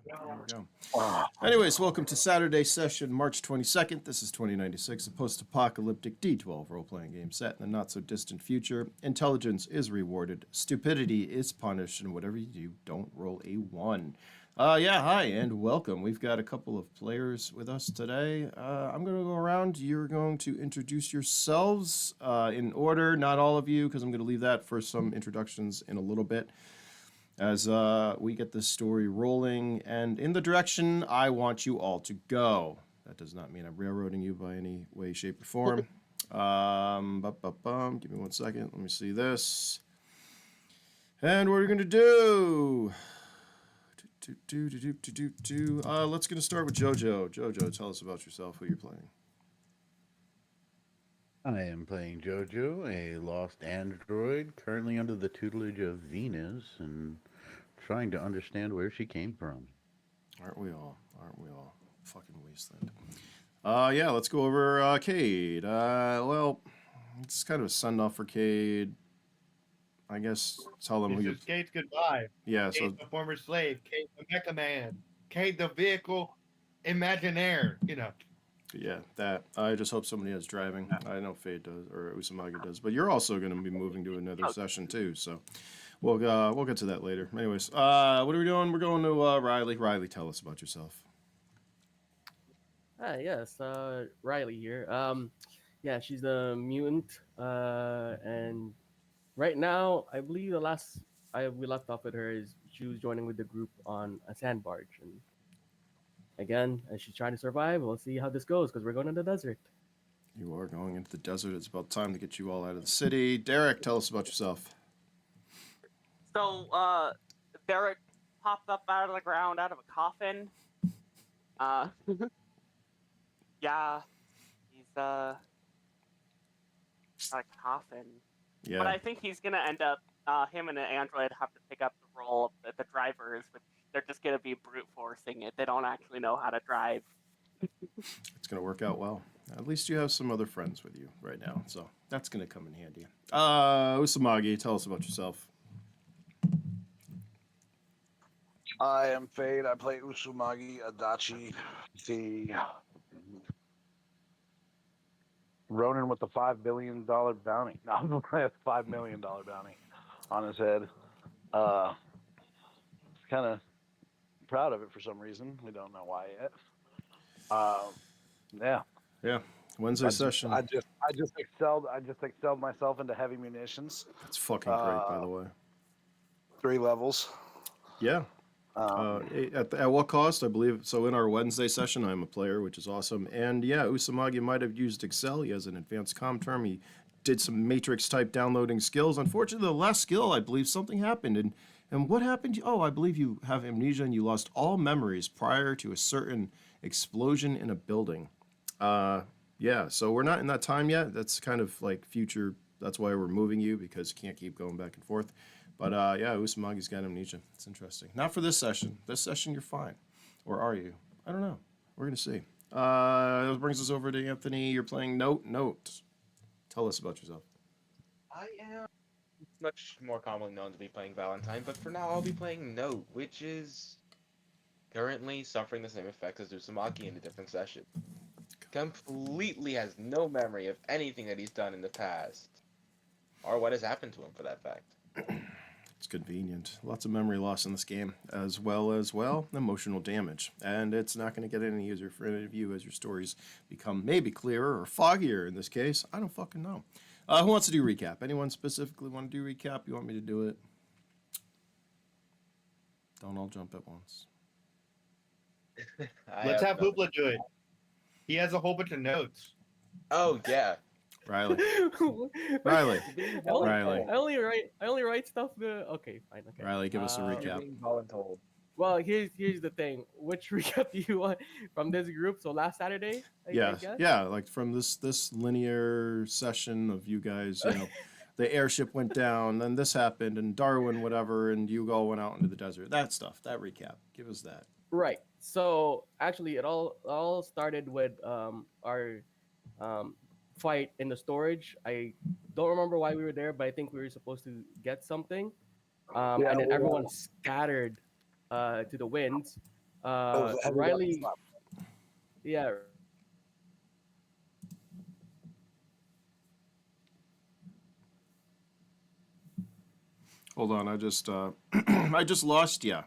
There we go. Ah, Anyways, welcome to Saturday session, March 22nd. This is 2096, a post-apocalyptic D12 role-playing game set in the not-so-distant future. Intelligence is rewarded, stupidity is punished, and whatever you do, don't roll a 1. Hi, and welcome. We've got a couple of players with us today. I'm going to go around. You're going to introduce yourselves in order, not all of you, because I'm going to leave that for some introductions in a little bit as we get this story rolling and in the direction I want you all to go. That does not mean I'm railroading you by any way, shape, or form. Give me 1 second. Let me see this. And what are we going to do? Let's get to start with JoJo. JoJo, tell us about yourself, who you're playing. I am playing Jojo, a lost android, currently under the tutelage of Venus, and trying to understand where she came from. Aren't we all? Aren't we all? Fucking wasteland. Let's go over Cade. It's kind of a send-off for Cade. I guess tell them who This you... is Cade's goodbye. Yeah, Cade, the former slave. Cade, the mecha man. Cade, the vehicle imaginaire. Yeah, that. I just hope somebody is driving. I know Fade does, or Usamaga does, but you're also going to be moving to another session too, so we'll get to that later. Anyways, what are we doing? We're going to Riley. Riley, tell us about yourself. Yes, Riley here. She's a mutant, and right now, I believe the last we left off with her is she was joining with the group on a sand barge, and again, as she's trying to survive, we'll see how this goes because we're going to the desert. You are going into the desert. It's about time to get you all out of the city. Derek, tell us about yourself. So, Derek popped up out of the ground out of a coffin. Yeah, he's got a coffin. Yeah. But I think he's gonna end up, him and the android have to pick up the role of the drivers, but they're just gonna be brute forcing it. They don't actually know how to drive. It's going to work out well. At least you have some other friends with you right now, so that's going to come in handy. Usamagi, tell us about yourself. I am Fade. I play Usumagi Adachi, the Ronin with the $5 billion bounty. No, $5 million bounty on his head. Kind of proud of it for some reason. We don't know why yet. Yeah. Wednesday session. I just excelled myself into heavy munitions. That's fucking great, by the way. 3 levels. Yeah. At what cost? I believe so. In our Wednesday session, I'm a player, which is awesome. And yeah, Usamagi might have used Excel. He has an advanced comm term. He did some matrix type downloading skills. Unfortunately, the last skill, I believe something happened. And what happened? Oh, I believe you have amnesia and you lost all memories prior to a certain explosion in a building. So we're not in that time yet. That's kind of like future. That's why we're moving you, because you can't keep going back and forth. But Usamagi's got amnesia. It's interesting. Not for this session. This session, you're fine. Or are you? I don't know. We're going to see. That brings us over to Anthony. You're playing Note. Tell us about yourself. I am much more commonly known to be playing Valentine, but for now I'll be playing Note, which is currently suffering the same effects as Uzumaki in a different session. Completely has no memory of anything that he's done in the past, or what has happened to him for that fact. It's convenient. Lots of memory loss in this game, as well as, emotional damage. And it's not going to get any easier for any of you as your stories become maybe clearer or foggier in this case. I don't fucking know. Who wants to do recap? Anyone specifically want to do recap? You want me to do it? Don't all jump at once. Let's have Hoopla do it. He has a whole bunch of notes. Oh yeah, Riley. Riley. Riley. I only write stuff. Okay, fine. Okay. Riley, give us a you're recap. being voluntold. Well, here's the thing. Which recap do you want from this group? So last Saturday, I guess? Yeah, like from this linear session of you guys, the airship went down, then this happened, and Darwin, whatever, and you all went out into the desert. That stuff, that recap. Give us that. Right. So actually, it all started with our fight in the storage. I don't remember why we were there, but I think we were supposed to get something. And then everyone scattered to the winds. Oh, the heavy weapons Riley, lab. yeah, Hold on, I just I just lost ya.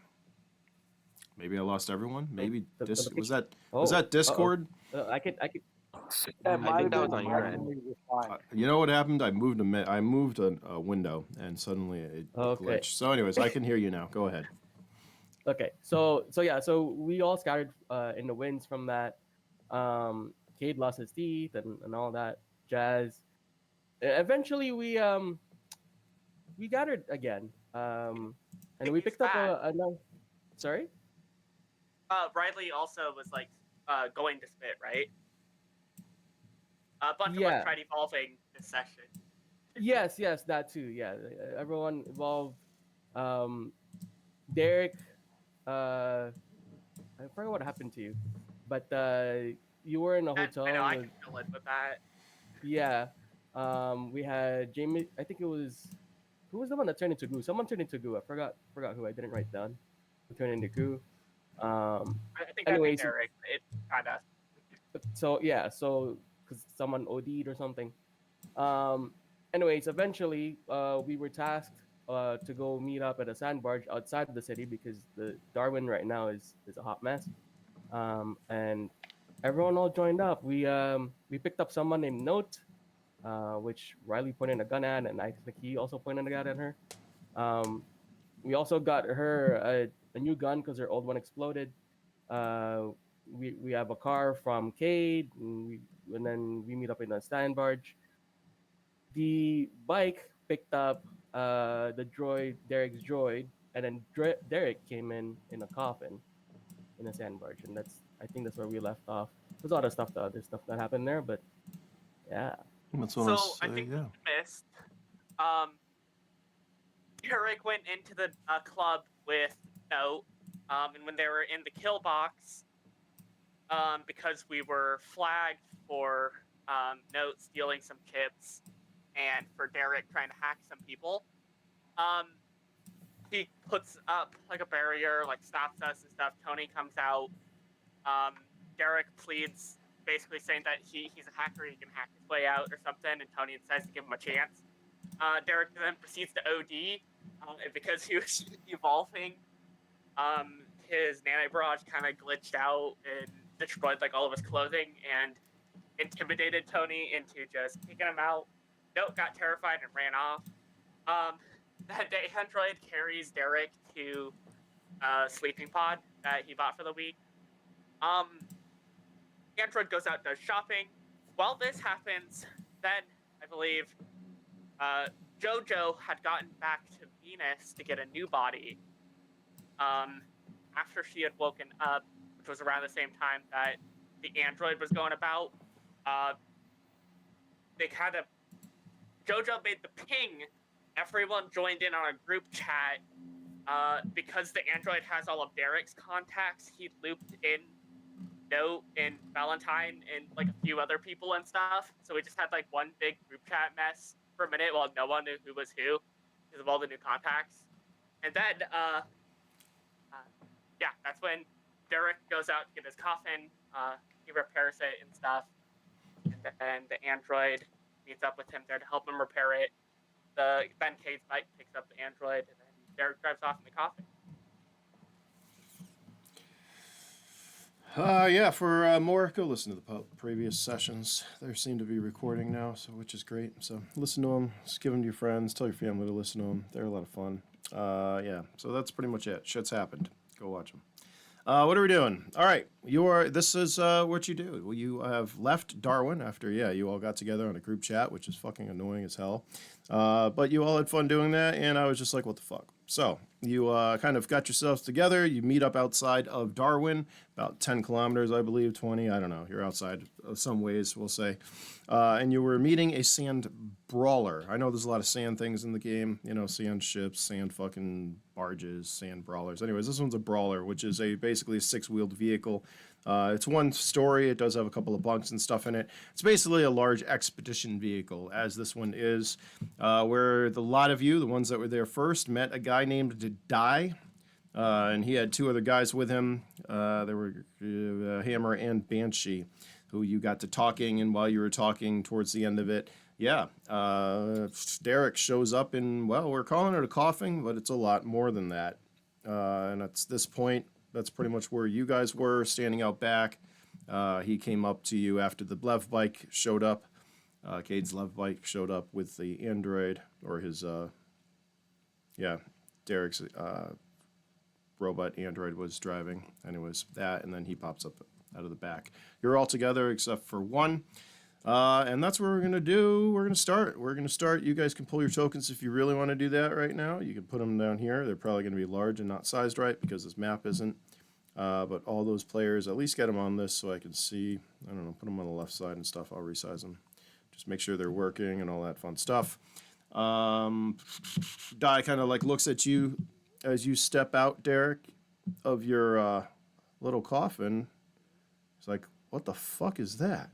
Maybe I lost everyone. the, Maybe the this was location. that Oh, uh-oh. Discord? I could. It I might think have that was been. on I your end. think it was fine. You know what happened? I moved a window, and suddenly it Okay. glitched. So, anyways, I can hear you now. Go ahead. Okay. So we all scattered in the winds from that. Cade lost his teeth and all that jazz. Eventually we gathered again. And we He's picked up back. a no. Sorry. Riley also was like going to spit, right? A bunch of us Yeah. tried evolving this session. Yes, that too. Yeah, everyone involved. Um, Derek, I forgot what happened to you, but you were in a And I know hotel I with, can fill in with that. yeah. We had Jamie. I think it was, who was the one that turned into goo? Someone turned into goo. I forgot who. I didn't write down. Who turned into goo? Um. I think that'd be Anyways, Derek. It kind of. so yeah, so because someone OD'd or something. Um, Anyways, eventually, we were tasked to go meet up at a sand barge outside the city because the Darwin right now is a hot mess. And everyone all joined up. We picked up someone named Note, which Riley pointed a gun at, and I think he also pointed a gun at her. Um, we also got her a new gun because her old one exploded. Uh, we have a car from Cade, and then we meet up in a sand barge. The bike picked up the droid, Derek's droid, and then Derek came in a coffin in a sand barge, and I think that's where we left off. There's a lot of stuff, the other stuff that happened there, but yeah, That's what I So I say. think Yeah. we missed. Um, Derek went into the club with Note, and when they were in the kill box, because we were flagged for Note stealing some chips and for Derek trying to hack some people, um, he puts up like a barrier, like stops us and stuff. Tony comes out. Um, Derek pleads, basically saying that he's a hacker, he can hack his way out or something, and Tony decides to give him a chance. Derek then proceeds to OD, and because he was evolving, his nano barrage kind of glitched out and destroyed like all of his clothing and intimidated Tony into just kicking him out. Note got terrified and ran off. That day, Android carries Derek to a sleeping pod that he bought for the week. Android goes out, does shopping. While this happens, then I believe JoJo had gotten back to Venus to get a new body. After she had woken up, which was around the same time that the android was going about, they kind of JoJo made the ping. Everyone joined in on a group chat. Because the android has all of Derek's contacts, he looped in Note and Valentine and like a few other people and stuff. So we just had like one big group chat mess for a minute while no one knew who was who because of all the new contacts. And then, yeah, that's when Derek goes out to get his coffin. He repairs it and stuff. And then the android meets up with him there to help him repair it. Then Kate's bike picks up the android, and then Derek drives off in the coffin. Yeah, for more, go listen to the previous sessions. They seem to be recording now, so which is great. So listen to them, just give them to your friends, tell your family to listen to them. They're a lot of fun. Yeah, so that's pretty much it. Shit's happened. Go watch them. What are we doing? All right, this is what you do. Well, you have left Darwin after, you all got together on a group chat, which is fucking annoying as hell. But you all had fun doing that, and I was just like, what the fuck? So you kind of got yourselves together. You meet up outside of Darwin, about 10 kilometers, I believe, 20. I don't know. You're outside some ways, we'll say. And you were meeting a sand brawler. I know there's a lot of sand things in the game. Sand ships, sand fucking barges, sand brawlers. Anyways, this one's a brawler, which is basically a six-wheeled vehicle. It's one story. It does have a couple of bunks and stuff in it. It's basically a large expedition vehicle, as this one is, where a lot of you, the ones that were there first, met a guy named Dai. And he had two other guys with him. There were Hammer and Banshee, who you got to talking, and while you were talking towards the end of it, yeah, Derek shows up and, well, we're calling it a coughing, but it's a lot more than that. And at this point, that's pretty much where you guys were, standing out back. He came up to you after the Lev bike showed up. Cade's Lev bike showed up with the android, or his, Derek's robot android was driving, and it was that, and then he pops up out of the back. You're all together except for one. And that's what we're going to do. We're going to start. You guys can pull your tokens if you really want to do that right now. You can put them down here. They're probably going to be large and not sized right because this map isn't. But all those players, at least get them on this so I can see. I don't know, put them on the left side and stuff. I'll resize them. Just make sure they're working and all that fun stuff. Di kind of like looks at you as you step out, Derek, of your little coffin. It's like, what the fuck is that?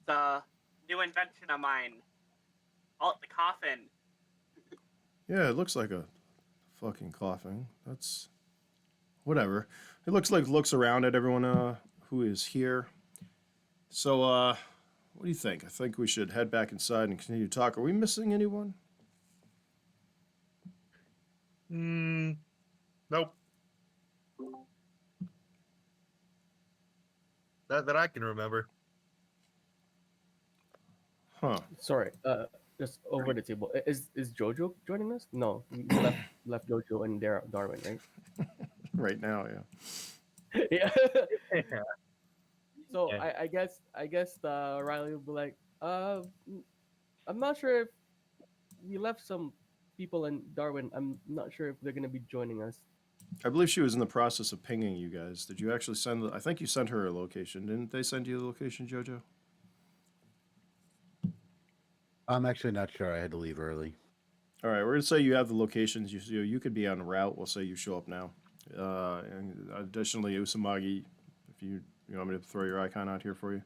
The new invention of mine. Call it the coffin. Yeah, it looks like a fucking coffin. That's whatever. It looks around at everyone who is here. So, what do you think? I think we should head back inside and continue to talk. Are we missing anyone? Nope. That I can remember. Huh. Sorry, just over the table. Is Jojo joining us? No, we left Jojo and Darwin, right? Right now, yeah. Yeah. Yeah. So Yeah. I guess Riley will be like, I'm not sure if we left some people in Darwin. I'm not sure if they're gonna be joining us. I believe she was in the process of pinging you guys. Did you actually send? I think you sent her a location. Didn't they send you the location, Jojo? I'm actually not sure. I had to leave early. All right, we're gonna say you have the locations. You could be on route. We'll say you show up now. And additionally, Usamagi, if you want me to throw your icon out here for you,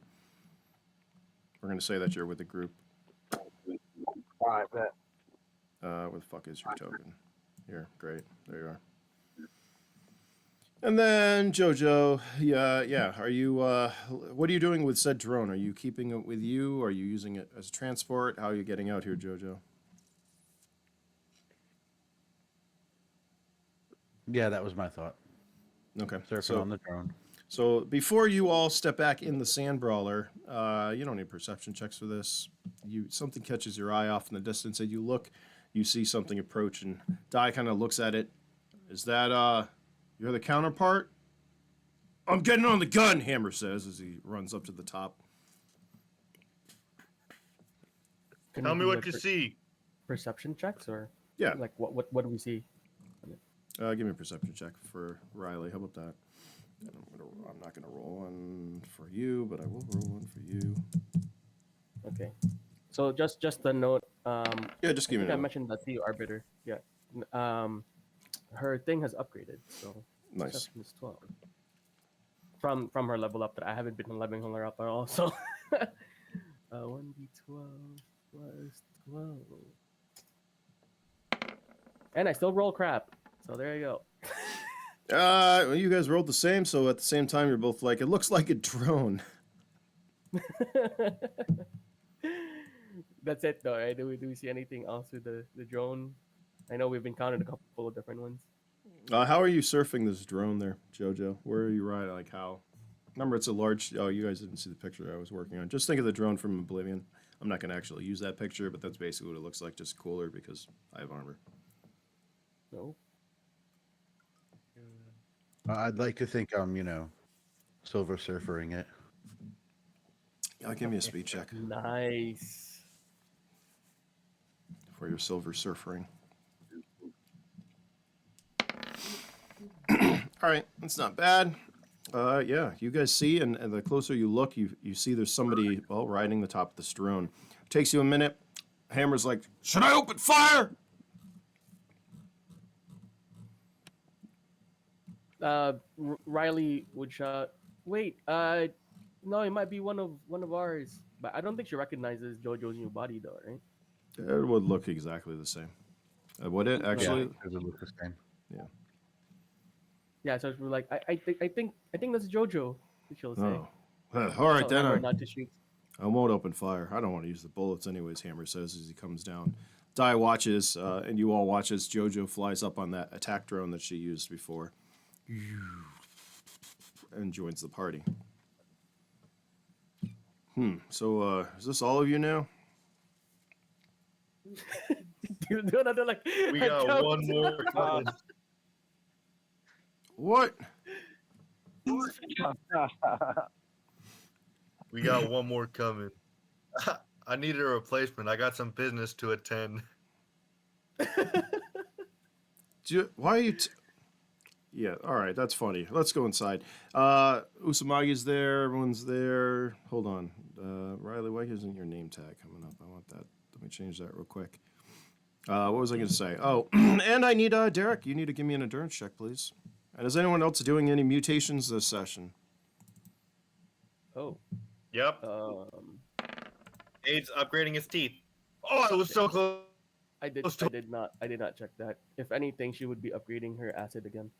we're gonna say that you're with the group. All right, bet. Where the fuck is your token? Here, great. There you are. And then Jojo, yeah. Are you? What are you doing with said drone? Are you keeping it with you? Are you using it as transport? How are you getting out here, Jojo? Yeah, that was my thought. Okay. Surfing on the drone. So before you all step back in the sand brawler, you don't need perception checks for this. Something catches your eye off in the distance, and you look, you see something approach, and Di kind of looks at it. Is that you're the counterpart? I'm getting on the gun, Hammer says as he runs up to the top. Can Tell we me do, what like, you see. perception checks or Yeah. like what do we see? Give me a perception check for Riley. How about that? And I'm not gonna roll one for you, but I will roll one for you. Okay. So just a note. Yeah, just I give me think I a note. mentioned that the arbiter. Yeah. Her thing has upgraded, so Nice. perception is 12. From her level up that I haven't been leveling her up at all. So 1d12 plus 12. And I still roll crap. So there you go. Well, you guys rolled the same, so at the same time, you're both like, it looks like a drone. That's it though, right? Do we see anything else with the drone? I know we've encountered a couple of different ones. How are you surfing this drone there, Jojo? Where are you riding? Like how? Remember, it's a large. Oh, you guys didn't see the picture I was working on. Just think of the drone from Oblivion. I'm not going to actually use that picture, but that's basically what it looks like, just cooler because I have armor. No. I'd like to think I'm, Silver Surfering it. Give me a speed check Nice. for your silver surfering. All right, that's not bad. Yeah, you guys see, and the closer you look, you see there's somebody, well, riding the top of this drone. Takes you a minute. Hammer's like, should I open fire? Riley would shout, "Wait, no, it might be one of ours." But I don't think she recognizes JoJo's new body, though, right? It would look exactly the same. Would it actually? because it looks the same. Yeah, so we're like, I think that's Jojo. She'll say. Oh. All right, Tell then. Hammer not to shoot. I won't open fire. I don't want to use the bullets anyways, Hammer says as he comes down. Dai watches, and you all watch as Jojo flies up on that attack drone that she used before. And joins the party. So, is this all of you now? Do another like. We head got count. one more coming. What? We got one more coming. I need a replacement. I got some business to attend. Why are you... Yeah, all right, that's funny. Let's go inside. Usamagi's there. Everyone's there. Hold on. Riley, why isn't your name tag coming up? I want that. Let me change that real quick. What was I going to say? Oh, and I need Derek. You need to give me an endurance check, please. And is anyone else doing any mutations this session? Oh. Yep. Abe's upgrading his teeth. Oh, it was so close. I did not check that. If anything, she would be upgrading her acid again.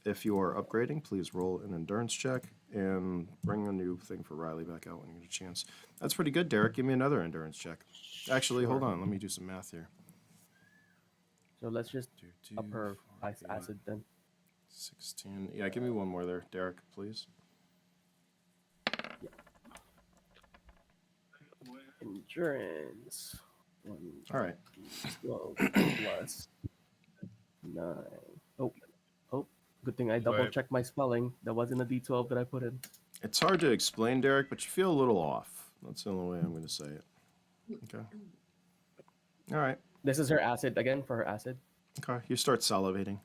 If you are upgrading, please roll an endurance check and bring a new thing for Riley back out when you get a chance. That's pretty good, Derek. Give me another endurance check. Actually, hold on. Let me do some math here. So let's just up her acid then. 16. Yeah, give me one more there, Derek, please. Endurance. All right. 12 plus 9. Oh, good thing I double checked my spelling. That wasn't a D12 that I put in. It's hard to explain, Derek, but you feel a little off. That's the only way I'm going to say it. Okay. All right. This is her acid again for her acid. Okay. You start salivating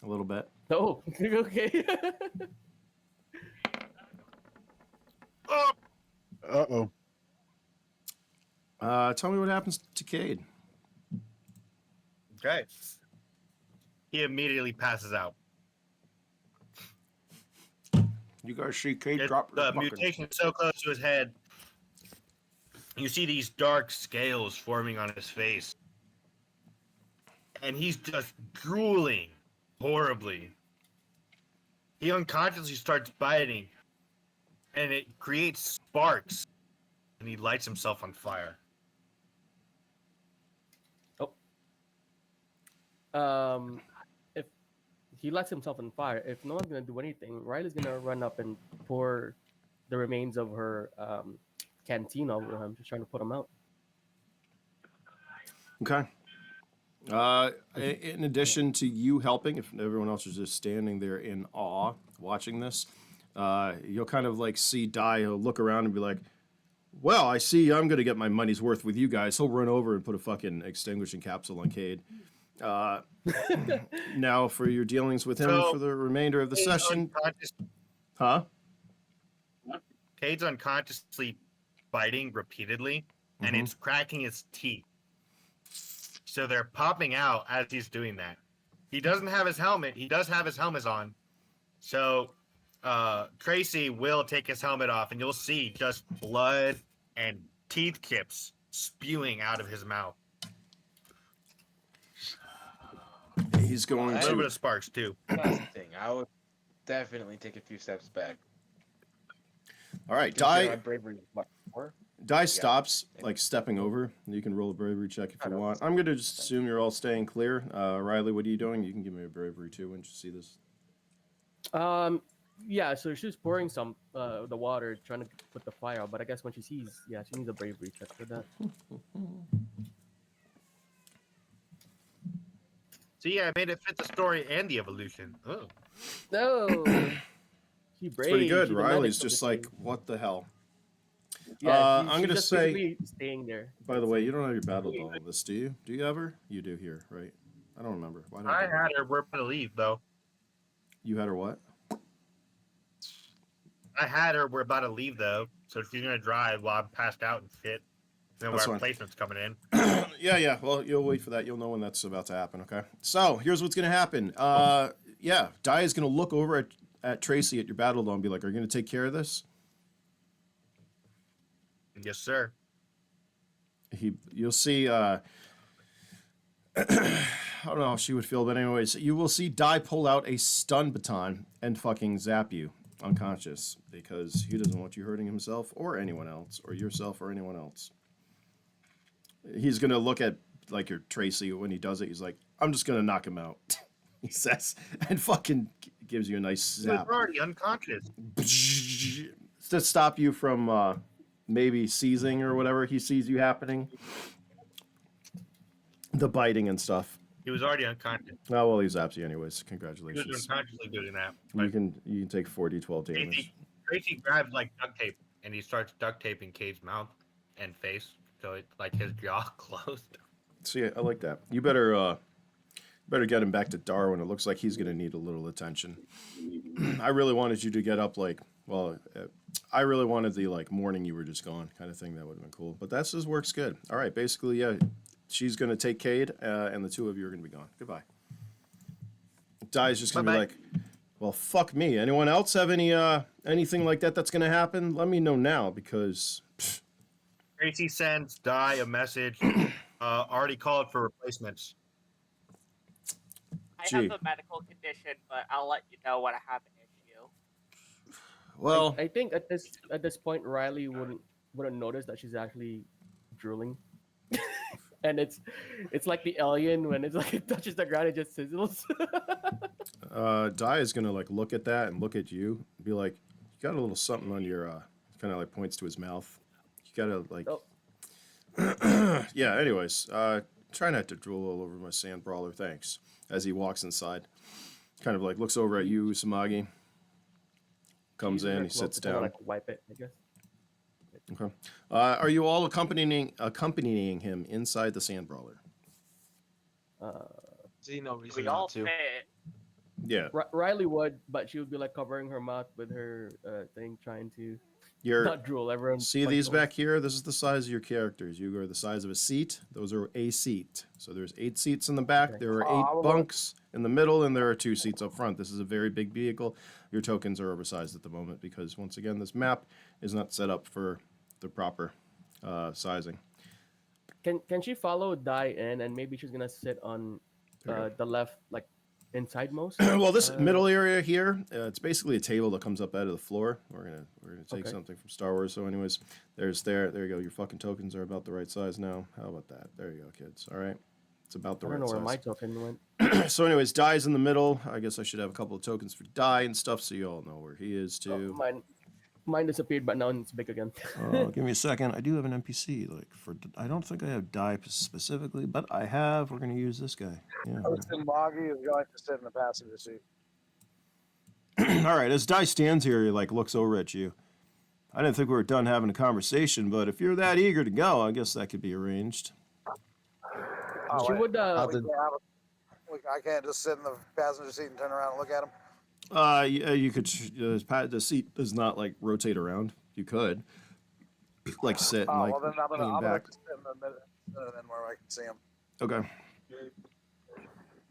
a little bit. Oh, okay. Uh-oh. Tell me what happens to Cade. Okay. He immediately passes out. You guys see Cade drop The mutation is so close to his head. You see these dark scales forming on his face. And he's just drooling horribly. He unconsciously starts biting. And it creates sparks. And he lights himself on fire. If he lights himself on fire, if no one's gonna do anything, Riley's gonna run up and pour the remains of her canteen over him, just trying to put him out. Okay. In addition to you helping, if everyone else is just standing there in awe watching this, you'll kind of like see Dai. He'll look around and be like, well, I see I'm going to get my money's worth with you guys. He'll run over and put a fucking extinguishing capsule on Cade. Now for your dealings with him for the remainder of the session. Huh? Cade's unconsciously biting repeatedly, and it's cracking his teeth. So they're popping out as he's doing that. He doesn't have his helmet. He does have his helmet on. So Tracy will take his helmet off, and you'll see just blood and teeth chips spewing out of his mouth. He's going A little bit to. of sparks, too. That's the thing. I would definitely take a few steps back. All right, Consider my Dai. bravery is much more. Dai stops, like stepping over. You can roll a bravery check if you want. I'm going to just assume you're all staying clear. Riley, what are you doing? You can give me a bravery too when you see this. Yeah, so she's pouring some the water, trying to put the fire out. But I guess when she sees, yeah, she needs a bravery check for that. See, I made it fit the story and the evolution. Oh. No, she brave. It's pretty good. She's the Riley's medic of just the like, team. what the hell? Yeah, I'm she's gonna just say- basically staying there. By the way, you don't have your battle doll of this, do you? Do you ever? You do here, right? I don't remember. Why don't I had her. We're going to leave, though. You had her what? I had her. We're about to leave, though. So she's going to drive while I'm passed out and shit. Then That's our fine. replacement's coming in. Yeah. Well, you'll wait for that. You'll know when that's about to happen, okay? So, here's what's going to happen. Yeah, Dai is going to look over at Tracy at your battle doll and be like, are you going to take care of this? Yes, sir. You'll see I don't know how she would feel, but anyways, you will see Dai pull out a stun baton and fucking zap you unconscious because he doesn't want you hurting himself or anyone else, or yourself or anyone else. He's gonna look at like your Tracy when he does it. He's like, "I'm just gonna knock him out," he says, and fucking gives you a nice He was zap already unconscious. to stop you from maybe seizing or whatever he sees you happening. The biting and stuff. He was already unconscious. Oh well, he zaps you anyways. He was Congratulations. unconsciously doing that. You But can take 4d12 damage. Tracy grabs like duct tape and he starts duct taping Cade's mouth and face so it like his jaw closed. See, I like that. You better get him back to Darwin. It looks like he's gonna need a little attention. I really wanted you to get up I really wanted the like morning you were just gone kind of thing. That would have been cool. But that's just works good. All right, basically, yeah, she's gonna take Cade, and the two of you are gonna be gone. Goodbye. Dai's just gonna be Bye-bye. like, well, fuck me. Anyone else have anything like that that's gonna happen? Let me know now because. Tracy sends Dai a message. Already called for replacements. I Gee. have a medical condition, but I'll let you know when I have an issue. Well, I think at this point Riley wouldn't notice that she's actually drooling. And it's like the alien when it's like it touches the ground, it just sizzles. Dai is gonna like look at that and look at you, and be like, "You got a little something on your," kind of like points to his mouth. You gotta like, Oh. yeah. Anyways, try not to drool all over my sand brawler. Thanks. As he walks inside, kind of like looks over at you, Samagi. Comes Uses her in, he glove sits to kinda, down. like wipe it, I guess. Okay. Are you all accompanying him inside the sand brawler? See no reason We all not to. fit. Yeah. Riley would, but she would be like covering her mouth with her thing, trying to You're not drool. Everyone see these back here. This is the size of your characters. You are the size of a seat. Those are a seat. So there's 8 seats in the back. Okay. There are Oh, I 8 would bunks in the middle, and there are 2 seats up front. This is a very big vehicle. Your tokens are oversized at the moment because once again, this map is not set up for the proper sizing. Can she follow Dai in, and maybe she's gonna sit on There you the left, like inside most? Well, this Uh, middle area here, it's basically a table that comes up out of the floor. We're gonna take Okay. something from Star Wars. So, anyways, there you go. Your fucking tokens are about the right size now. How about that? There you go, kids. All right, it's about the I don't right know where my size. token went. So, anyways, Dai's in the middle. I guess I should have a couple of tokens for Dai and stuff, so you all know where he is Oh, too. mine disappeared, but now it's big again. Give me a second. I do have an NPC. I don't think I have Dai specifically, but I have. We're gonna use this guy. Yeah. Poston Moggy is going to sit in the passenger seat. All right, as Dai stands here, he like looks over at you. I didn't think we were done having a conversation, but if you're that eager to go, I guess that could be arranged. Oh, She wait. would. I can't just sit in the passenger seat and turn around and look at him. Yeah, you could. The seat does not like rotate around. You could, like sit and Oh, like well, then I'm lean gonna back. just sit in the middle then where I can see him. Okay.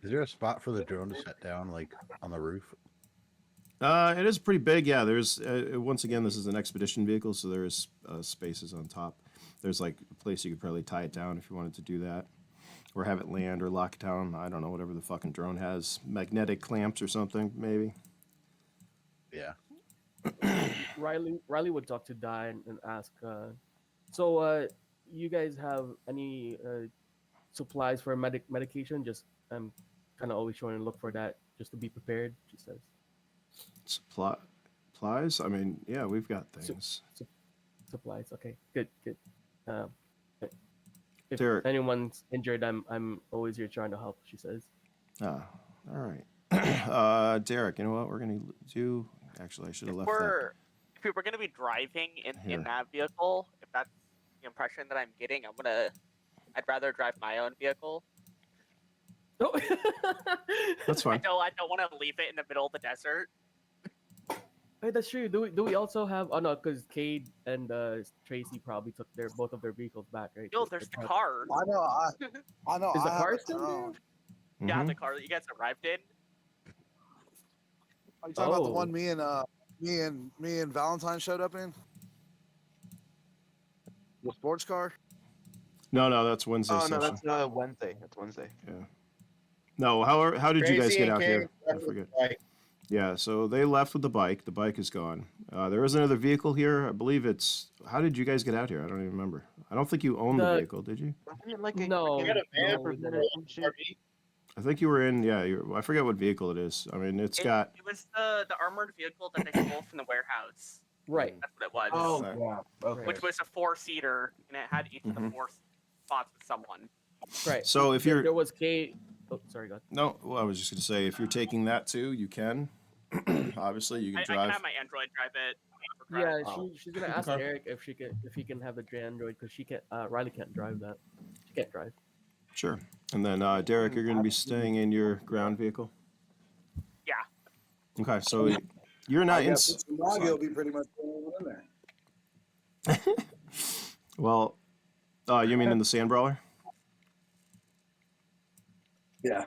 Is there a spot for the drone to set down, like on the roof? It is pretty big. Yeah, there's once again, this is an expedition vehicle, so there is spaces on top. There's like a place you could probably tie it down if you wanted to do that, or have it land or lock it down. I don't know, whatever the fucking drone has, magnetic clamps or something, maybe. Yeah. Riley would talk to Dai and ask. So, you guys have any supplies for medication? Just I'm kind of always trying to look for that just to be prepared. She says. Supplies? I mean, yeah, we've got things. Supplies. Okay, good. Um, if Derek. anyone's injured, I'm always here trying to help. She says. Ah, all right. Derek, you know what we're gonna do? Actually, I should have left that. If we were gonna be driving in Here. that vehicle, if that's the impression that I'm getting, I'd rather drive my own vehicle. Oh. That's fine. I don't want to leave it in the middle of the desert. Hey, that's true. Do we also have? Oh no, because Cade and Tracy probably took both of their vehicles back, right? Yo, there's the car. I know. I know. Is the I have car a still there? drone. Yeah, Mhm. the car that you guys arrived in. Are you talking about the Oh. one me and Valentine showed up in? The sports car? No, that's Wednesday Oh session. no, that's Wednesday. That's Wednesday. Yeah. No, how did you guys Crazy get and out here? Cage I left with forget. the bike. Yeah, so they left with the bike. The bike is gone. There is another vehicle here. I believe it's. How did you guys get out here? I don't even remember. I don't think you owned the The vehicle, did you? Wasn't it like a No, We got a van no, for we didn't. some shit? RV. I think you were in. Yeah, I forget what vehicle it is. I mean, it's got. It was the armored vehicle that they stole from the warehouse. Right. That's what it was. Oh Right. yeah. Okay. Which was a 4-seater, and it had each of the Mhm. 4 spots with someone. Right. So if There- you're there was K. Oh, sorry, God. no, well, I was just gonna say if you're taking that too, you can. Obviously, you can I can drive. have my Android drive it. for Yeah, credit. she's gonna ask Okay. Eric if he can have the Android because she can't. Riley can't drive that. She can't drive. Sure. And then Derek, you're gonna be staying in your ground vehicle. Yeah. Okay, so you're not I in. guess Tsunagi will be pretty much the only one in there. Well, you mean in the sand brawler? Yeah.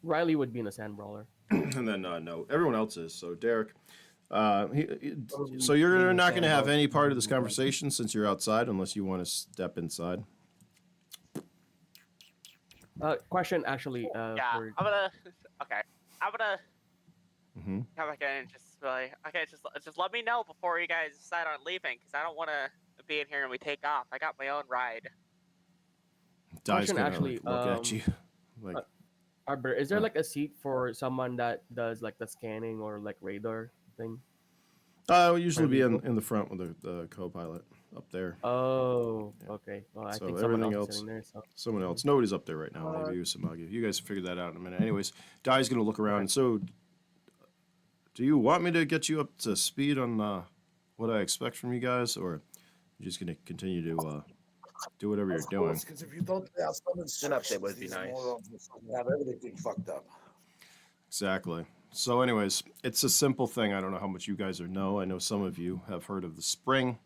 Riley would be in a sand brawler. And then no, everyone else is. So Derek, so Being you're a not going to have sandbar. any part of this conversation since you're outside, unless you want to step inside. Question actually. Yeah. For, I'm gonna. Okay. I'm gonna Mm-hmm. come back in and just be like, okay, just let me know before you guys decide on leaving, because I don't want to be in here and we take off. I got my own ride. Di's Question gonna actually, look at you, like Arbor, is there like a seat for someone that does like the scanning or like radar thing? I'll usually be vehicle? in the front with the co-pilot up there. Oh, Yeah. okay. Well, I So think someone everything else is else- sitting there. So Someone else. Nobody's up there right now. Maybe Usamagi. You guys figure that out in a minute. Anyways, Di's gonna look around. So, do you want me to get you up to speed on what I expect from you guys, or you just gonna continue to do whatever you're doing? Because if you don't have some update would be these nice. morons will fucking have everything fucked up. Exactly. So, anyways, it's a simple thing. I don't know how much you guys know. I know some of you have heard of the spring.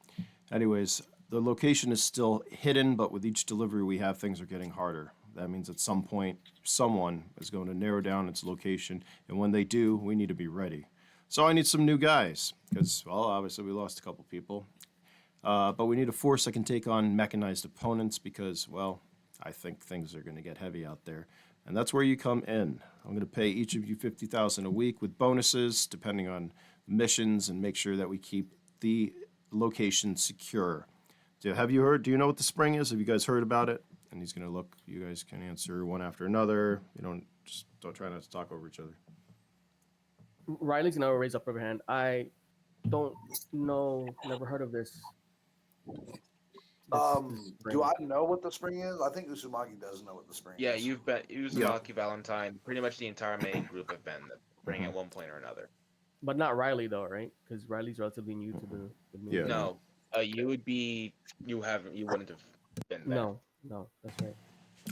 Anyways, the location is still hidden, but with each delivery we have, things are getting harder. That means at some point, someone is going to narrow down its location, and when they do, we need to be ready. So I need some new guys, because, well, obviously we lost a couple people. But we need a force that can take on mechanized opponents because, well, I think things are going to get heavy out there. And that's where you come in. I'm going to pay each of you $50,000 a week with bonuses, depending on missions, and make sure that we keep the location secure. Do you know what the spring is? Have you guys heard about it? And he's going to look. You guys can answer one after another. Don't try not to talk over each other. Riley's gonna raise up her hand. I don't know. Never heard of this. Do I know what the spring is? I think Usumagi does know what the spring Yeah, is. you've been Uzumaki, Valentine, pretty much the entire main group have been the spring Mhm. at one point or another. But not Riley though, right? Because Riley's relatively new to the Yeah. No, you wouldn't have been there. No, that's right.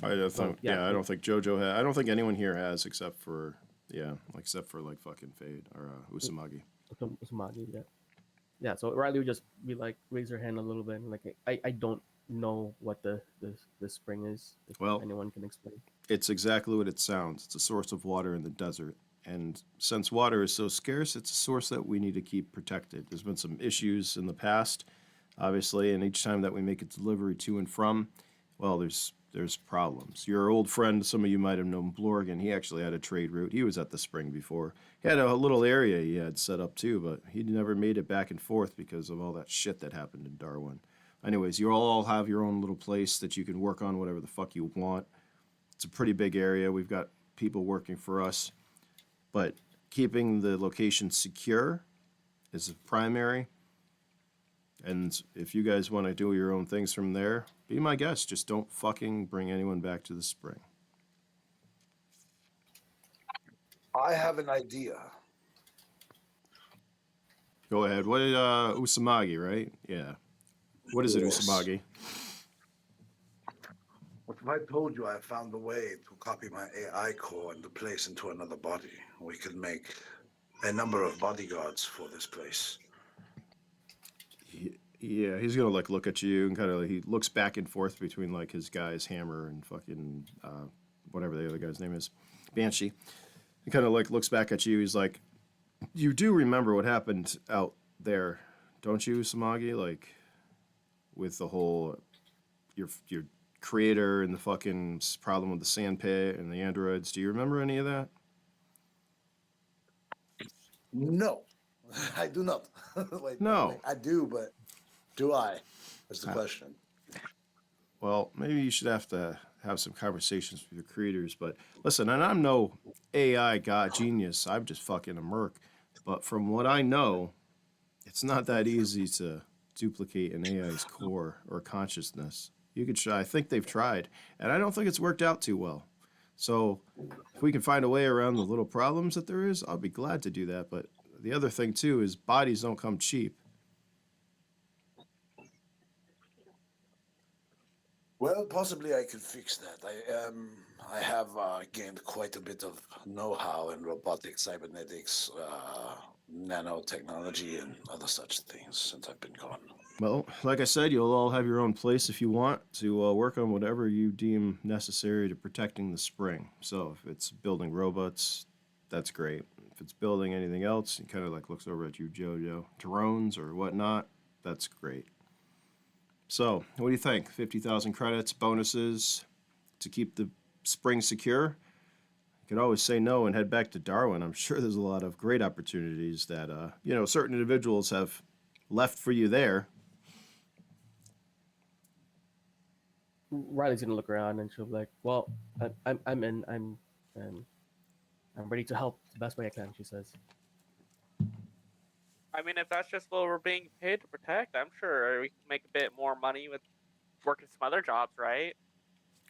I don't think. yeah. I don't think JoJo has. I don't think anyone here has, except for like fucking Fade or Usamagi. Usumagi, yeah. Yeah, so Riley would just be like, raise her hand a little bit, and like, I don't know what the spring is. If Well- anyone can explain. It's exactly what it sounds. It's a source of water in the desert. And since water is so scarce, it's a source that we need to keep protected. There's been some issues in the past, obviously, and each time that we make a delivery to and from, well, there's problems. Your old friend, some of you might have known Blorgan, he actually had a trade route. He was at the spring before. He had a little area he had set up too, but he never made it back and forth because of all that shit that happened in Darwin. Anyways, you all have your own little place that you can work on whatever the fuck you want. It's a pretty big area. We've got people working for us. But keeping the location secure is the primary. And if you guys want to do your own things from there, be my guest. Just don't fucking bring anyone back to the spring. I have an idea. Go ahead. What did Usamagi, right? Yeah. What is it, Yes. Usamagi? What if I told you I found a way to copy my AI core and to place into another body? We could make a number of bodyguards for this place. Yeah, he's gonna like look at you and kind of he looks back and forth between like his guys Hammer and fucking whatever the other guy's name is, Banshee. He kind of like looks back at you. He's like, "You do remember what happened out there, don't you, Samagi? Like with the whole your creator and the fucking problem with the sand pit and the androids. Do you remember any of that? No, I do not. Wait, No. I do, but do I? That's the Ah. question. Well, maybe you should have to have some conversations with your creators. But listen, and I'm no AI god genius. I'm just fucking a merc. But from what I know, it's not that easy to duplicate an AI's core or consciousness. You could try. I think they've tried, and I don't think it's worked out too well. So, if we can find a way around the little problems that there is, I'll be glad to do that. But the other thing too is bodies don't come cheap. Well, possibly I could fix that. I have gained quite a bit of know-how in robotics, cybernetics, nanotechnology, and other such things since I've been gone. Well, like I said, you'll all have your own place if you want to work on whatever you deem necessary to protecting the spring. So if it's building robots, that's great. If it's building anything else, he kind of like looks over at you, Jojo, drones or whatnot, that's great. So, what do you think? 50,000 credits, bonuses to keep the spring secure? You could always say no and head back to Darwin. I'm sure there's a lot of great opportunities that, certain individuals have left for you there. Riley's gonna look around and she'll be like, "Well, I'm in. I'm ready to help the best way I can." She says. I mean, if that's just what we're being paid to protect, I'm sure we can make a bit more money with working some other jobs, right?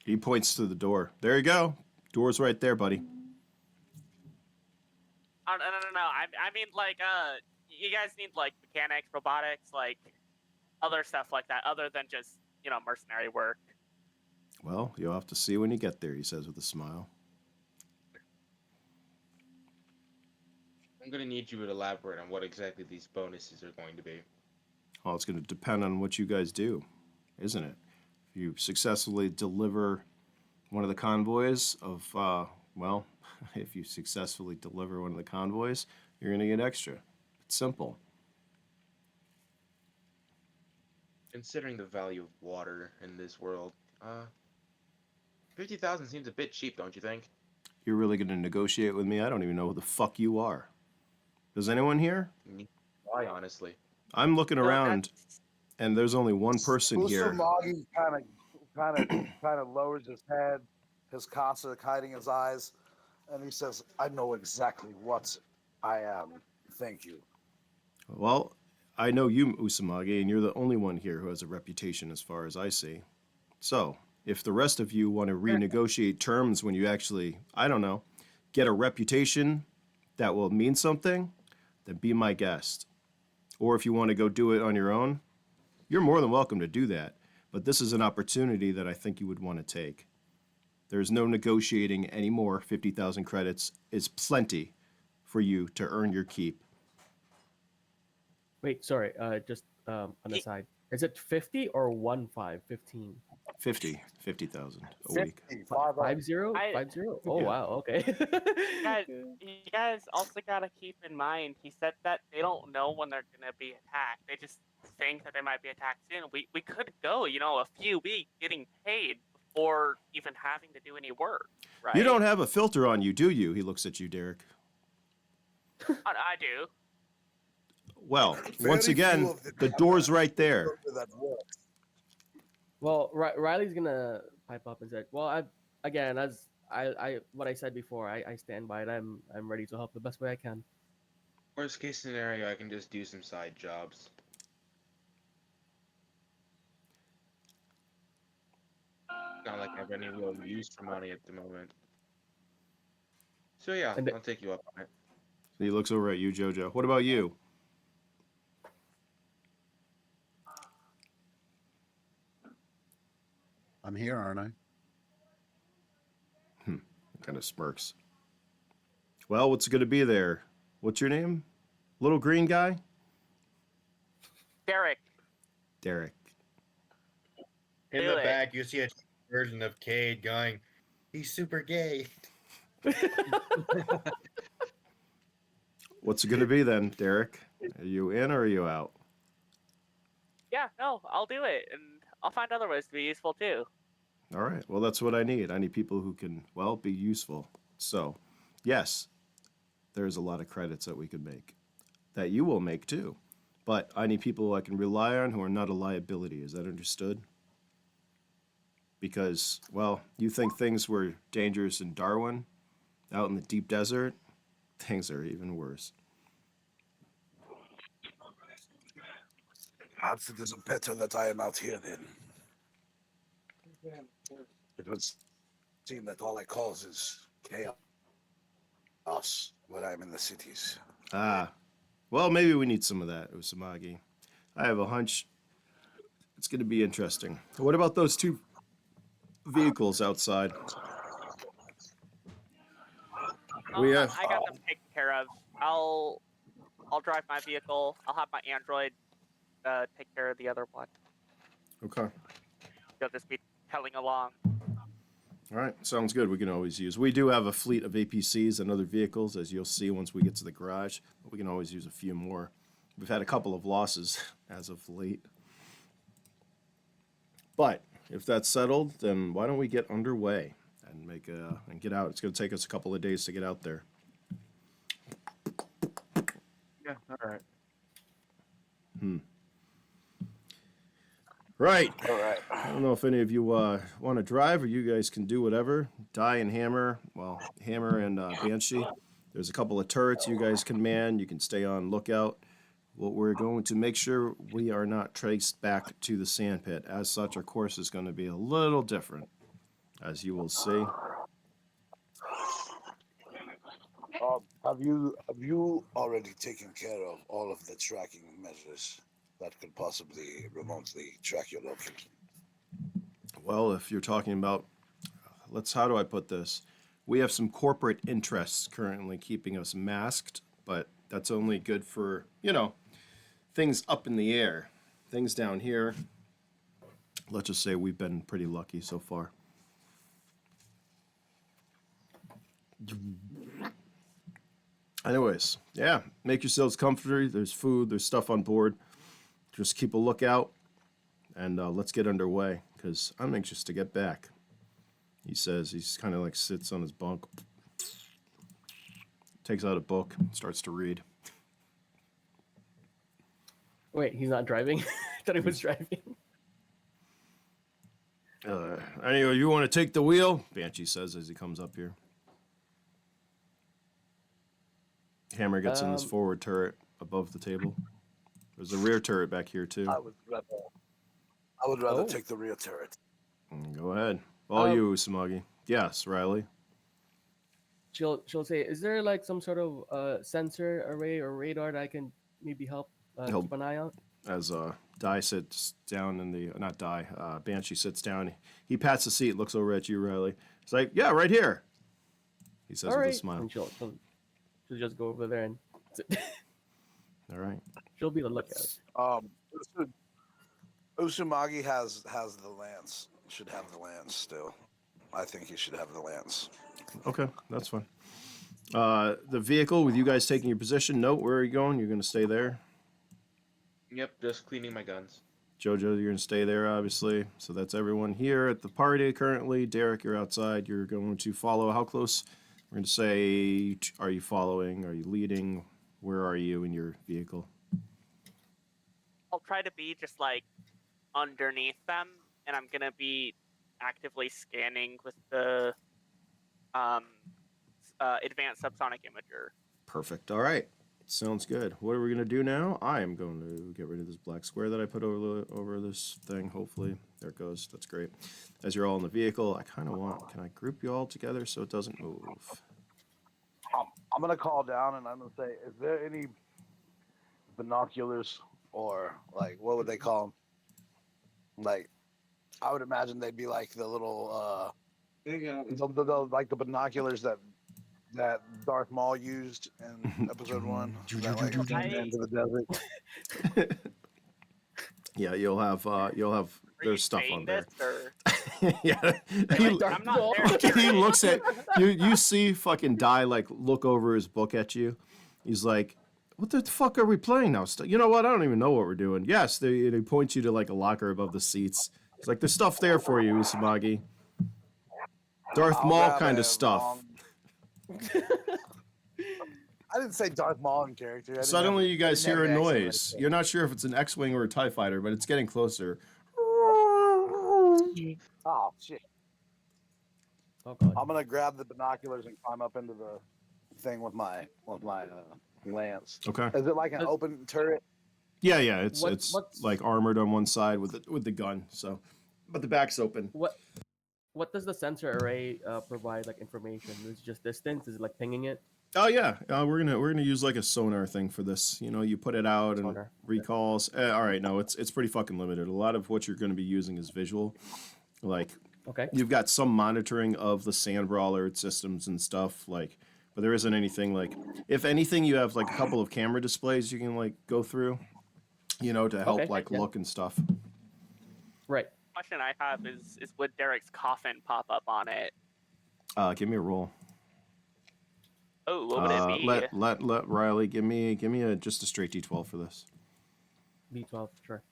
He points to the door. There you go. Door's right there, buddy. No. I mean, like, you guys need like mechanics, robotics, like other stuff like that, other than just mercenary work. Well, you'll have to see when you get there, he says with a smile. I'm gonna need you to elaborate on what exactly these bonuses are going to be. Well, it's going to depend on what you guys do, isn't it? If you successfully deliver one of the convoys if you successfully deliver one of the convoys, you're going to get extra. It's simple. Considering the value of water in this world, 50,000 seems a bit cheap, don't you think? You're really going to negotiate with me? I don't even know who the fuck you are. Does anyone here? Why, honestly? I'm looking No, around, and there's only one person here. Usumagi kind of lowers his head, his concert hiding his eyes, and he says, "I know exactly what I am. Thank you." Well, I know you, Usamage, and you're the only one here who has a reputation as far as I see. So, if the rest of you want to renegotiate terms when you actually, I don't know, get a reputation that will mean something, then be my guest. Or if you want to go do it on your own, you're more than welcome to do that. But this is an opportunity that I think you would want to take. There's no negotiating anymore. 50,000 credits is plenty for you to earn your keep. Wait, sorry. Just on the side, is it 50 or 15? 50,000 a week. 50, 50? I- 50? Oh Yeah. wow. Okay. You guys also gotta keep in mind, he said that they don't know when they're gonna be attacked. They just think that they might be attacked soon. We could go, a few weeks getting paid before even having to do any work, right? You don't have a filter on you, do you? He looks at you, Derek. I do. Well, once Very few again, of the door's right there. That works. Well, Riley's gonna pipe up and say, "Well, as what I said before, I stand by it. I'm ready to help the best way I can." Worst case scenario, I can just do some side jobs. Not like I have any real use for money at the moment. So yeah, And I'll take you up on it. He looks over at you, Jojo. What about you? I'm here, aren't I? Kind of smirks. Well, what's going to be there? What's your name? Little green guy? Derek, Derek. In Do the it. back, you see a version of Cade going, "He's super gay." What's it going to be then, Derek? Are you in or are you out? yeah, no, I'll do it, and I'll find other ways to be useful too. All right. Well, that's what I need. I need people who can, well, be useful. So, yes, there's a lot of credits that we could make, that you will make too. But I need people I can rely on who are not a liability. Is that understood? Because, well, you think things were dangerous in Darwin, out in the deep desert? Things are even worse. Perhaps it is better that I am out here then. It would seem that all I cause is chaos when I'm in the cities. Ah, well, maybe we need some of that, Usamagi. I have a hunch it's going to be interesting. What about those two vehicles outside? We have. I got them taken care of. I'll drive my vehicle. I'll have my android take care of the other one. Okay. They'll just be telling along. All right, sounds good. We can always use. We do have a fleet of APCs and other vehicles, as you'll see once we get to the garage. But we can always use a few more. We've had a couple of losses as of late. But if that's settled, then why don't we get underway and and get out? It's going to take us a couple of days to get out there. Yeah, all right. Right. All right. I don't know if any of you want to drive, or you guys can do whatever. Die and Hammer, well, Hammer and Banshee. There's a couple of turrets you guys can man. You can stay on lookout. What we're going to make sure we are not traced back to the sand pit. As such, our course is going to be a little different, as you will see. Have you already taken care of all of the tracking measures that could possibly remotely track your location? Well, if you're talking about, how do I put this? We have some corporate interests currently keeping us masked, but that's only good for, things up in the air. Things down here, let's just say we've been pretty lucky so far. Anyways, yeah, make yourselves comfortable. There's food, there's stuff on board. Just keep a lookout, and let's get underway, because I'm anxious to get back. He says, he's kind of like sits on his bunk, takes out a book, starts to read. Wait, he's not driving? I thought he was driving. Anyway, you want to take the wheel? Banshee says as he comes up here. Hammer gets in this forward turret above the table. There's a rear turret back here too. I would rather take the rear turret. Go ahead. All you, Usamagi. Yes, Riley. She'll say, is there like some sort of sensor array or radar that I can maybe help keep an eye out? As Di sits down in the not Di, Banshee sits down. He pats the seat, looks over at you, Riley. He's like, "Yeah, right here." He says with a smile. And she'll just go over there and sit. All right. She'll be the lookout. Usumagi has the lance. Should have the lance still. I think he should have the lance. Okay, that's fine. The vehicle with you guys taking your position. Note, where are you going? You're going to stay there. Yep, just cleaning my guns. Jojo, you're going to stay there, obviously. So that's everyone here at the party currently. Derek, you're outside. You're going to follow. How close? We're going to say, are you following? Are you leading? Where are you in your vehicle? I'll try to be just like underneath them, and I'm gonna be actively scanning with the advanced subsonic imager. Perfect. All right. Sounds good. What are we going to do now? I am going to get rid of this black square that I put over this thing, hopefully. There it goes. That's great. As you're all in the vehicle, I kind of want... Can I group you all together so it doesn't move? I'm going to call down and I'm going to say, is there any binoculars or, like, what would they call them? Like, I would imagine they'd be like the little, like the binoculars that Darth Maul used in Episode 1. That, like, into the desert. Yeah, you'll have there's stuff on there. Yeah, I'm not there. he looks at you. You see fucking Die like look over his book at you. He's like, "What the fuck are we playing now? You know what? I don't even know what we're doing." Yes, he points you to like a locker above the seats. It's like there's stuff there for you, Usamagi. Darth I'll Maul grab kind a of stuff. wrong- I didn't say Darth Maul in character. I didn't Suddenly have- you I guys didn't hear a have an accent noise. right You're not sure if it's an X-Wing or a TIE fighter, but it's getting closer. there. Oh shit! Oh god. I'm gonna grab the binoculars and climb up into the thing with my lance. Okay. Is it like an Does- open turret? Yeah, it's What's- like armored on one side with the gun. So, but the back's open. What does the sensor array provide like information? Is it just distance? Is it like pinging it? Oh yeah, we're gonna use like a sonar thing for this. You know, you put it out and Sonar. recalls. All right, no, it's pretty fucking limited. A lot of what you're going to be using is visual. Like Okay. you've got some monitoring of the sand brawler systems and stuff. Like, but there isn't anything like. If anything, you have like a couple of camera displays you can like go through. You know, to help Okay, like yeah. look and stuff. Right. Question I have is would Derek's coffin pop up on it? Give me a roll. Oh, what would it be? Let Riley give me just a straight D12 for this. B12. Sure.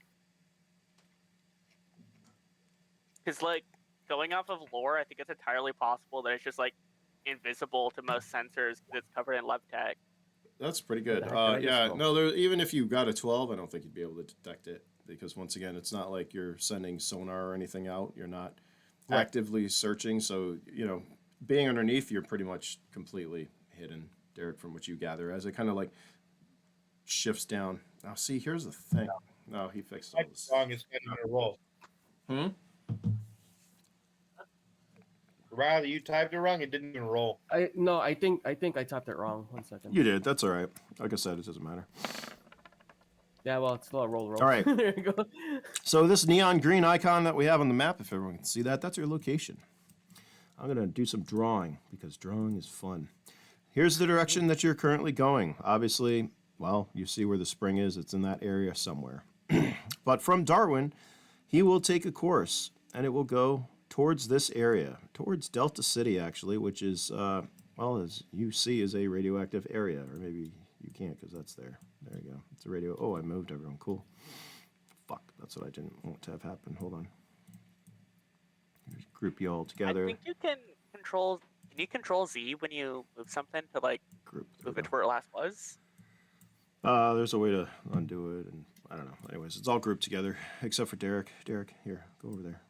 Because like going off of lore, I think it's entirely possible that it's just like invisible to most sensors because it's covered in lev tech. That's pretty good. the heck did I just Yeah, roll? no, even if you got a 12, I don't think you'd be able to detect it because once again, it's not like you're sending sonar or anything out. You're not Right. actively searching, so you know, being underneath, you're pretty much completely hidden, Derek, from what you gather. As it kind of like shifts down. Now, see, here's the thing. No, he fixed all this. Wrong is getting a roll. Hmm. Riley, you typed it wrong. It didn't even roll. I think I typed it wrong. 1 second. You did. That's all right. Like I said, it doesn't matter. Yeah, well, it's still a roll. All right. There you go. So this neon green icon that we have on the map, if everyone can see that, that's your location. I'm going to do some drawing because drawing is fun. Here's the direction that you're currently going. Obviously, well, you see where the spring is. It's in that area somewhere. But from Darwin, he will take a course, and it will go towards this area, towards Delta City, actually, which is, well, as you see, is a radioactive area. Or maybe you can't because that's there. There you go. It's a radio. Oh, I moved everyone. Cool. Fuck, that's what I didn't want to have happen. Hold on. Here's group you all together. I think you can control. Can you control Z when you move something to like Group. move it to where it last was? There's a way to undo it, and I don't know. Anyways, it's all grouped together except for Derek. Derek, here, go over there.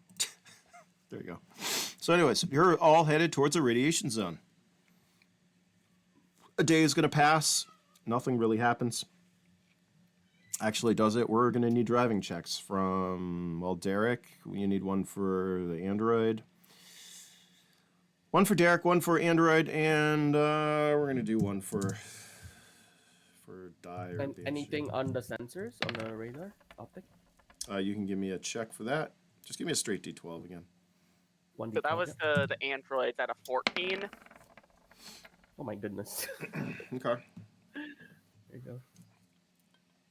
There you go. So, anyways, you're all headed towards a radiation zone. A day is going to pass. Nothing really happens. Actually, does it? We're going to need driving checks from, well, Derek. You need one for the Android. One for Derek, one for Android, and we're going to do one for Dye. Or And Banshee. anything on the sensors on the radar optic? You can give me a check for that. Just give me a straight D12 again. 1D12. So that was the androids at a 14. Oh my goodness. Okay. There you go.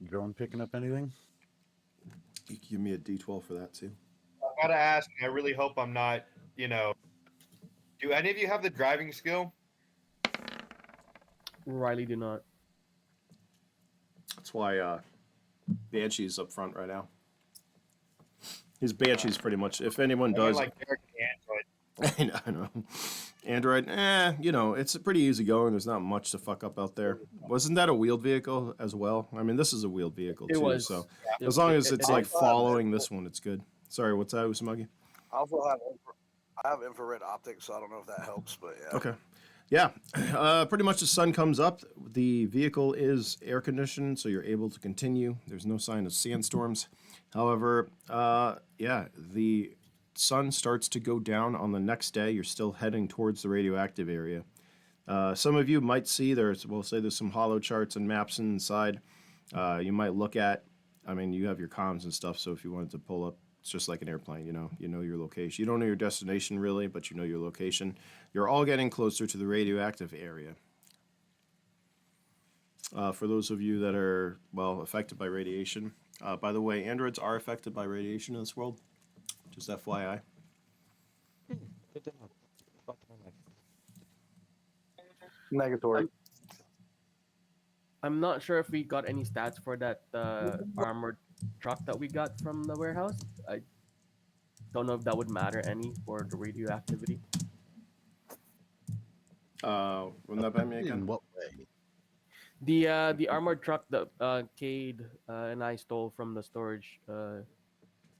Drone picking up anything? You can give me a D12 for that too. I gotta ask. I really hope I'm not. You know, do any of you have the driving skill? Riley do not. That's why Banshee's up front right now. His Banshee's pretty much. If anyone I mean, does, like Derek the Android. I know. Android, you know, it's pretty easy going. There's not much to fuck up out there. Wasn't that a wheeled vehicle as well? I mean, this is a wheeled vehicle It too. was. So It- as long as it- it's it- like also have following this one, it's good. Sorry, what's that, Usamagi? I also have I have infrared optics, so I don't know if that helps, but yeah. Okay. Yeah. Pretty much the sun comes up. The vehicle is air conditioned, so you're able to continue. There's no sign of sandstorms. However, yeah, the sun starts to go down on the next day. You're still heading towards the radioactive area. Some of you might see there's some hollow charts and maps inside. You might look at. I mean, you have your comms and stuff, so if you wanted to pull up, it's just like an airplane, you know your location. You don't know your destination really, but you know your location. You're all getting closer to the radioactive area. For those of you that are, well, affected by radiation. By the way, androids are affected by radiation in this world. Just FYI. Good to know. Fuck my life. Negatory. I'm not sure if we got any stats for that armored truck that we got from the warehouse. Don't know if that would matter any for the radioactivity. Run that by me In again. what way? The armored truck that Cade and I stole from the storage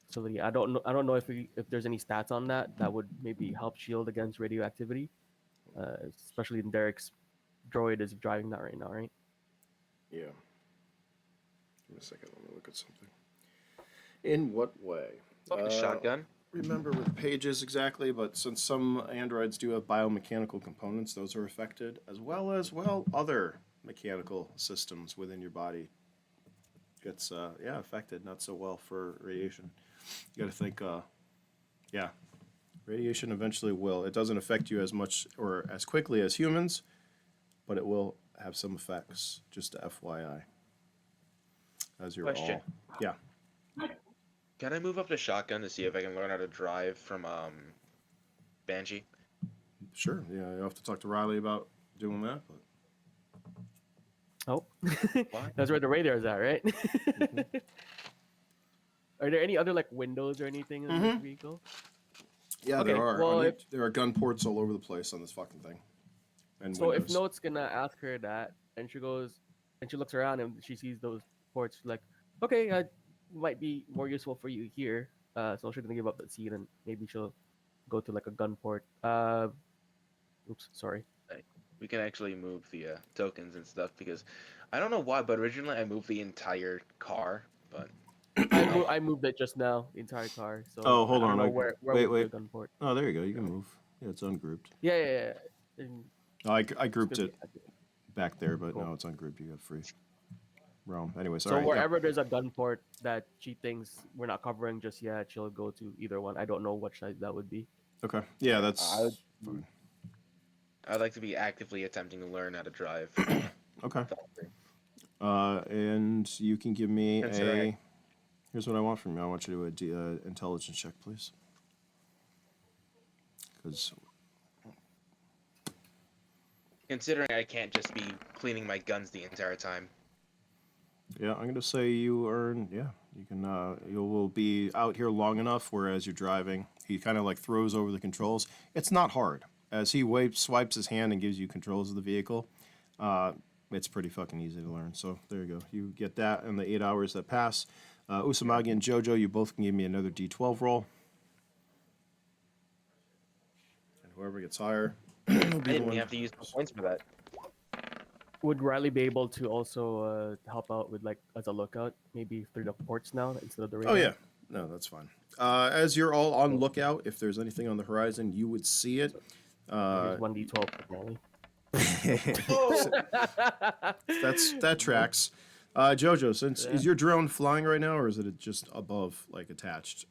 facility. I don't know if there's any stats on that that would maybe help shield against radioactivity. Especially in Derek's droid is driving that right now, right? Yeah. Give me a second. Let me look at something. In what way? Like a shotgun. Remember with pages exactly, but since some androids do have biomechanical components, those are affected, as well as other mechanical systems within your body gets affected not so well for radiation. You got to think, radiation eventually will. It doesn't affect you as much or as quickly as humans, but it will have some effects. Just FYI, as you're Question. all yeah. Can I move up to shotgun to see if I can learn how to drive from Banshee? Sure, yeah, you have to talk to Riley about doing that, but Oh, What? that's where the radar is at, right? Are there any other like windows or anything in this vehicle? yeah, Okay, there are. well, There are gun ports all over the place on this fucking thing, and So if windows. Note's gonna ask her that, and she goes, and she looks around and she sees those ports, she's like, okay, might be more useful for you here. So she's gonna give up that seat and maybe she'll go to like a gun port. Oops, sorry. Like, we can actually move the tokens and stuff because I don't know why, but originally I moved the entire car, but I moved it just now, the entire car. So Oh, hold I don't on. know where Wait, would be a wait. gun port. Oh, there you go. You can move. Yeah, it's ungrouped. Yeah. And Oh, I it's grouped gonna be it back there, but cool. now it's ungrouped. You got free realm. Anyways, all So right. Yeah. wherever there's a gun port that she thinks we're not covering just yet, she'll go to either one. I don't know which side that would be. Okay. Yeah, that's I- fine. I'd like to be actively attempting to learn how to drive. Okay. And you can give me Considering- a. Here's what I want from you. I want you to do an intelligence check, please. Because Considering I can't just be cleaning my guns the entire time. yeah, I'm gonna say you earn. Yeah, you can. You will be out here long enough. Whereas you're driving, he kind of like throws over the controls. It's not hard. As he swipes his hand and gives you controls of the vehicle, it's pretty fucking easy to learn. So there you go. You get that in the 8 hours that pass. Usamagi and Jojo, you both can give me another D12 roll. And whoever gets higher will I be the didn't one. have to use my points for that. Would Riley be able to also help out with like as a lookout, maybe through the ports now instead of the radar? Oh yeah, no, that's fine. As you're all on lookout, if there's anything on the horizon, you would see it. Here's 1d12 for Riley. That tracks. Jojo, since is your drone flying right now, or is it just above, like attached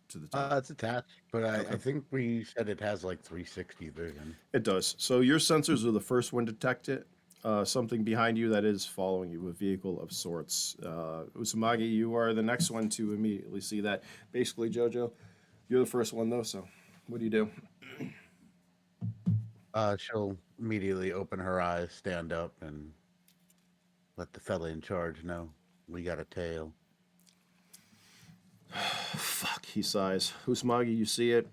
to the top? It's attached, but Okay. I think we said it has like 360 vision. It does. So your sensors are the first one to detect it. Something behind you that is following you, a vehicle of sorts. Usamagi, you are the next one to immediately see that. Basically, Jojo, you're the first one though. So, what do you do? She'll immediately open her eyes, stand up, and let the fella in charge know we got a tail. Fuck, he sighs. Usamagi, you see it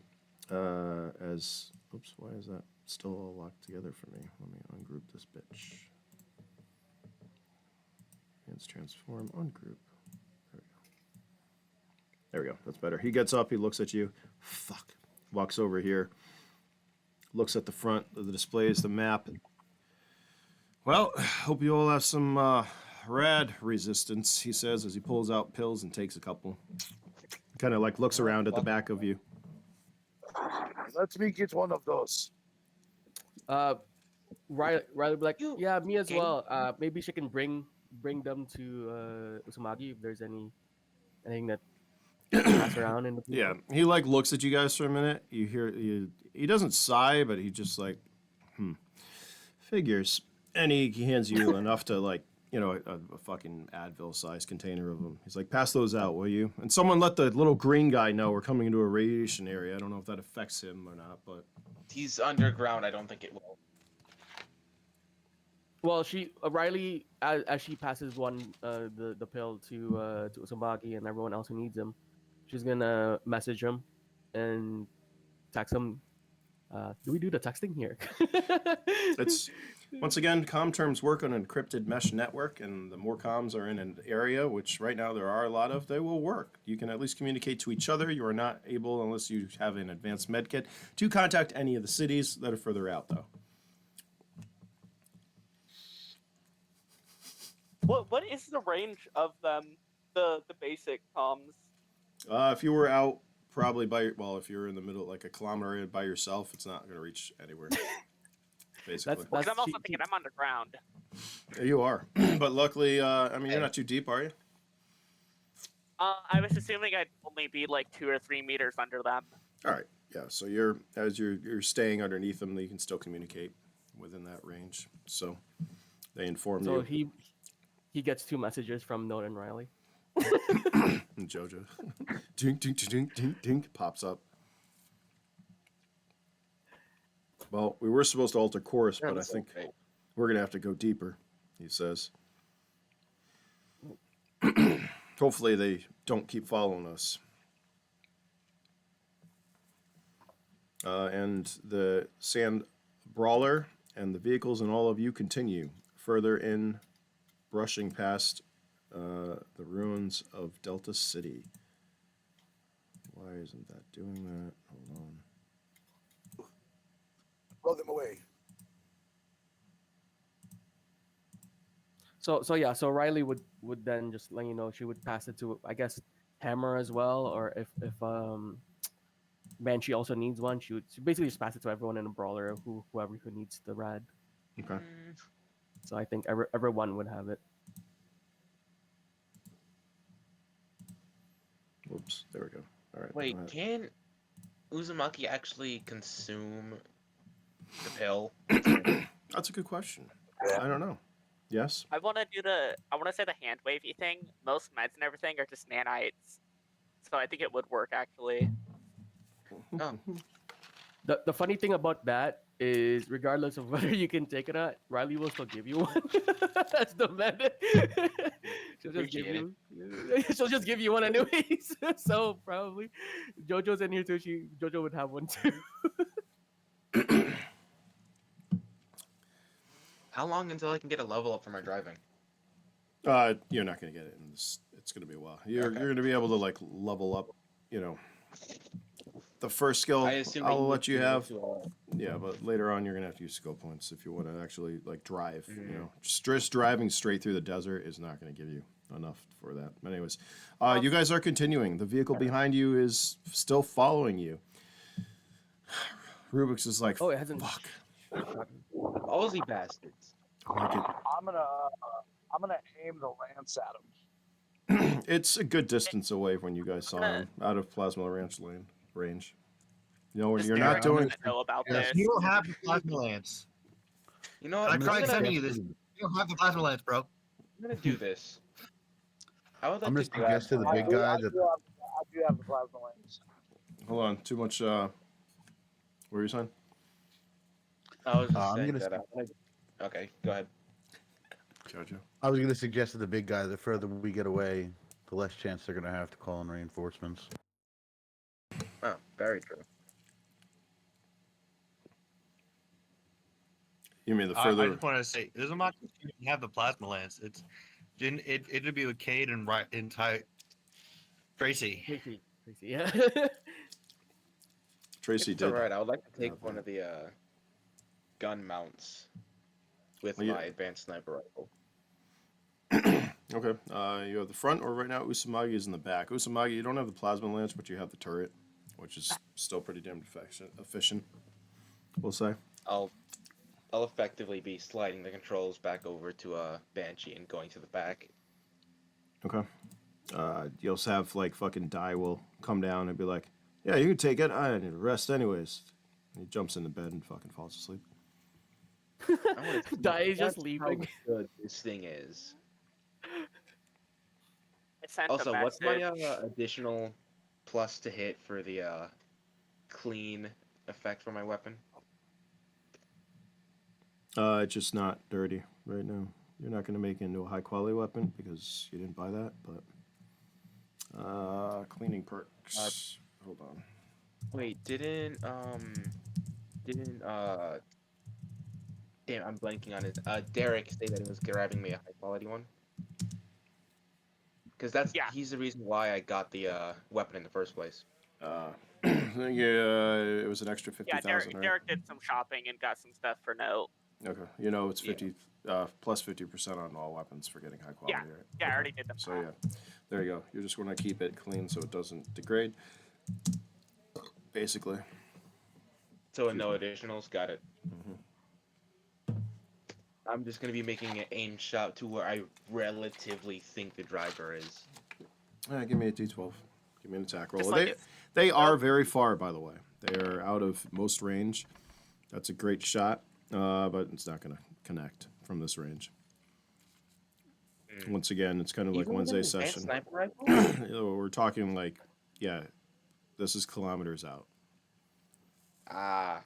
as. Oops, why is that still all locked together for me? Let me ungroup this bitch. Hands transform, ungroup. There we go. There we go. That's better. He gets up, he looks at you. Fuck. Walks over here. Looks at the front of the displays, the map. Well, hope you all have some rad resistance, he says as he pulls out pills and takes a couple. Kind of like looks around at the back of you. Let me get one of those. Riley be like, You- yeah, me as okay. well. Maybe she can bring them to Usumagi if there's anything that pass around in the Yeah, vehicle. he like looks at you guys for a minute. You hear he doesn't sigh, but he just like, figures, and he hands you enough to like a fucking Advil-sized container of them. He's like, pass those out, will you? And someone let the little green guy know we're coming into a radiation area. I don't know if that affects him or not, but He's underground. I don't think it will. Well, she Riley as she passes one the pill to Usumagi and everyone else who needs him, she's gonna message him and text him. Do we do the texting here? It's once again, comm terms work on an encrypted mesh network, and the more comms are in an area, which right now there are a lot of, they will work. You can at least communicate to each other. You are not able, unless you have an advanced medkit, to contact any of the cities that are further out, though. What is the range of them? The basic comms. If you were out, probably if you're in the middle, like a kilometer area by yourself, it's not going to reach anywhere. Basically, Because I'm also thinking I'm underground. You are, but luckily, I mean, you're not too deep, are you? I was assuming I'd only be like 2 or 3 meters under them. All right, yeah. So you're staying underneath them, you can still communicate within that range. So they inform So you. he gets 2 messages from Note and Riley. And Jojo, dink dink dink dink dink pops up. Well, we were supposed to alter course, but I think we're gonna have to go deeper. He says. Hopefully they don't keep following us. And the sand brawler and the vehicles and all of you continue further in, brushing past the ruins of Delta City. Why isn't that doing that? Hold on. Blow them away. So Riley would then just let you know she would pass it to, I guess, Hammer as well, or if Banshee also needs one, she basically just pass it to everyone in a brawler whoever who needs the rad. Okay. So I think everyone would have it. Oops, there we go. All right. Wait, can Uzumaki actually consume the pill? That's a good question. I don't know. Yes. I want to say the hand wavy thing. Most meds and everything are just nanites, so I think it would work actually. Oh. The funny thing about that is, regardless of whether you can take it or not, Riley will still give you one. That's the method. She'll just give you one anyways. So probably Jojo's in here too. Jojo would have one too. How long until I can get a level up for my driving? You're not gonna get it in this. It's gonna be a while. You're gonna be able to like level up. You know, the first skill I'll let you have. Yeah, but later on you're gonna have to use skill points if you want to actually like drive. You know, just driving straight through the desert is not gonna give you enough for that. But anyways, you guys are continuing. The vehicle behind you is still following you. Rubik's is like, Oh, it hasn't. Fuck. Aussie bastards. Like it. I'm gonna aim the lance at him. It's a good distance away when you guys saw him out of plasma range. You know, you're not doing. Know about this. You don't have the plasma lance. You know what? I tried sending you this. You don't have the plasma lance, bro. I'm gonna do this. I would like I'm gonna to grab suggest to the my- big guy I that do have the plasma lance. Hold on, too much. What were you saying? I was just I'm saying gonna that. Okay, go ahead. Jojo. I was gonna suggest to the big guy the further we get away, the less chance they're gonna have to call in reinforcements. Oh, very true. You mean the I further? just want to say, Uzumaki doesn't have the plasma lance. It'd be with Cade and Tracy. Tracy, yeah. Tracy It's did. alright. I would like to take one of the gun mounts with Well, yeah. my advanced sniper rifle. Okay. You have the front, or right now Usumagi is in the back. Usumagi, you don't have the plasma lance, but you have the turret, which is still pretty damn efficient. We'll say. I'll effectively be sliding the controls back over to Banshee and going to the back. Okay. You'll also have like fucking Die will come down and be like, "Yeah, you can take it. I need to rest anyways." And he jumps into bed and fucking falls asleep. Die is just That's leaving. How good this thing is. I sent Also, a what's my message. additional plus to hit for the clean effect for my weapon? It's just not dirty right now. You're not going to make it into a high quality weapon because you didn't buy that, but Cleaning perks. Hold on. Wait, didn't damn, I'm blanking on it. Derek say that he was grabbing me a high quality one. Because Yeah. he's the reason why I got the weapon in the first place. Yeah, it was an extra Yeah, 50,000, right? Derek did some shopping and got some stuff for Note. Okay, you know it's Yeah. 50 plus 50% on all weapons for getting high quality, right? Yeah, I Okay. already did the So math. yeah, there you go. You're just going to keep it clean so it doesn't degrade, basically. So Excuse no me. additionals, got it. I'm just gonna be making an aim shot to where I relatively think the driver is. Give me a D12. Give me an attack roll. Just like They are Nope. very far, by the way. They are out of most range. That's a great shot, but it's not going to connect from this range. Once again, it's kind of like Even with an Wednesday advanced session. sniper rifle? We're talking like, yeah, this is kilometers out. Ah,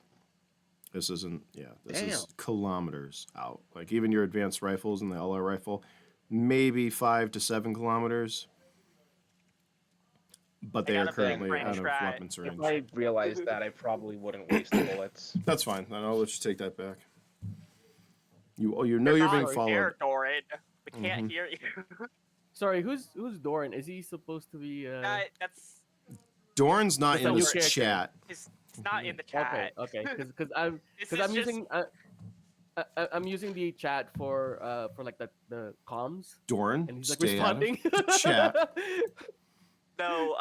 This isn't, yeah, this damn. is kilometers out. Like even your advanced rifles and the LR rifle, maybe 5 to 7 kilometers. But they got are a big currently range out of strat. weapons range. If I realized that, I probably wouldn't waste the bullets. That's fine. Then I'll let you take that back. You know You're you're not being followed. there, Doran. We can't Mhm. hear you. Sorry, who's Doran? Is he supposed to be? That's Dorn's not That's a in new this character. chat. it's not in the Okay, chat. okay, because This I'm is just using I'm using the chat for like the comms, Dorn, and he's like stay out of responding. chat. no.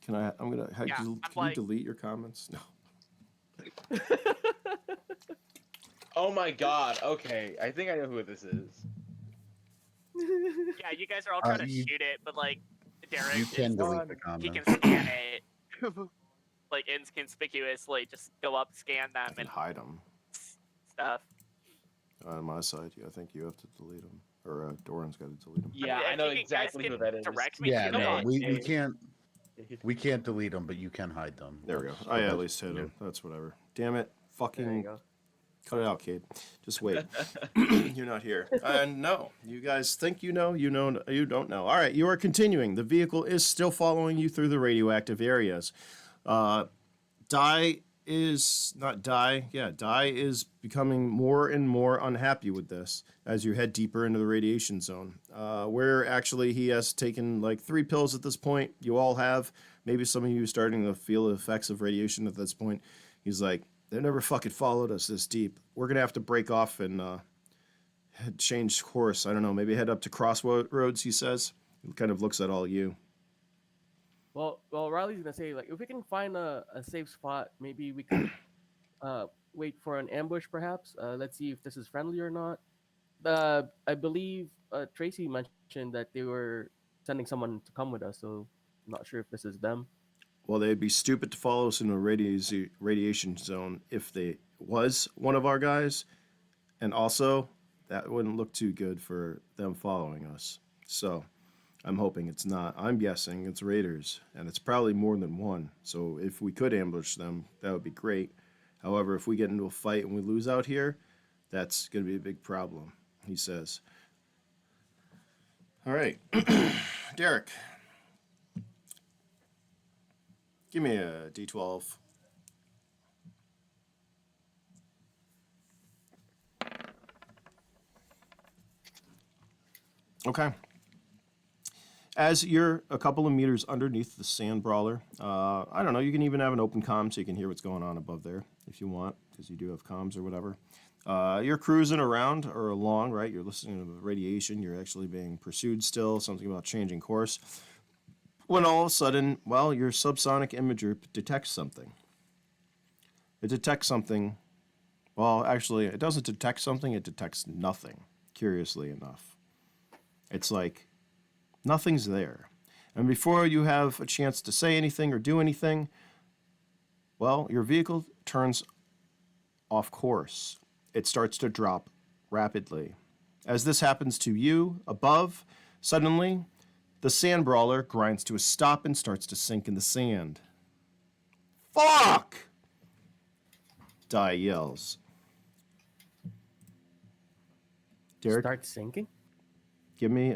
Can I? I'm gonna. Yeah, Can I'm you like- delete your comments? No. Oh my god, okay. I think I know who this is. Yeah, you guys are all trying to you- shoot it, but like Derek You can is, delete the he can comments. scan it like inconspicuously. Just go up, scan them, And and hide them stuff. on my side. I think you have to delete them, or Doran's got to delete them. Yeah, mean, I if know you guys exactly who can that is. direct me Yeah, to no, it. we can't delete them, but you can hide them. There we go. That's I the at best least you hit can him. That's whatever. Damn it! There you Fucking go. cut it out, Cade. Just wait. You're not here. No, you guys think you know. You know. You don't know. All right, you are continuing. The vehicle is still following you through the radioactive areas. Die is not Die. Yeah, Die is becoming more and more unhappy with this as you head deeper into the radiation zone. Where actually he has taken like 3 pills at this point. You all have. Maybe some of you are starting to feel the effects of radiation at this point. He's like, they never fucking followed us this deep. We're gonna have to break off and change course. I don't know. Maybe head up to Crossroads. He says. He kind of looks at all you. Well, Riley's gonna say like if we can find a safe spot, maybe we can wait for an ambush. Perhaps let's see if this is friendly or not. I believe Tracy mentioned that they were sending someone to come with us, so I'm not sure if this is them. Well, they'd be stupid to follow us in a radiation zone if they was one of our guys, and also that wouldn't look too good for them following us. So I'm hoping it's not. I'm guessing it's raiders, and it's probably more than one. So if we could ambush them, that would be great. However, if we get into a fight and we lose out here, that's going to be a big problem, he says. All right. Derek. Give me a D12. Okay. As you're a couple of meters underneath the sand brawler, I don't know, you can even have an open comm so you can hear what's going on above there if you want, because you do have comms or whatever. You're cruising around or along, right? You're listening to the radiation. You're actually being pursued still, something about changing course. When all of a sudden, well, your subsonic imager detects something. It detects something. Well, actually, it doesn't detect something. It detects nothing, curiously enough. It's like nothing's there. And before you have a chance to say anything or do anything, well, your vehicle turns off course. It starts to drop rapidly. As this happens to you above, suddenly the sand brawler grinds to a stop and starts to sink in the sand. Fuck! Die yells. Derek, Start sinking. give me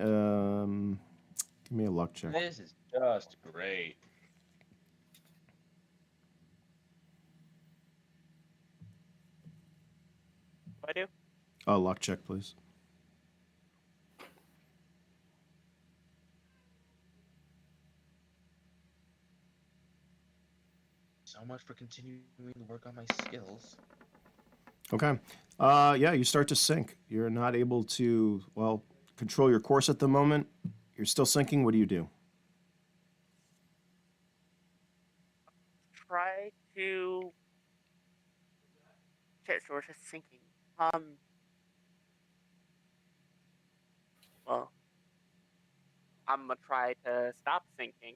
Give me a luck check. This is just great. What do I do? Luck check, please. So much for continuing to work on my skills. Okay. Yeah, you start to sink. You're not able to, well, control your course at the moment. You're still sinking. What do you do? Try to. Shit, so we're just sinking. Well, I'm gonna try to stop sinking.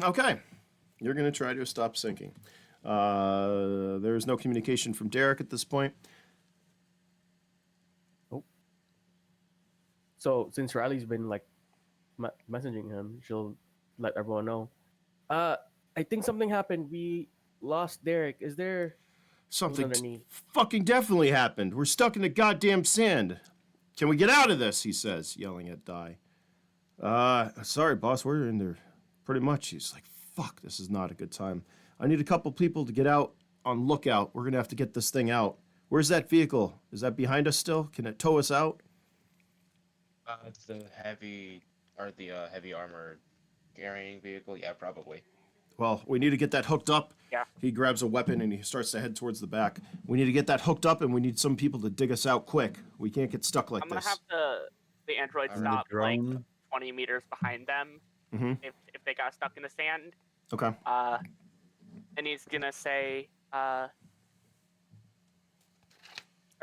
Okay. You're going to try to stop sinking. There's no communication from Derek at this point. So since Riley's been like messaging him, she'll let everyone know. I think something happened. We lost Derek. Is there Something underneath? fucking definitely happened. We're stuck in the goddamn sand. Can we get out of this? He says, yelling at Di. Sorry, boss. We're in there pretty much. He's like, fuck, this is not a good time. I need a couple people to get out on lookout. We're going to have to get this thing out. Where's that vehicle? Is that behind us still? Can it tow us out? It's the heavy armor carrying vehicle. Yeah, probably. Well, we need to get that hooked up. Yeah. He grabs a weapon and he starts to head towards the back. We need to get that hooked up and we need some people to dig us out quick. We can't get stuck like I'm gonna this. have the android And stop the like drone. 20 meters behind them Mm-hmm. if they got stuck in the sand. Okay. And he's gonna say, "Are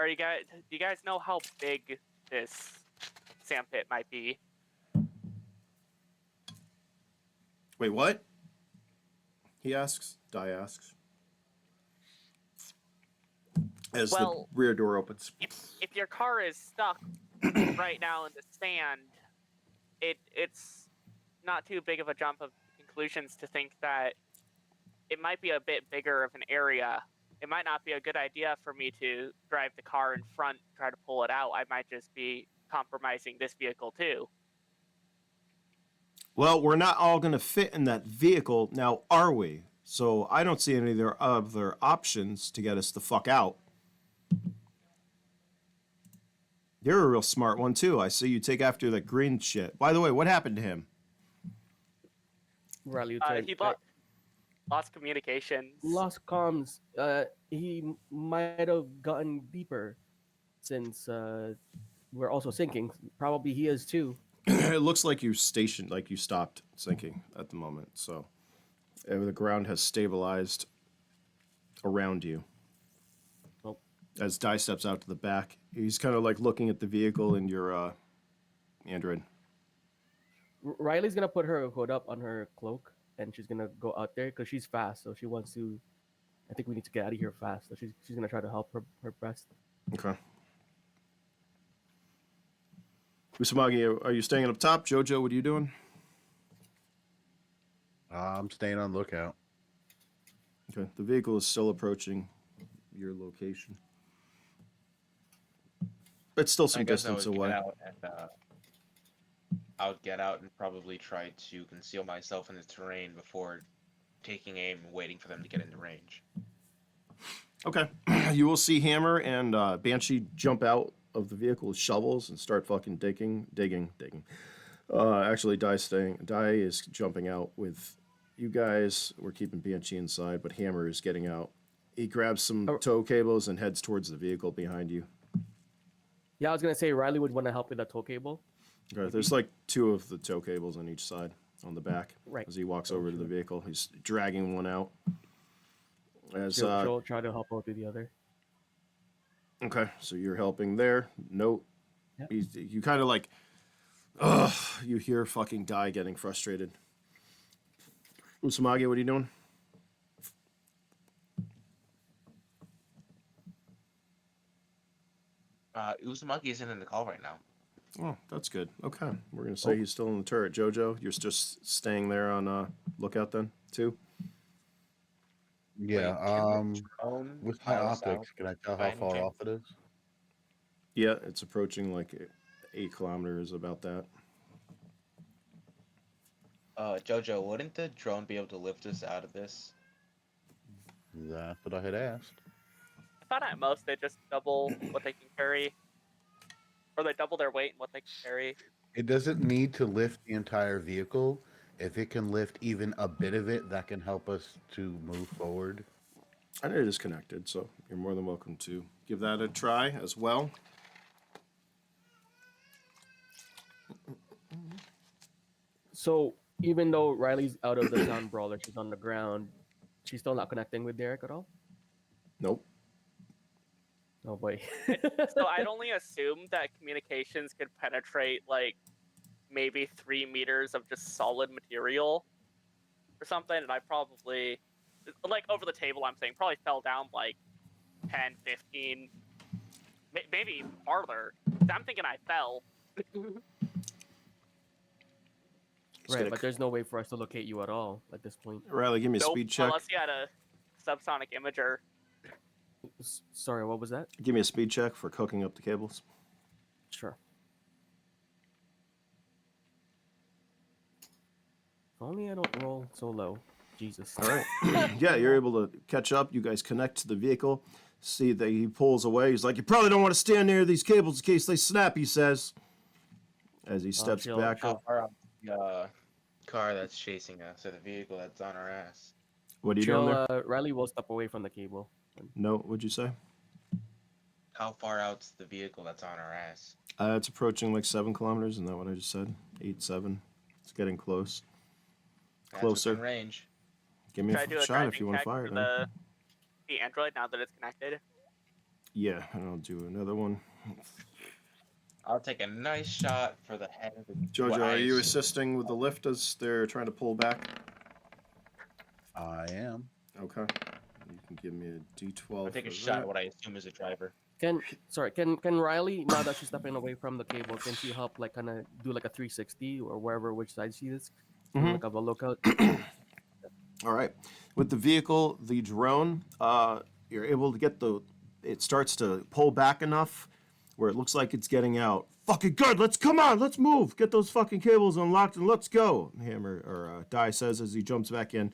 you guys? Do you guys know how big this sandpit might be?" Wait, what? He asks. Di asks. As Well, the rear door opens. if your car is stuck right now in the sand, it's not too big of a jump of conclusions to think that it might be a bit bigger of an area. It might not be a good idea for me to drive the car in front, try to pull it out. I might just be compromising this vehicle too. Well, we're not all going to fit in that vehicle now, are we? So I don't see any of their other options to get us the fuck out. You're a real smart one, too. I see you take after that green shit. By the way, what happened to him? Riley, He lost communications. lost comms. He might have gotten deeper since we're also sinking. Probably he is too. It looks like you stationed, like you stopped sinking at the moment. So the ground has stabilized around you. Oh. As Di steps out to the back, he's kind of like looking at the vehicle and your android. Riley's gonna put her hood up on her cloak, and she's gonna go out there because she's fast. So she wants to. I think we need to get out of here fast. So she's gonna try to help her best. Okay. Usamagi, are you staying up top? Jojo, what are you doing? I'm staying on lookout. Okay. The vehicle is still approaching your location. It's still some I guess distance I would away. Get out and, I would get out and probably try to conceal myself in the terrain before taking aim and waiting for them to get into range. Okay. You will see Hammer and Banshee jump out of the vehicle with shovels and start fucking digging. Actually, Di is jumping out with you guys. We're keeping Banshee inside, but Hammer is getting out. He grabs some tow cables and heads towards the vehicle behind you. Yeah, I was gonna say Riley would want to help with that tow cable. Okay, there's like 2 of the tow cables on each side on the back. Right. As he walks over to the vehicle, he's dragging one out. As She'll try to help out with the other. okay, so you're helping there. Note, Yep. you kind of like, you hear fucking Di getting frustrated. Usamagi, what are you doing? Uzumaki isn't in the call right now. Oh, that's good. Okay, we're gonna say he's still in the turret. Jojo, you're just staying there on lookout then too. Yeah. Wait, can the drone With my help us out optics, can I tell by how any far chance? off it is? Yeah, it's approaching like 8 kilometers, about that. Jojo, wouldn't the drone be able to lift us out of this? That's what I had asked. I thought at most they just double what they can carry, or they double their weight and what they can carry. It doesn't need to lift the entire vehicle. If it can lift even a bit of it, that can help us to move forward. And it is connected, so you're more than welcome to give that a try as well. So even though Riley's out of the sound brawler, she's on the ground. She's still not connecting with Derek at all. Nope. Oh boy. So I'd only assume that communications could penetrate like maybe 3 meters of just solid material or something, and I probably, like over the table, I'm saying probably fell down like 10, 15, maybe even farther. I'm thinking I fell. Right, but there's no way for us to locate you at all at this point. Riley, give me a Nope, speed check. unless you had a subsonic imager. Sorry, what was that? Give me a speed check for cooking up the cables. Sure. If only I don't roll so low. Jesus. All right. Yeah, you're able to catch up. You guys connect to the vehicle. See that he pulls away. He's like, you probably don't want to stand near these cables in case they snap, he says. As he steps chill, back. chill. How far out the car that's chasing us, or the vehicle that's on our ass? What are you doing Chill, there? Riley will step away from the cable. No, what'd you say? How far out's the vehicle that's on our ass? It's approaching like 7 kilometers. Isn't that what I just said? 8, 7. It's getting close. That's Closer. within range. Give me Should I do a a shot if you driving want to check fire for it. the Android now that it's connected? Yeah, and I'll do another one. I'll take a nice shot for the head of the. Jojo, what I are you assume- assisting with the lift as they're trying to pull back? I am. Okay. You can give me a D12. I'll take a for shot at that. what I assume is a driver. Can Riley, now that she's stepping away from the cable, can she help like kind of do like a 360 or wherever which side she is? Mhm. Like of a lookout. All right. With the vehicle, the drone, you're able to get it starts to pull back enough where it looks like it's getting out. Fucking good. Let's move. Get those fucking cables unlocked and let's go. Hammer or Die says as he jumps back in.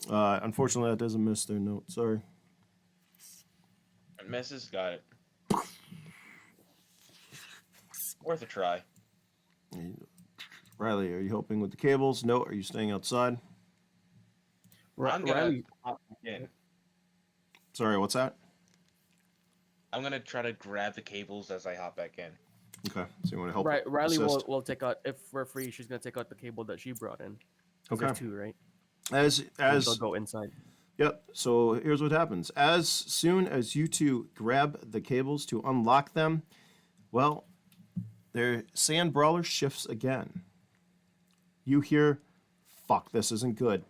Unfortunately, that doesn't miss their note. Sorry. Misses, got it. Worth a try. Riley, are you helping with the cables? No. Are you staying outside? I'm gonna Riley, hop back in. Sorry, what's that? I'm gonna try to grab the cables as I hop back in. Okay. So you want to help? Riley will, assist? will take out, if we're free, she's gonna take out the cable that she brought in. 'Cause Okay. There's 2, right? As They'll go inside. Yep. So here's what happens. As soon as you two grab the cables to unlock them, well, their sand brawler shifts again. You hear, fuck, this isn't good.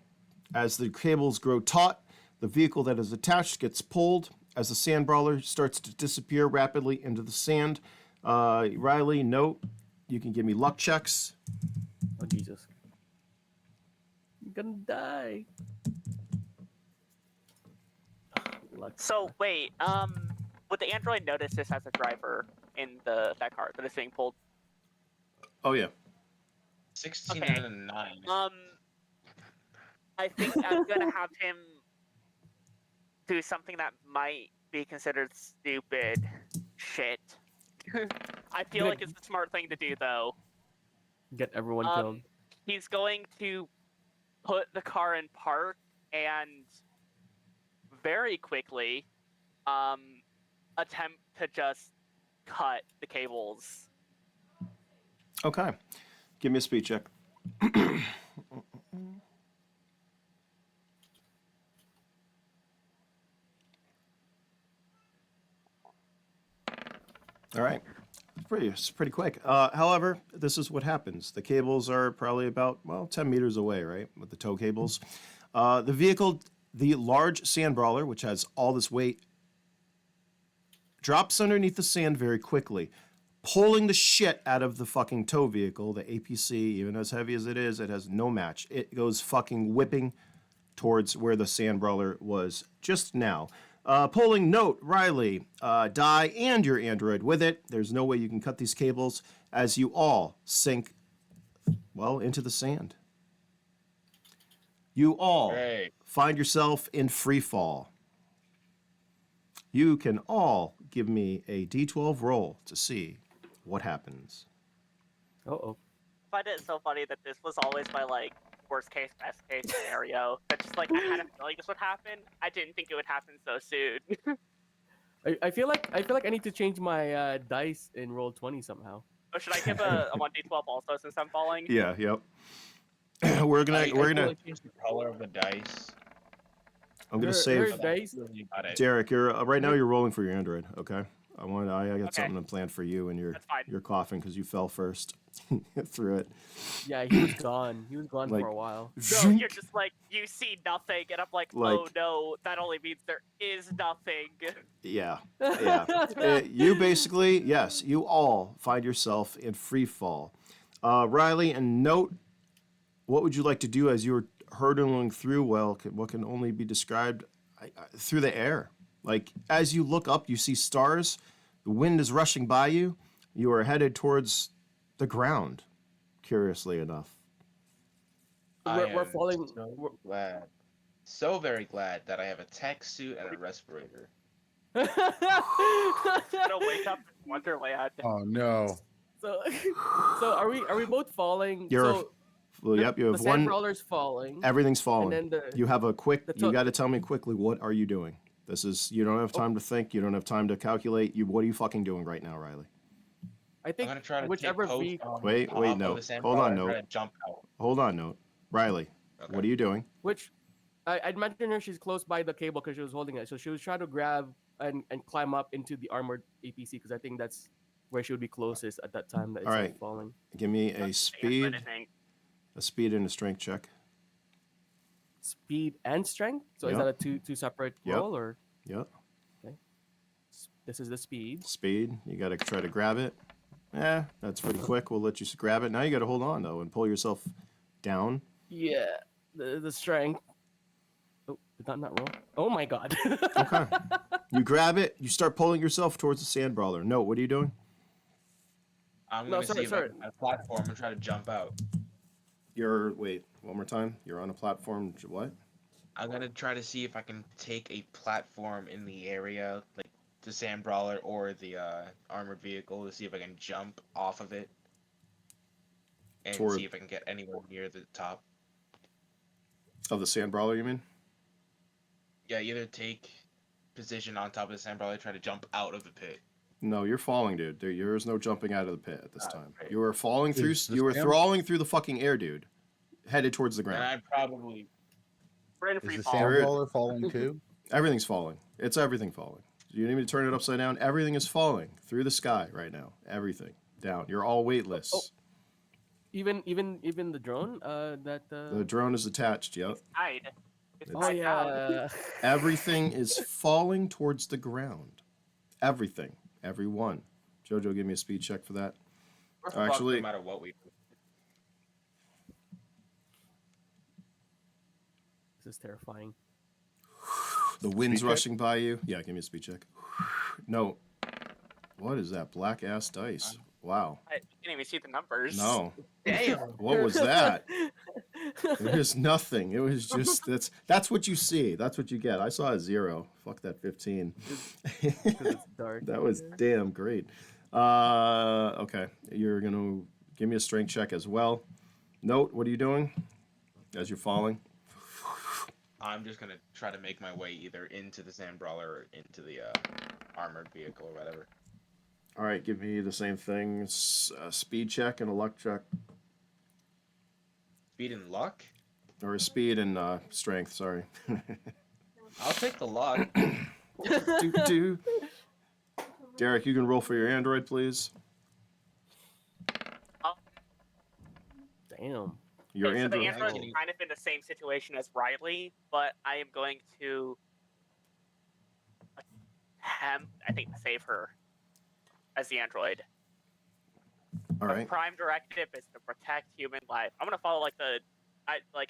As the cables grow taut, the vehicle that is attached gets pulled as the sand brawler starts to disappear rapidly into the sand. Riley, note, you can give me luck checks. Oh Jesus. I'm gonna die. So wait, would the Android notice this as a driver in that car that is being pulled? Oh, yeah. 16 Okay. and a 9. I think I'm gonna have him do something that might be considered stupid shit. I feel like it's the smart thing to do though. Get everyone killed. He's going to put the car in park and very quickly attempt to just cut the cables. Okay. Give me a speed check. All right. It's pretty quick. However, this is what happens. The cables are probably about, 10 meters away, right? With the tow cables. The vehicle, the large sand brawler, which has all this weight, drops underneath the sand very quickly, pulling the shit out of the fucking tow vehicle. The APC, even as heavy as it has no match. It goes fucking whipping towards where the sand brawler was just now. Pulling note, Riley, Die, and your android with it. There's no way you can cut these cables as you all sink well, into the sand. You all Hey, find yourself in free fall. You can all give me a d12 roll to see what happens. Oh. I find it so funny that this was always my like worst case, best case scenario. That's just like I had a feeling this would happen. I didn't think it would happen so soon. I feel like I need to change my dice in roll 20 somehow. Or should I give a 1d12 also since I'm falling? Yeah, yep. we're gonna I we're gonna. totally changed the color of the dice. I'm gonna Her save. dice. Really got it. Derek, you're right now. You're rolling for your android. Okay. I got Okay. something planned for you, and That's fine. you're coughing because you fell first through it. Yeah, he was gone. He was gone Like- for a while. So you're just like, you see nothing, and I'm like, Like- oh no, that only means there is nothing. Yeah. Yeah. You basically, yes, you all find yourself in free fall. Riley, and note, what would you like to do as you're hurtling through, what can only be described through the air? Like, as you look up, you see stars, the wind is rushing by you, you are headed towards the ground, curiously enough. We're falling. So glad. So very glad that I have a tech suit and a respirator. I'm gonna wake up in Wonderland. Oh no. so, so are we both falling? You're- so Well, yep, you the have sand one, crawler's falling. everything's falling. And then the You have a quick, the you to- got to tell me quickly, what are you doing? You don't have time to think, you don't have time to calculate. What are you fucking doing right now, Riley? I I'm think gonna try to whichever take post vehicle, on Wait, top wait, of no. the sand Hold on, bar and try no. to jump out. Hold on, note. Riley, Okay. what are you doing? which I'd mention her. She's close by the cable because she was holding it, so she was trying to grab and climb up into the armored APC because I think that's where she would be closest at that time that it's Alright. falling. Give me That's a the speed, answer, I think. and a strength check. Speed and strength. So Yep. is that a two separate Yep. roll or Yep. this is the speed? Speed. You got to try to grab it. That's pretty quick. We'll let you grab it. Now you got to hold on though and pull yourself down. Yeah, the strength. Oh, did that not roll? Oh my god. Okay. You grab it. You start pulling yourself towards the sand brawler. No, what are you doing? I'm No, gonna sorry, see if I sorry. can find a platform and try to jump out. Wait, one more time. You're on a platform. What? I'm gonna try to see if I can take a platform in the area, like the sand brawler or the armored vehicle, to see if I can jump off of it and Toward- see if I can get anywhere near the top. Of the sand brawler, you mean? Yeah, either take position on top of the sand brawler, try to jump out of the pit. No, you're falling, dude. There is no jumping out of the pit at this time. great. You are falling through. Is the You were sand- thralling through the fucking air, dude. Headed towards the And ground. I'd probably We're in Is free the fall. sand There- roller falling too? Everything's falling. It's everything falling. You need me to turn it upside down? Everything is falling through the sky right now. Everything down. You're all weightless. Oh. Even the drone. The drone is attached. Yep. Hide. It's Oh tied down. yeah. Everything is falling towards the ground. Everything. Everyone. Jojo, give me a speed check for that. we're fucked Actually- no matter what we do. This is terrifying. The wind's Speed check? rushing by you. Yeah, give me a speed check. No. What is that black ass dice? Wow. I didn't even see the numbers. No. Damn. What was that? It was nothing. It was just that's what you see. That's what you get. I saw a 0. Fuck that 15. 'Cause it's dark. That was Yeah. damn great. Okay. You're gonna give me a strength check as well. Note, what are you doing as you're falling? I'm just gonna try to make my way either into the sand brawler or into the armored vehicle or whatever. All right, give me the same thing. A speed check and a luck check, Speed and luck? or a speed and strength. Sorry. I'll take the luck. do. Derek, you can roll for your android, please. Damn. Your Okay, so the android. android Android- is kind of in the same situation as Riley, but I am going to attempt, I think, to save her as the android. All The right. prime directive is to protect human life. I'm gonna follow like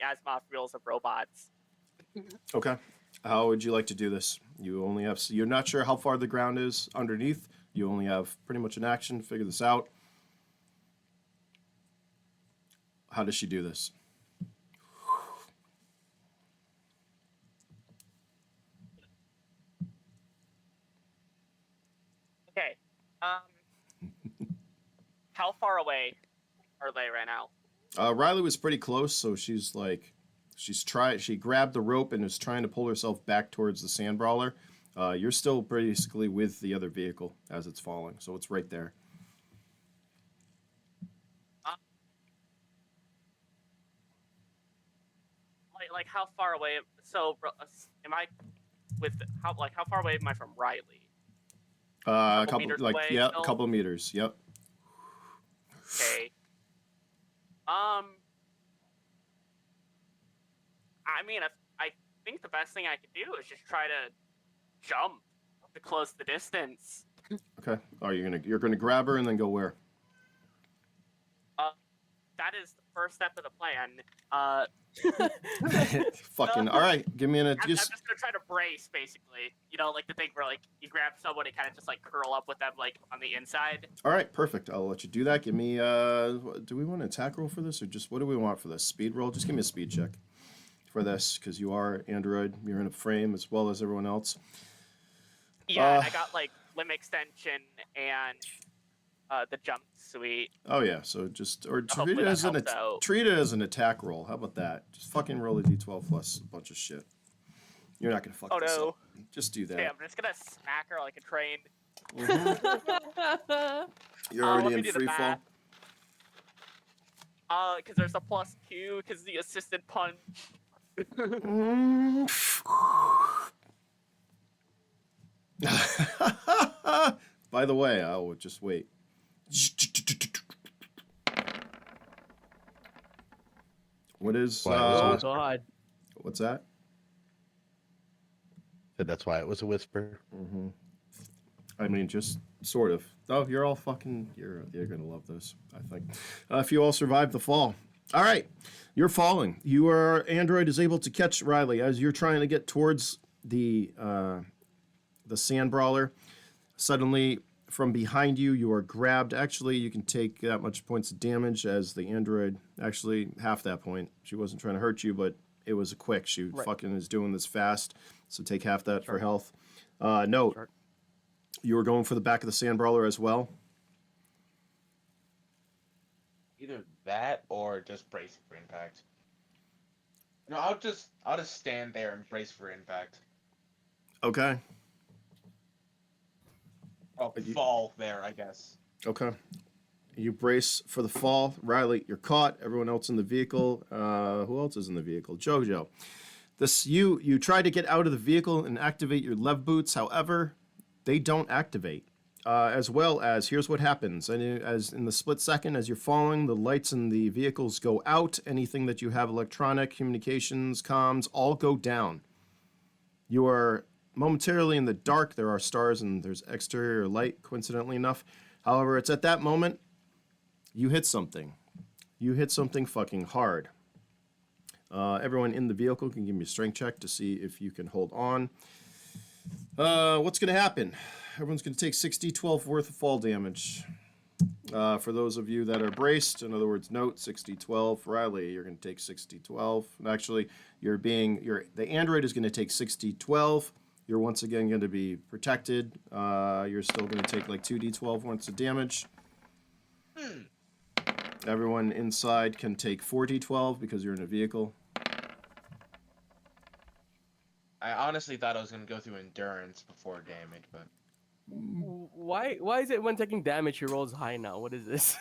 Asimov rules of robots. Okay. How would you like to do this? You only have. You're not sure how far the ground is underneath. You only have pretty much an action to figure this out. How does she do this? Okay. How far away are they right now? Riley was pretty close, so she's like, she grabbed the rope and is trying to pull herself back towards the sand brawler. You're still basically with the other vehicle as it's falling, so it's right there. Like how far away? So am I with how far away am I from Riley? A couple meters like away yeah, still? a couple of meters. Yep. Okay. I mean, I think the best thing I could do is just try to jump to close the distance. Okay. Oh, you're gonna grab her and then go where? That is the first step of the plan. Fucking. All right. Give me an. I'm just gonna try to brace, basically. You know, like the thing where like you grab someone and kind of just like curl up with them like on the inside. All right. Perfect. I'll let you do that. Give me. Do we want an attack roll for this, or just what do we want for this? Speed roll. Just give me a speed check for this, because you are Android. You're in a frame as well as everyone else. Yeah, and I got like limb extension and the jump suite. Oh yeah. So just treat Hopefully it that as helps out. treat it as an attack roll. How about that? Just fucking roll a d12 plus a bunch of shit. You're not gonna fuck Oh this no. up. Just do that. Okay, I'm just gonna smack her like a train. You're let already me in do the free fall. math. Because there's a +2 because the assisted punch. By the way, I will just wait. What is? Wow. Oh God. What's that? Said that's why it was a whisper. Mm-hmm. I mean, just sort of. Oh, you're all fucking. You're gonna love this. I think. If you all survive the fall. All right, you're falling. Your android is able to catch Riley as you're trying to get towards the sand brawler. Suddenly, from behind you, you are grabbed. Actually, you can take that much points of damage as the android. Actually, half that point. She wasn't trying to hurt you, but it was a quick. She fucking is doing this fast, so take half that for health. Note, you were going for the back of the sand brawler as well. Either that or just brace for impact. No, I'll just stand there and brace for impact. Okay. Oh, fall there, I guess. Okay. You brace for the fall. Riley, you're caught. Everyone else in the vehicle. Who else is in the vehicle? Jojo. You try to get out of the vehicle and activate your lev boots. However, they don't activate. As well as, here's what happens. And as in the split second, as you're falling, the lights in the vehicles go out. Anything that you have electronic, communications, comms, all go down. You are momentarily in the dark. There are stars and there's exterior light, coincidentally enough. However, it's at that moment you hit something. You hit something fucking hard. Everyone in the vehicle can give me a strength check to see if you can hold on. What's going to happen? Everyone's going to take 6d12 worth of fall damage. For those of you that are braced, in other words, note 6d12. Riley, you're going to take 6d12. Actually, the android is going to take 6d12. You're once again going to be protected. You're still going to take like 2d12 worth of damage. Everyone inside can take 4d12 because you're in a vehicle. I honestly thought I was gonna go through endurance before damage, but Why is it when taking damage he rolls high now? What is this?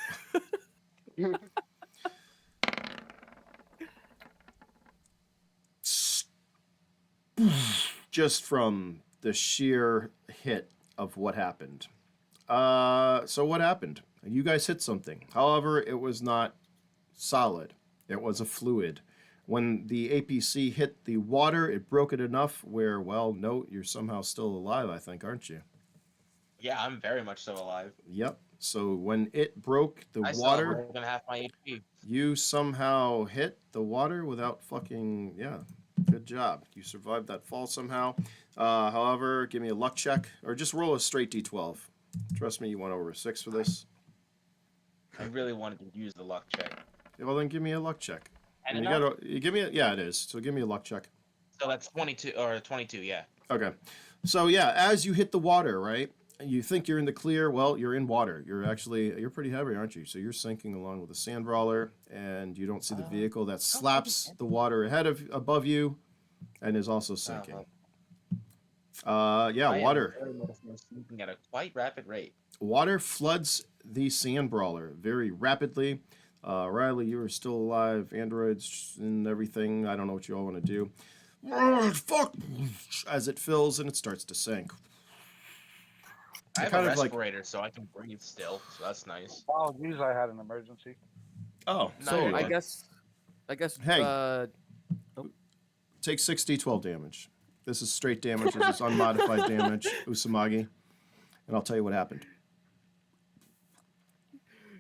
Just from the sheer hit of what happened. So what happened? You guys hit something. However, it was not solid. It was a fluid. When the APC hit the water, it broke it enough where, well, note, you're somehow still alive, I think, aren't you? yeah, I'm very much so alive. Yep. So when it broke the I still have water, more than half my HP. you somehow hit the water without fucking, yeah. Good job. You survived that fall somehow. However, give me a luck check, or just roll a straight d12. Trust me, you went over a 6 for this. I really wanted to use the luck check. Well, then give me a luck check. And And enough? you give me yeah, it is. So give me a luck check. So that's 22, yeah. Okay. So yeah, as you hit the water, right? You think you're in the clear. Well, you're in water. You're pretty heavy, aren't you? So you're sinking along with the sand brawler, and you don't see the vehicle that slaps the water above you, and is also sinking. Yeah, I am water. very much sinking at a quite rapid rate. Water floods the sand brawler very rapidly. Riley, you are still alive. Androids and everything. I don't know what you all want to do. Fuck! As it fills and it starts to sink. I have kind a of like- respirator, so I can breathe still, so that's nice. Oh, geez, I had an emergency. Oh, No, so you're I good. guess. Hey. Take 6d12 damage. This is straight damage. This is unmodified damage, Usamagi. And I'll tell you what happened.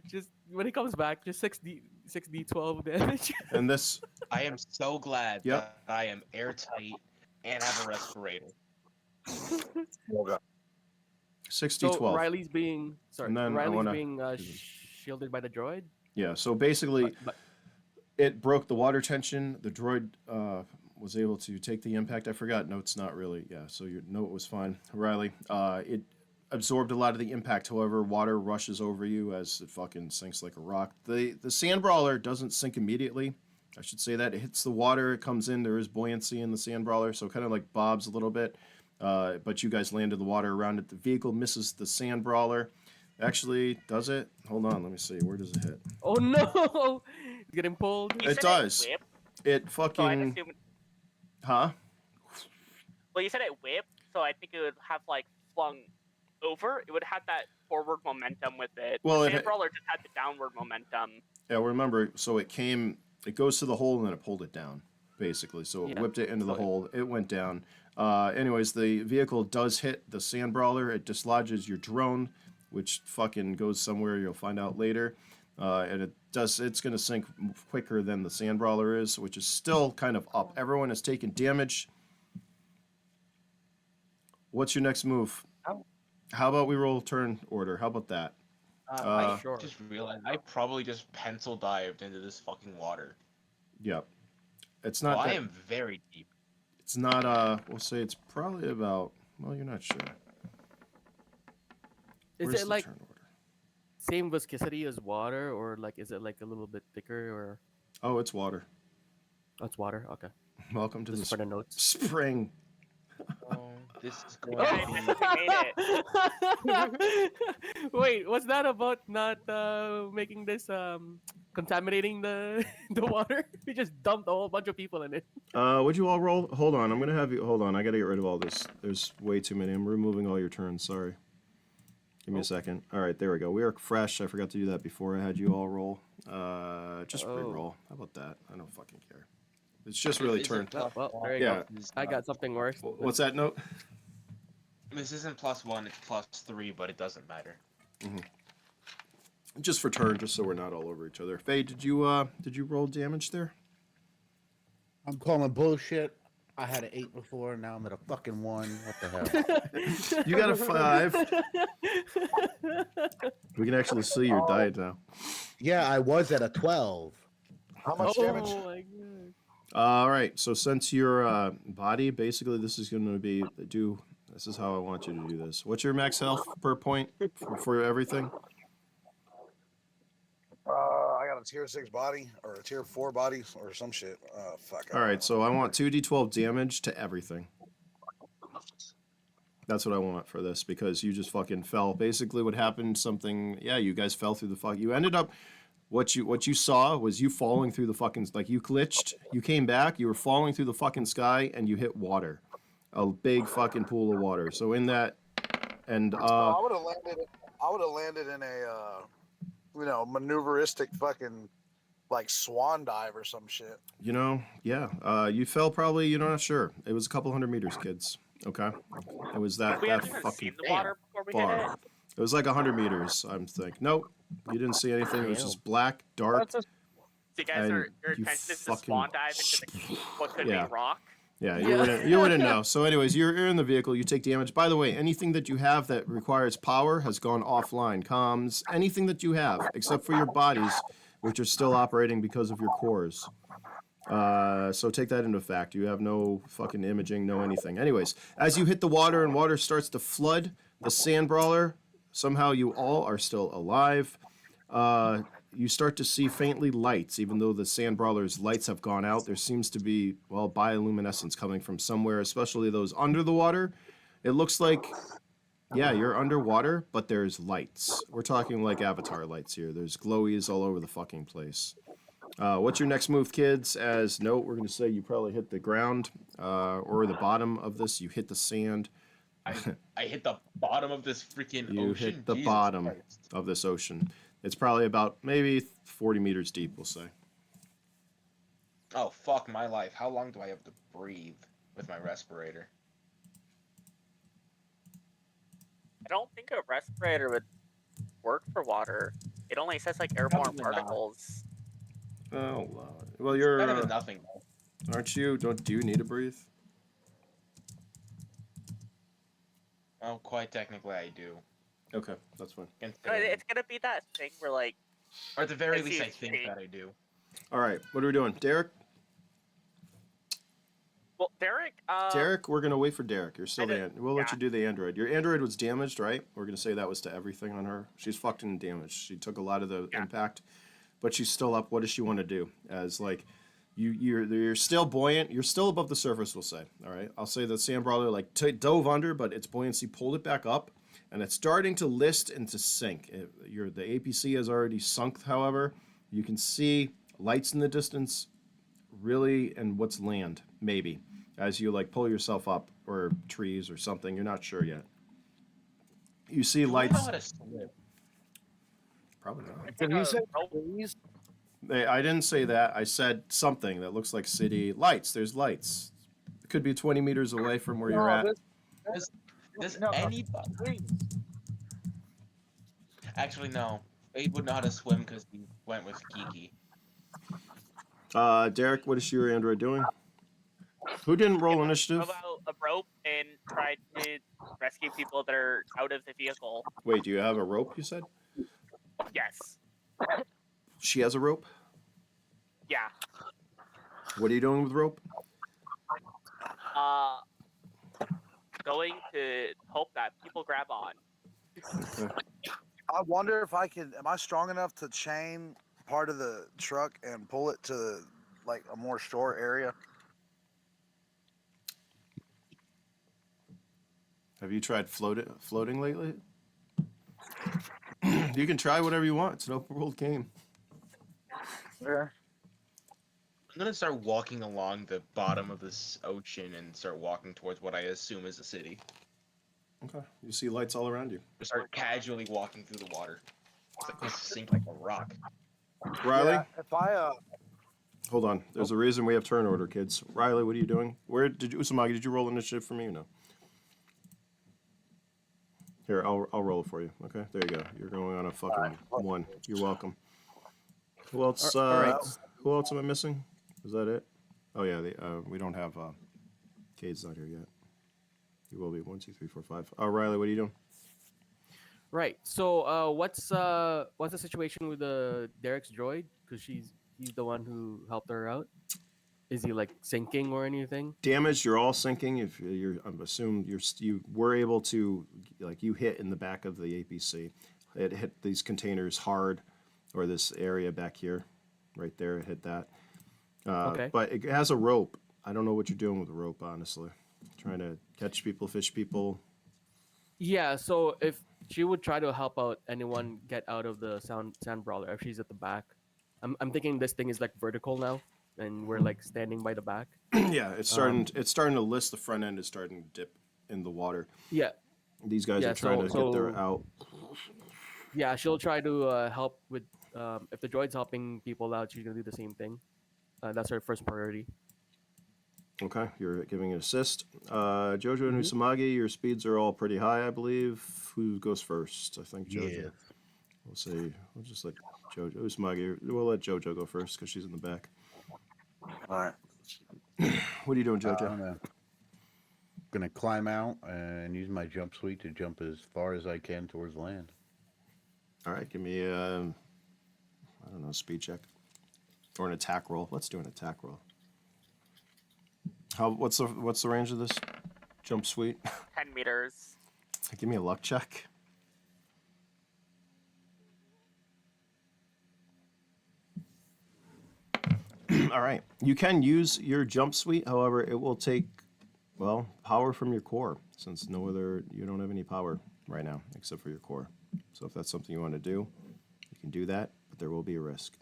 Just when he comes back, just 6d12 damage. And this, I am so glad Yep. that I am airtight and have a respirator. 6d12. So Riley's being And then I wanna- shielded by the droid. Yeah, so basically, But it broke the water tension. The droid was able to take the impact. I forgot. Note's not really. Yeah, so your note was fine. Riley, it absorbed a lot of the impact. However, water rushes over you as it fucking sinks like a rock. The sand brawler doesn't sink immediately. I should say that. It hits the water. It comes in. There is buoyancy in the sand brawler, so kind of like bobs a little bit. But you guys landed the water around it. The vehicle misses the sand brawler. Actually, does it? Hold on. Let me see. Where does it hit? oh no, getting pulled. You It said does. whipped, It so I'd fucking... assume. Huh? Well, you said it whipped, so I think it would have like flung over. It would have that forward momentum with it. Well, the it sand ha- brawler just had the downward momentum. Yeah, remember, so it goes to the hole and then it pulled it down, basically. So it Yeah. whipped it into the So it- hole. It went down. Anyways, the vehicle does hit the sand brawler. It dislodges your drone, which fucking goes somewhere you'll find out later. And it's going to sink quicker than the sand brawler is, which is still kind of up. Everyone has taken damage. What's your next move? How about we roll turn order? How about that? I Sure. just realized I probably just pencil dived into this fucking water. Yep. It's So not I that, am very deep. it's not, we'll say it's probably about, well, you're not sure. Is Where's it the like turn order? same viscosity as water, or like is it like a little bit thicker, or Oh, it's water. oh, it's water? Okay, Welcome to the just for the notes. spring. Oh, this is going Okay, to this be... we made it. Wait, what's that about? Not making this contaminating the the water? We just dumped a whole bunch of people in it. Would you all roll? Hold on, I'm gonna have you. Hold on, I gotta get rid of all this. There's way too many. I'm removing all your turns. Sorry. Give me a second. All right, there we go. We are fresh. I forgot to do that before I had you all roll. Just Oh. re-roll. How about that? I don't fucking care. It's just really Is it turn. plus Well, one? there you Yeah. go. I got something worse. What's that note? This isn't +1, it's +3, but it doesn't matter. Just for turn, just so we're not all over each other. Faye, did you roll damage there? I'm calling bullshit. I had an 8 before, now I'm at a fucking 1. What the hell? You got a 5. We can actually see your diet now. Yeah, I was at a 12. How much damage? Oh my god. All right. So since your body, basically, this is going to be This is how I want you to do this. What's your max health per point for everything? I got a tier 6 body or a tier 4 body or some shit. Fuck. All right. So I want 2d12 damage to everything. That's what I want for this because you just fucking fell. Basically, what happened? You guys fell through the fuck. You ended up. What you saw was you falling through the fucking, like, you glitched. You came back. You were falling through the fucking sky and you hit water. A big fucking pool of water. So in that, and I would have landed in a maneuveristic fucking like swan dive or some shit. you fell probably. You're not sure. It was a couple hundred meters, kids. Okay, it was that We that haven't even fucking seen the water before we hit it. far. It was like 100 meters. I'm thinking. Nope, you didn't see anything. It was just black, dark. So you guys And your you intention is to fucking- swan dive into the what could Yeah. be rock. Yeah, Yeah. you wouldn't know. So, anyways, you're in the vehicle. You take damage. By the way, anything that you have that requires power has gone offline. Comms, anything that you have, except for your bodies, which are still operating because of your cores. So take that into fact. You have no fucking imaging, no anything. Anyways, as you hit the water and water starts to flood the sand brawler, somehow you all are still alive. You start to see faintly lights, even though the sand brawler's lights have gone out. There seems to be, well, bioluminescence coming from somewhere, especially those under the water. It looks like, yeah, you're underwater, but there's lights. We're talking like Avatar lights here. There's glowies all over the fucking place. What's your next move, kids? As note, we're going to say you probably hit the ground or the bottom of this. You hit the sand. I hit the bottom of this freaking You ocean. hit the Jesus bottom Christ. of this ocean. It's probably about maybe 40 meters deep, we'll say. Oh fuck my life! How long do I have to breathe with my respirator? I don't think a respirator would work for water. It only says like airborne Probably not. particles. Oh, well, Better you're, than nothing. Though. aren't you? Do you need to breathe? Oh, quite technically, I do. Okay, that's fine. Considering- It's gonna be that thing where like, or at the very I see least, I it's think cheap. that I do. All right, what are we doing? Derek? well, Derek. Derek, we're going to wait for Derek. You're still I the don't- We'll let yeah. you do the android. Your android was damaged, right? We're going to say that was to everything on her. She's fucked and damaged. She took a lot of the Yeah. impact, but she's still up. What does she want to do? As like, you're still buoyant. You're still above the surface, we'll say. All right. I'll say the sand brawler like dove under, but its buoyancy pulled it back up, and it's starting to list and to sink. The APC has already sunk. However, you can see lights in the distance, really, and what's land maybe as you like pull yourself up or trees or something. You're not sure yet. You see Do I know lights. how to swim? Probably not. Take Did you a say rope. trees? I didn't say that. I said something that looks like city lights. There's lights. It could be 20 meters away from where you're at. Does no, anybody? trees. Actually, no. Abe would know how to swim because he went with Kiki. Derek, what is your android doing? Who didn't roll initiative? Pull out a rope and try to rescue people that are out of the vehicle. Wait, do you have a rope, you said? Yes. She has a rope? Yeah. What are you doing with rope? Going to hope that people grab on. I wonder if I can. Am I strong enough to chain part of the truck and pull it to like a more shore area? Have you tried floating lately? You can try whatever you want. It's an open world game. Yeah. I'm gonna start walking along the bottom of this ocean and start walking towards what I assume is a city. Okay. You see lights all around you. Just start casually walking through the water. It's like just sink like a rock. Riley? Yeah, if I Hold on. There's a reason we have turn order, kids. Riley, what are you doing? Where did you, Usamagi, did you roll initiative for me or no? Here, I'll roll it for you. Okay, there you go. You're going on a fucking 1. You're welcome. Who else? All right. Who else am I missing? Is that it? Oh yeah, we don't have. Cade's not here yet. He will be. 1, 2, 3, 4, 5. Riley, what are you doing? Right. So, what's the situation with Derek's droid? Because he's the one who helped her out. Is he like sinking or anything? Damage. You're all sinking. If I'm assuming you were able to, like, you hit in the back of the APC. It hit these containers hard, or this area back here, right there. It hit that. Okay. But it has a rope. I don't know what you're doing with the rope, honestly. Trying to catch people, fish people. Yeah. So if she would try to help out anyone get out of the sand brawler, if she's at the back, I'm thinking this thing is like vertical now, and we're like standing by the back. Yeah, it's starting. It's starting to list. The front end is starting to dip in the water. Yeah. These guys Yeah, are trying to get their so- out. Yeah, she'll try to help with if the droid's helping people out, she's gonna do the same thing. That's her first priority. Okay, you're giving an assist. Jojo and Mhm. Usamagi, your speeds are all pretty high, I believe. Who goes first? I think Jojo. Yes. We'll see. We'll just let Jojo. Usamagi. We'll let Jojo go first because she's in the back. all right. What are you doing, Jojo? I'm gonna climb out and use my jump suite to jump as far as I can towards land. All right, give me. I don't know, speed check. Or an attack roll. Let's do an attack roll. What's the range of this jump suite? 10 meters. Give me a luck check. All right. You can use your jump suite, however, it will take, well, power from your core, since you don't have any power right now, except for your core. So if that's something you want to do, you can do that, but there will be a risk.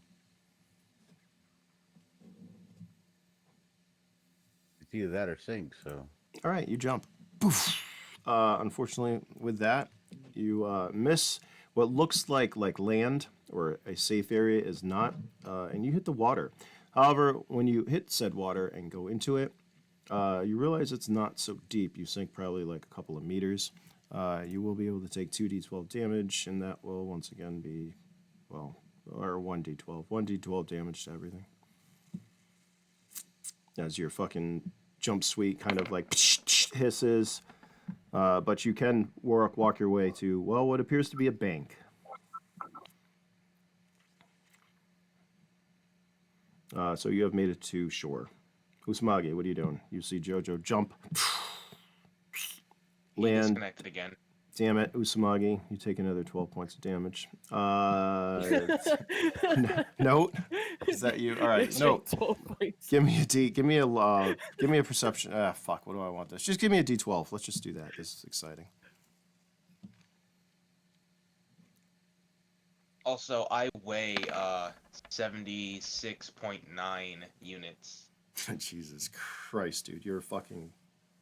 It's either that or sink, so. All right, you jump. Poof. Unfortunately, with that, you miss what looks like land or a safe area is not, and you hit the water. However, when you hit said water and go into it, you realize it's not so deep. You sink probably like a couple of meters. You will be able to take 2d12 damage, and that will once again be, well, or 1d12. 1d12 damage to everything. As your fucking jump suite kind of like hisses. But you can walk your way to, well, what appears to be a bank. So you have made it to shore. Usmagi, what are you doing? You see Jojo jump. He Land. disconnected again. Damn it, Usumagi. You take another 12 points of damage. Note. Is that you? All right. Note. Give me a D. Give me a perception. Fuck. What do I want this? Just give me a D12. Let's just do that. This is exciting. Also, I weigh 76.9 units. Jesus Christ, dude. You're a fucking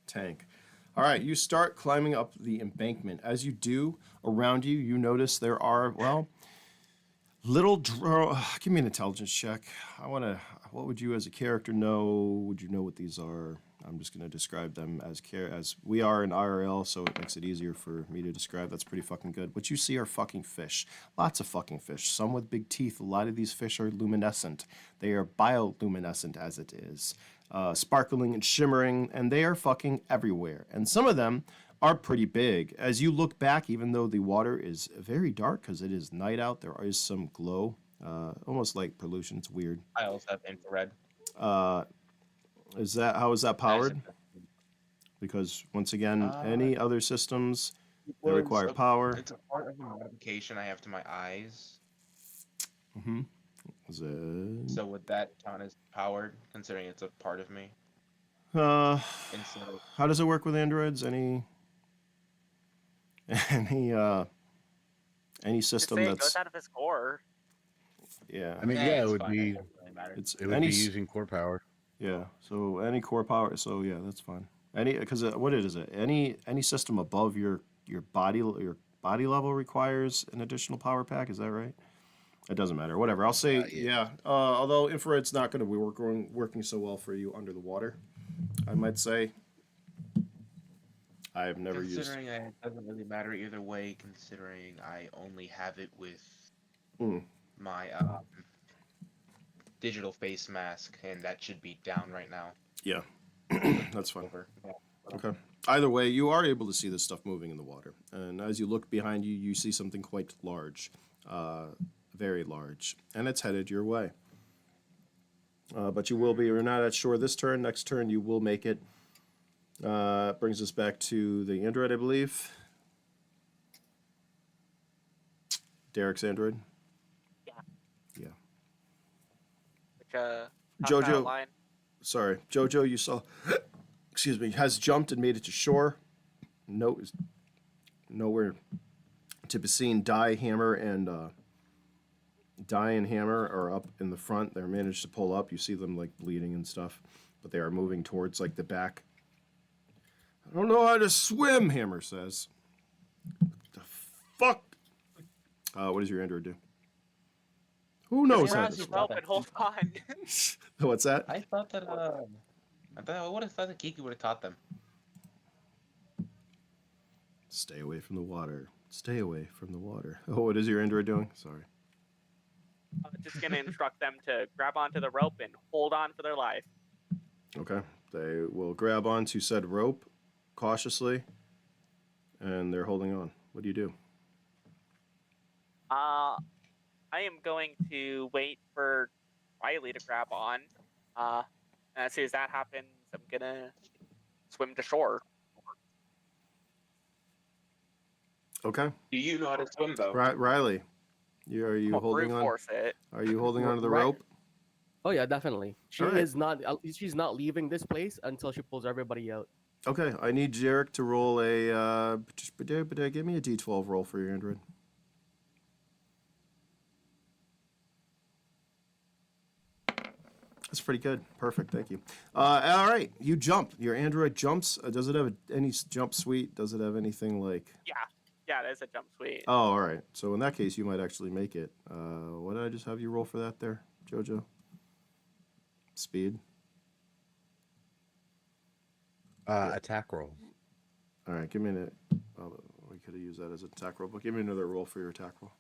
tank. All right, you start climbing up the embankment. As you do, around you, you notice there are, well, give me an intelligence check. What would you as a character know? Would you know what these are? I'm just going to describe them as we are in IRL, so it makes it easier for me to describe. That's pretty fucking good. What you see are fucking fish. Lots of fucking fish. Some with big teeth. A lot of these fish are luminescent. They are bioluminescent as it is. Sparkling and shimmering, and they are fucking everywhere. And some of them are pretty big. As you look back, even though the water is very dark because it is night out, there is some glow, almost like pollution. It's weird. I also have infrared. How is that powered? Because once again, any other systems that require power. It's a part of the modification I have to my eyes. Mm-hmm. So would that count as powered, considering it's a part of me? How Instead does it work with androids? Any system It that's goes out of his core. yeah. I mean, Yeah, yeah, it's it would fine. be. It doesn't really matter. It would be using core power. Yeah, so any core power, so yeah, that's fine. Because what is it? Any system above your body level requires an additional power pack. Is that right? It doesn't matter. Whatever. I'll say yeah. Although infrared's not going to be working so well for you under the water, I might say. I have never used. Considering it doesn't really matter either way, considering I only have it with my digital face mask, and that should be down right now. Yeah, that's fine. Over. Yeah. Okay. Either way, you are able to see this stuff moving in the water, and as you look behind you, you see something quite large, very large, and it's headed your way. But you're not at shore this turn. Next turn, you will make it. Brings us back to the android, I believe. Derek's android. Yeah. Yeah. Which, Jojo. line. Sorry, Jojo. You saw. Excuse me. Has jumped and made it to shore. Nowhere to be seen. Die and Hammer are up in the front. They're managed to pull up. You see them like bleeding and stuff, but they are moving towards like the back. I don't know how to swim, Hammer says. What the fuck? What does your android do? Who knows how to Grab swim? help and hold on. What's that? I would have thought that Kiki would have taught them. Stay away from the water. Stay away from the water. Oh, what is your android doing? Sorry. Just gonna instruct them to grab onto the rope and hold on for their life. Okay. They will grab onto said rope cautiously, and they're holding on. What do you do? I I am going to wait for Riley to grab on. And as soon as that happens, I'm gonna swim to shore. Okay. Do you know how to swim though? Riley, are I'm you gonna holding brute on? force it. Are you holding onto the Right. rope? Oh yeah, definitely. She All right. is not. She's not leaving this place until she pulls everybody out. Okay. I need Jarek to roll a. Give me a D12 roll for your android. That's pretty good. Perfect. Thank you. All right. You jump. Your android jumps. Does it have any jump suite? Does it have anything like? Yeah, there's a jump suite. Oh, all right. So in that case, you might actually make it. What did I just have you roll for that there, Jojo? Speed. Attack roll. All right. Give me an. We could have used that as an attack roll, but give me another roll for your attack roll.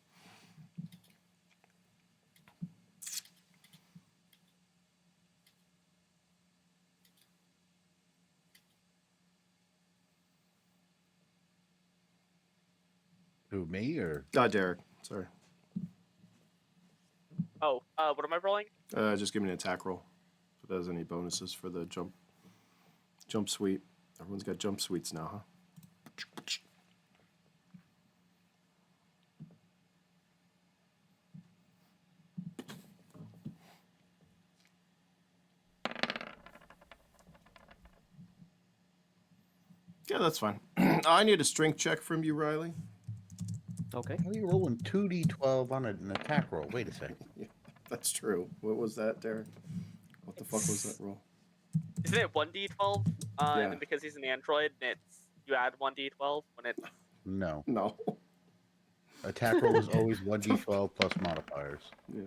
Who, me or? Derek. Sorry. Oh, what am I rolling? Just give me an attack roll. If it has any bonuses for the jump suite. Everyone's got jump suites now, huh? Yeah, that's fine. I need a strength check from you, Riley. Okay. How are you rolling 2d12 on an attack roll? Wait a second. Yeah, that's true. What was that, Derek? What the fuck was that roll? Isn't it 1d12? Yeah. And then because he's an android, it's you add 1d12 when it's. No. No. Attack roll is always 1d12 plus modifiers. Yeah.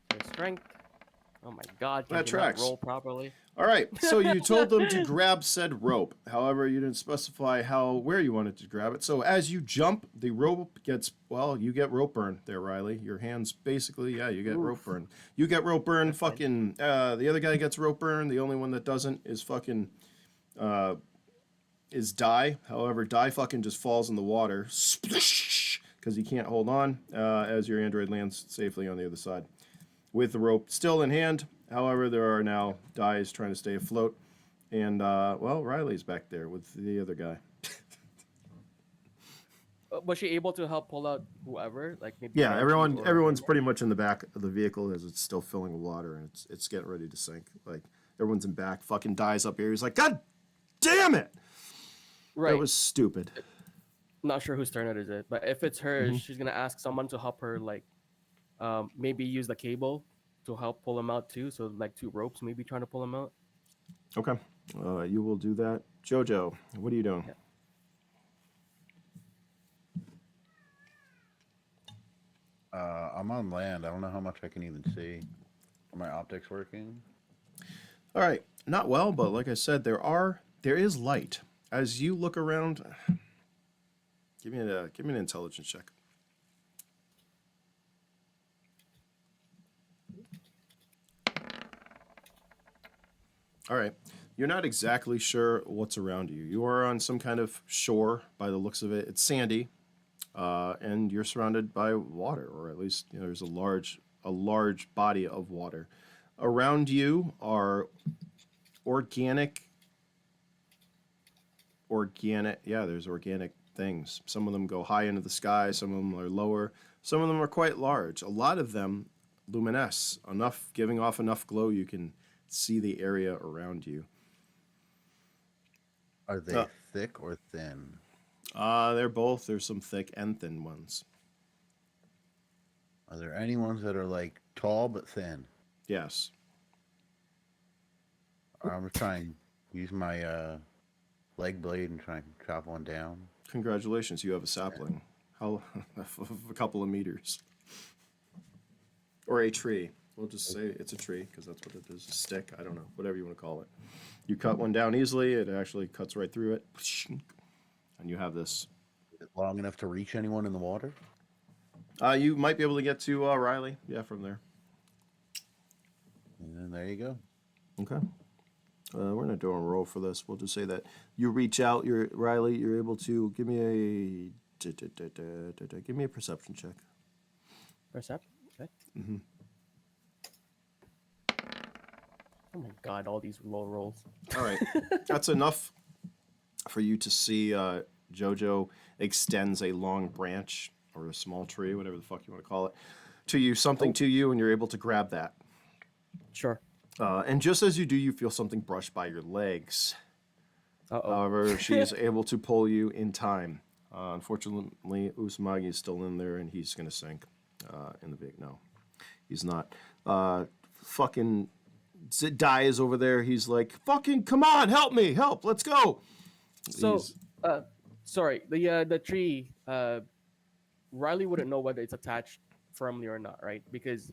There's strength. Oh my God! That Did you not tracks. roll properly. All right. So you told them to grab said rope. However, you didn't specify where you wanted to grab it. So as you jump, the rope gets you get rope burn there, Riley. Your hands basically, you get rope burn. You get rope burn. That's fine. Fucking the other guy gets rope burn. The only one that doesn't is fucking is Die. However, Die fucking just falls in the water because he can't hold on as your android lands safely on the other side with the rope still in hand. However, there are now Dies trying to stay afloat, and Riley's back there with the other guy. Was she able to help pull out whoever? Like maybe. Yeah, Frankie or everyone's Daniel? pretty much in the back of the vehicle as it's still filling with water and it's getting ready to sink. Like everyone's in back. Fucking Dies up here. He's like, God damn it! Right. That was stupid. Not sure whose turn it is, but if it's her, she's gonna ask someone to help her, like, maybe use the cable to help pull him out too. So like 2 ropes, maybe trying to pull him out. Okay, you will do that. Jojo, what are you doing? Yeah. I'm on land. I don't know how much I can even see. Are my optics working? All right, not well, but like I said, there is light as you look around. Give me an intelligence check. All right, you're not exactly sure what's around you. You are on some kind of shore by the looks of it. It's sandy, and you're surrounded by water, or at least there's a large body of water. Around you are organic. There's organic things. Some of them go high into the sky, some of them are lower, some of them are quite large. A lot of them luminesce enough, giving off enough glow you can see the area around you. Are they thick or thin? There's some thick and thin ones. Are there any ones that are like tall but thin? Yes. I'm gonna try and use my leg blade and try and chop one down. Congratulations, you have a sapling. How a couple of meters. Or a tree. We'll just say it's a tree because that's what it is. A stick. I don't know. Whatever you want to call it. You cut one down easily. It actually cuts right through it. And you have this. Is it long enough to reach anyone in the water? You might be able to get to Riley. Yeah, from there. And then there you go. Okay. We're going to do a roll for this. We'll just say that you reach out. Riley, you're able to give me a Give me a perception check. Perception. Okay. Mm-hmm. Oh my god, all these low rolls. All right, that's enough for you to see Jojo extends a long branch or a small tree, whatever the fuck you want to call it, to you, something to you, and you're able to grab that. Sure. And just as you do, you feel something brush by your legs. Uh-oh. However, she is able to pull you in time. Unfortunately, Usumagi is still in there, and he's going to sink in the big. No, he's not. Fucking Dai is over there. He's like, fucking, come on, help me, help, let's go. So, He's- sorry, the tree. Riley wouldn't know whether it's attached firmly or not, right? Because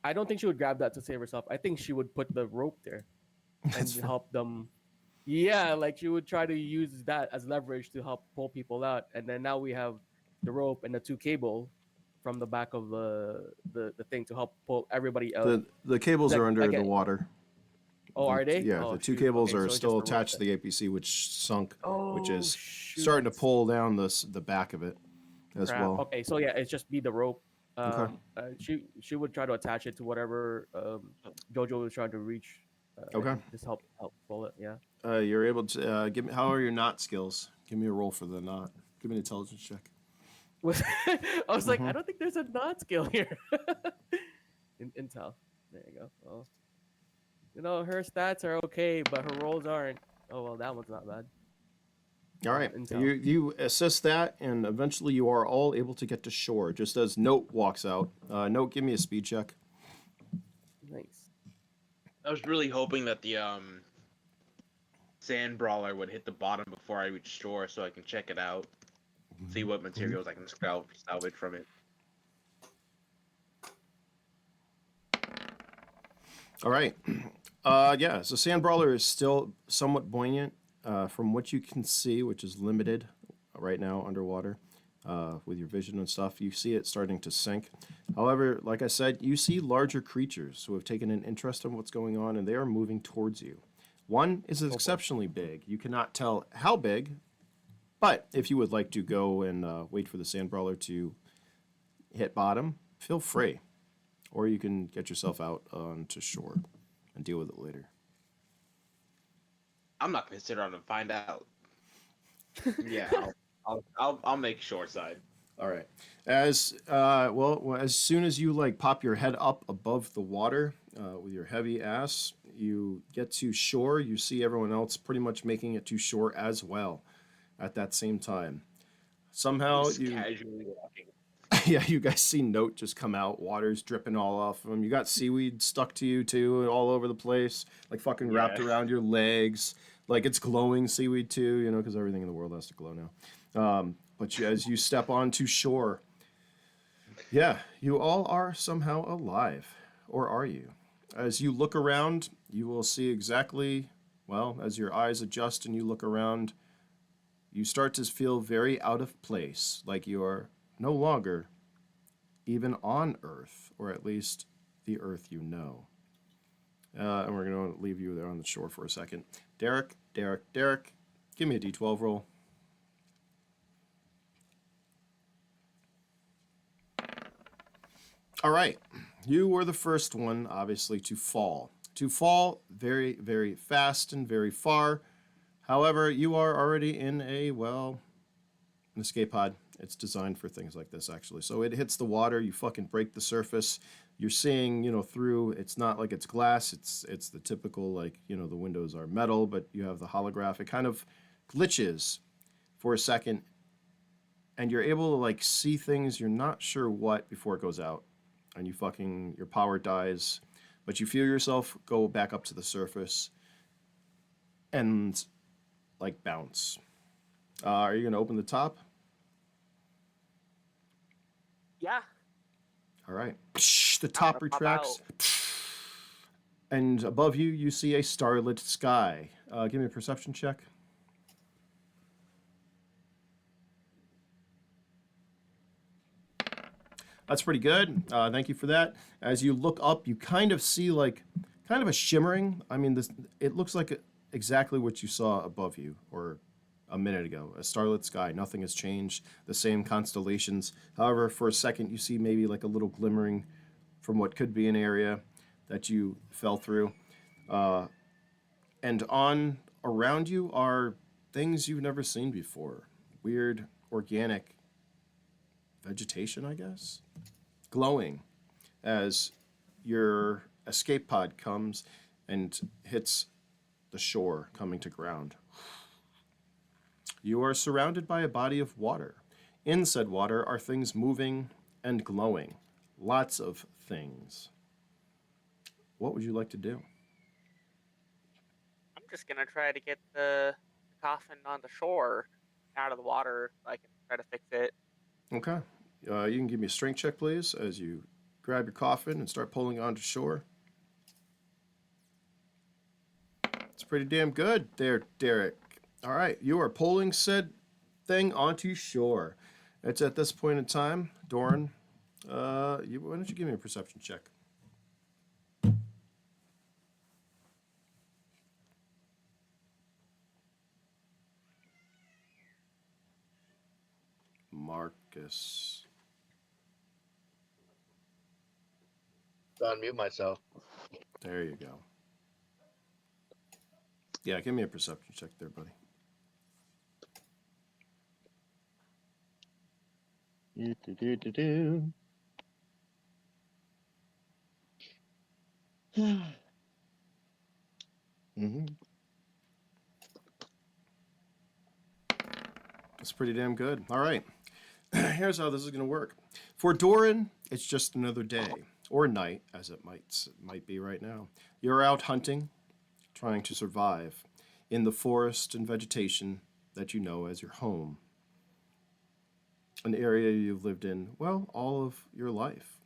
I don't think she would grab that to save herself. I think she would put the rope there and help them. Yeah, like she would try to use that as leverage to help pull people out. And then now we have the rope and the two cable from the back of the thing to help pull everybody out. the cables Like, are under the again- water. Oh, are they? Yeah, Oh, the two shoot. cables Okay, are so it's still just the rope attached to then. the APC, which sunk, which Oh, is starting to shoot. pull down the back of it as Crap. well. Okay, so yeah, it's just be the rope. Okay. She would try to attach it to whatever Jojo was trying to reach. Okay. and just help pull it. Yeah. You're able to give me. How are your knot skills? Give me a roll for the knot. Give me an intelligence check. I was like, Mhm. I don't think there's a knot skill here. Intel. There you go. Well, her stats are okay, but her rolls aren't. Oh well, that one's not bad. All right. Intel. You assess that, and eventually you are all able to get to shore. Just as Note walks out. Note, give me a speed check. Nice. I was really hoping that the sand brawler would hit the bottom before I reach shore, so I can check it out, see what materials I can salvage from it. All right. Yeah, so Sand Brawler is still somewhat buoyant from what you can see, which is limited right now underwater with your vision and stuff. You see it starting to sink. However, like I said, you see larger creatures who have taken an interest in what's going on, and they are moving towards you. One is exceptionally big. You cannot tell how big, but if you would like to go and wait for the Sand Brawler to hit bottom, feel free. Or you can get yourself out onto shore and deal with it later. I'm not gonna sit around and find out. Yeah, I'll make shore side. All right. As as soon as you like pop your head up above the water with your heavy ass, you get to shore. You see everyone else pretty much making it to shore as well at that same time. Somehow Just you casually walking. yeah, you guys see Note just come out, water's dripping all off of him. You got seaweed stuck to you too, all over the place, like fucking wrapped Yeah. around your legs. Like it's glowing seaweed too, because everything in the world has to glow now. But as you step onto shore, yeah, you all are somehow alive. Or are you? As you look around, you will see exactly, as your eyes adjust and you look around, you start to feel very out of place, like you are no longer even on Earth, or at least the Earth you know. And we're going to leave you there on the shore for a second. Derek, give me a D12 roll. All right. You were the first one, obviously, to fall. To fall very, very fast and very far. However, you are already in an escape pod. It's designed for things like this, actually. So it hits the water, you fucking break the surface. You're seeing, through. It's not like it's glass. It's the typical, the windows are metal, but you have the holograph. It kind of glitches for a second, and you're able to, see things you're not sure what before it goes out. And your power dies, but you feel yourself go back up to the surface and, bounce. Are you going to open the top? Yeah. All right. The top Pop retracts. And above you, you see a starlit sky. Give me a perception check. That's pretty good. Thank you for that. As you look up, you kind of see kind of a shimmering. I mean, it looks like exactly what you saw above you, or a minute ago. A starlit sky, nothing has changed. The same constellations. However, for a second, you see maybe like a little glimmering from what could be an area that you fell through. Uh, and on around you are things you've never seen before. Weird organic vegetation, I guess, glowing as your escape pod comes and hits the shore, coming to ground. You are surrounded by a body of water. In said water are things moving and glowing. Lots of things. What would you like to do? I'm just gonna try to get the coffin on the shore out of the water so I can try to fix it. Okay. You can give me a strength check, please, as you grab your coffin and start pulling onto shore. It's pretty damn good there, Derek. All right, you are pulling said thing onto shore. It's at this point in time, Doran. Why don't you give me a perception check? Marcus. Unmute myself. There you go. Yeah, give me a perception check there, buddy. Mm-hmm. That's pretty damn good. All right. Here's how this is going to work. For Doran, it's just another day or night, as it might be right now. You're out hunting, trying to survive in the forest and vegetation that you know as your home, an area you've lived in, well, all of your life.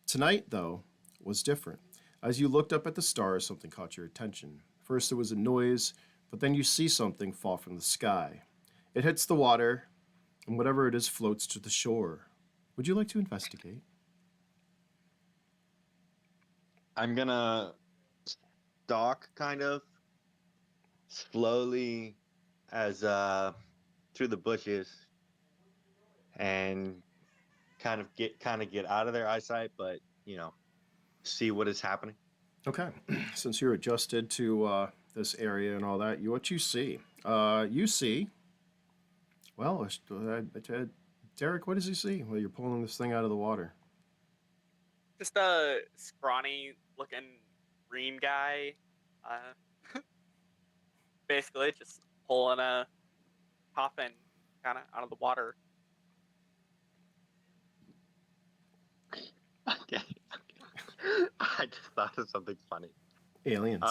Tonight, though, was different. As you looked up at the stars, something caught your attention. First, it was a noise, but then you see something fall from the sky. It hits the water, and whatever it is floats to the shore. Would you like to investigate? I'm gonna stalk kind of slowly as through the bushes and kind of get out of their eyesight, but see what is happening. Okay, since you're adjusted to this area and all that, what you see? You see. Well, Derek, what does he see? Well, you're pulling this thing out of the water. Just a scrawny looking green guy. Basically just pulling a coffin kind of out of the water. Okay. I just thought of something funny. Aliens.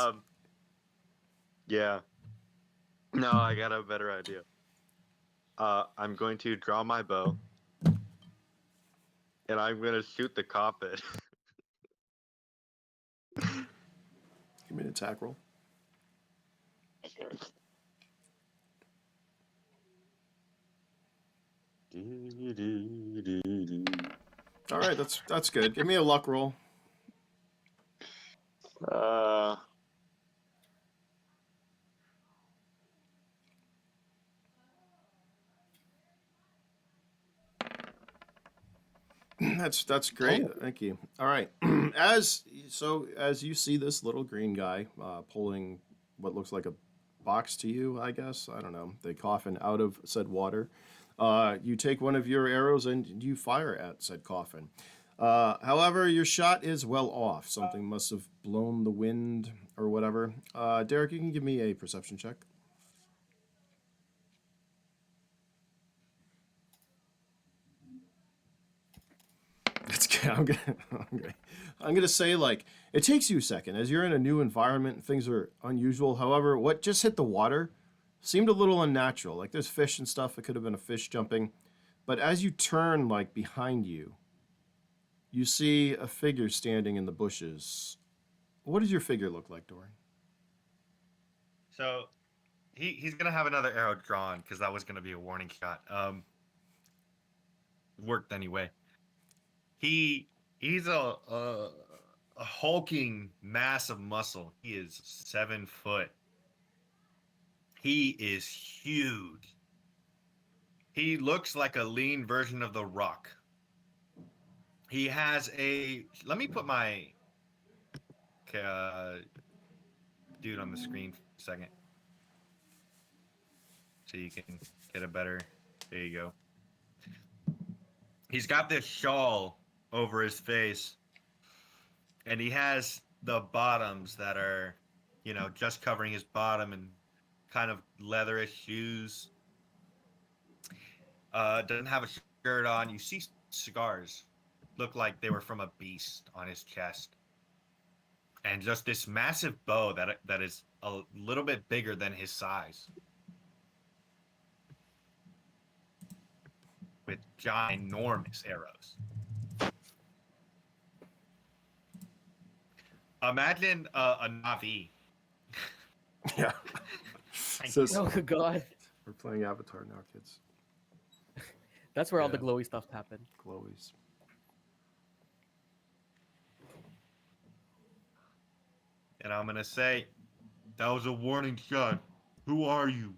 Yeah. No, I got a better idea. I'm going to draw my bow, and I'm going to shoot the coffin. Give me an attack roll. All right, that's good. Give me a luck roll. That's great. Oh. Thank you. All right. As you see this little green guy pulling what looks like a box to you, I guess, I don't know, the coffin out of said water, you take one of your arrows and you fire at said coffin. However, your shot is well off. Something must have blown the wind or whatever. Derek, you can give me a perception check. That's good. I'm gonna say, like, it takes you a second as you're in a new environment. Things are unusual. However, what just hit the water seemed a little unnatural. Like there's fish and stuff. It could have been a fish jumping, but as you turn, like behind you, you see a figure standing in the bushes. What does your figure look like, Dorian? So he's gonna have another arrow drawn because that was gonna be a warning shot. Worked anyway. He's a hulking mass of muscle. He is 7 foot. He is huge. He looks like a lean version of The Rock. He has a. Let me put my dude on the screen for a second, so you can get a better. There you go. He's got this shawl over his face, and he has the bottoms that are, just covering his bottom and kind of leatherish shoes. Doesn't have a shirt on. You see cigars look like they were from a beast on his chest, and just this massive bow that is a little bit bigger than his size, with ginormous arrows. Imagine a Navi. Yeah. Says, Oh God, we're playing Avatar now, kids. that's where all Yeah. the glowy stuff happened. Glowies. And I'm gonna say, that was a warning shot. Who are you?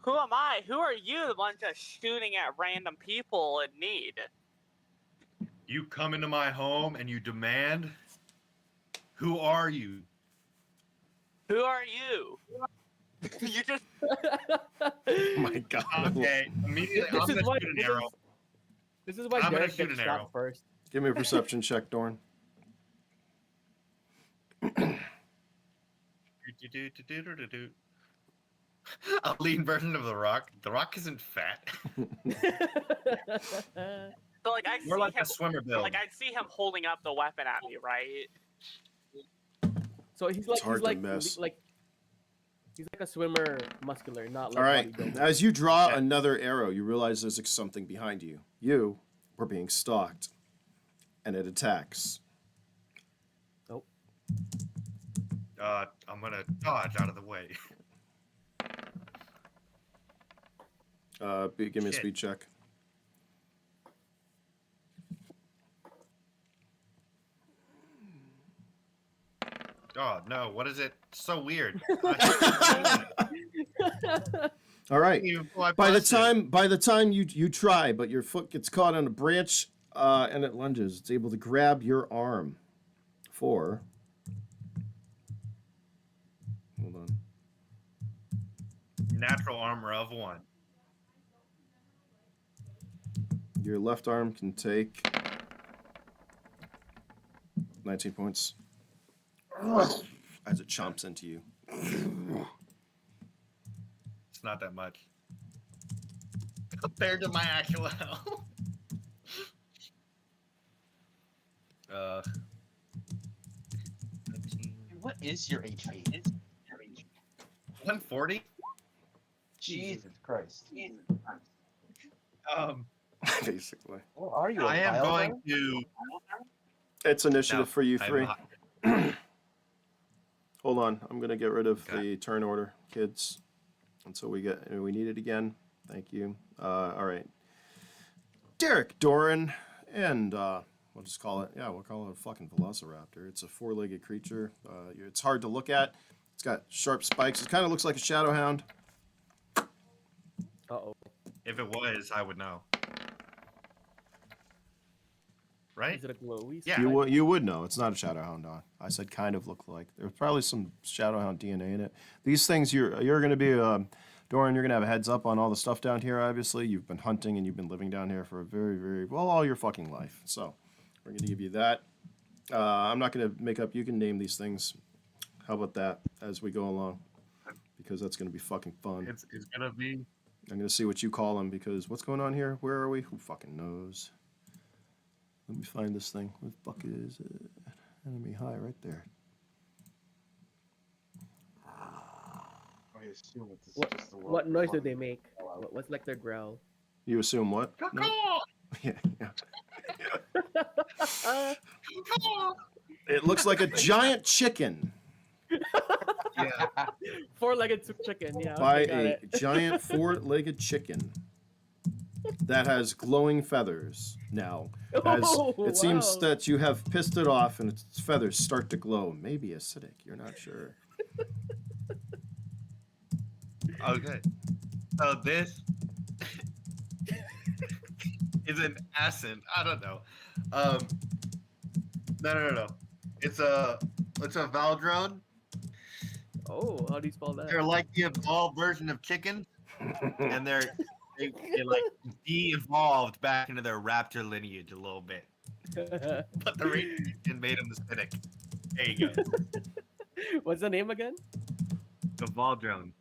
Who am I? Who are you, the one just shooting at random people in need? You come into my home and you demand? Who are you? Who are you? You just Oh my God. Okay, immediately I'm gonna shoot an arrow. This is why I'm gonna Derek shoot gets an shot arrow. first. Give me a perception check, Dorn. A lean version of The Rock. The Rock isn't fat. so like I see More like him a swimmer build. like I see him holding up the weapon at me, right? So he's like hard to miss. He's like a swimmer, muscular, not like All right. bodybuilder. As you draw another arrow, you realize there's something behind you. You were being stalked, and it attacks. Nope. I'm gonna dodge out of the way. Give me a Shit. speed check. Oh no! What is it? So weird. All right. I By the busted. time you try, but your foot gets caught on a branch, and it lunges. It's able to grab your arm. Hold on. Natural armor of 1. Your left arm can take 19 points as it chomps into you. It's not that much compared to my actual health. What is your HP? 140. Jesus Christ. Basically. Well, are you? I am going to. It's initiative No, for you I'm three. not. Hold on. I'm going to get rid of the turn order, kids. Until we need it again. Thank you. All right. Derek Doran, and we'll just call it, we'll call it a fucking velociraptor. It's a 4-legged creature. It's hard to look at. It's got sharp spikes. It kind of looks like a shadowhound. Uh-oh. If it was, I would know. Right? Is it a glowy? Yeah. You would know. It's not a shadowhound. I said kind of look like. There's probably some shadowhound DNA in it. These things you're going to be Doran. You're going to have a heads up on all the stuff down here. Obviously, you've been hunting and you've been living down here for a very, very all your fucking life. So we're going to give you that. I'm not going to make up. You can name these things. How about that as we go along? Because that's going to be fucking fun. It's gonna be. I'm going to see what you call them because what's going on here? Where are we? Who fucking knows? Let me find this thing. What the fuck is it? Enemy high right there. I assume it's just the What noise do they make? What's like their growl? You assume what? No? Yeah. It looks like a giant chicken Yeah. 4-legged chicken. Yeah. by okay, got a it. giant 4-legged chicken that has glowing feathers. Now, as Oh, it seems wow. that you have pissed it off and its feathers start to glow. Maybe acidic. You're not sure. Okay. So this is an accent. I don't know. No. It's a Valdrone. Oh, how do you spell They're that? like the evolved version of chickens, and they like de-evolved back into their raptor lineage a little bit. But the radiation made them acidic. There you go. What's the name again? The Valdrone.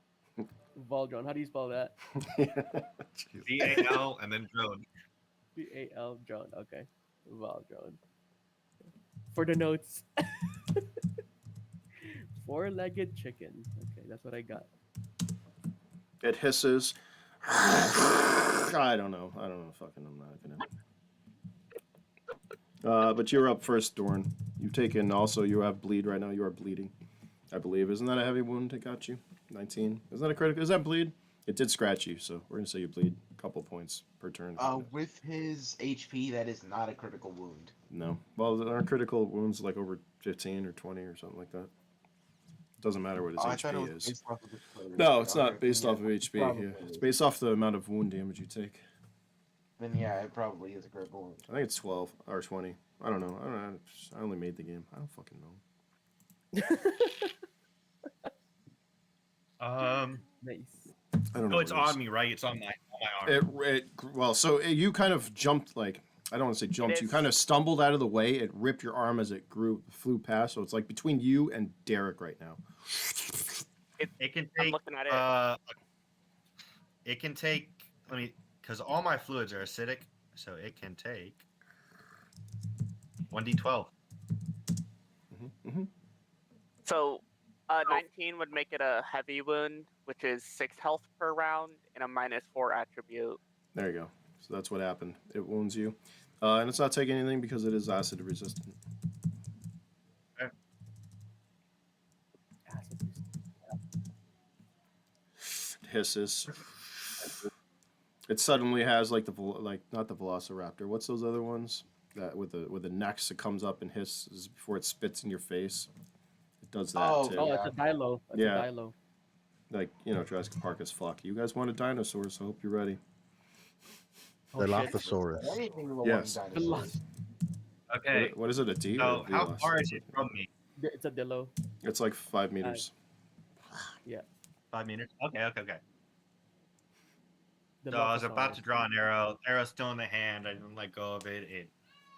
Valdron. How do you spell that? Jeez. VAL and then drone. VAL drone. Okay, Valdron. For the notes. Four-legged chicken. Okay, that's what I got. It hisses. I don't know. Fucking, I'm not gonna. But you're up first, Dorn. You've taken also. You have bleed right now. You are bleeding, I believe. Isn't that a heavy wound that got you? 19. Is that a critical? Is that bleed? It did scratch you, so we're gonna say you bleed. A couple points per turn. With his HP, that is not a critical wound. No. Well, there are critical wounds like over 15 or 20 or something like that. Doesn't matter what his I thought it was HP is. based off of his player. No, it's Okay, not based then off of yeah, HP. probably Yeah. is. It's based off the amount of wound damage you take. Then yeah, it probably is a critical wound. I think it's 12 or 20. I don't know. I only made the game. I don't fucking know. Nice. I don't know. So it's what it is. on me, right? It's on my arm. So you kind of jumped like I don't want to say jumped. You is. kind of stumbled out of the way. It ripped your arm as it flew past. So it's like between you and Derek right now. It can I'm take. looking at it. It can take. Let me, because all my fluids are acidic, so it can take 1d12. So, 19 would make it a heavy wound, which is 6 health per round, and a -4 attribute. There you go. So that's what happened. It wounds you, and it's not taking anything because it is acid resistant. It hisses. It suddenly has like not the Velociraptor. What's those other ones that with the necks that comes up and hisses before it spits in your face? It does that Oh, too. Oh, yeah. it's a Dilo. It's Yeah. a Dilo. Like Jurassic Park as fuck. You guys want a dinosaur, so I hope you're ready. Oh, shit. Dilophosaurus. Anything along Yes. dinosaurs. Okay. What is it? A D? or So a how VLS? far is it from me? It's a Dillo. It's like 5 meters. Yeah. 5 meters. Okay. So I was Dilophosaurus. about to draw an arrow. Arrow's still in the hand. I didn't let go of it. It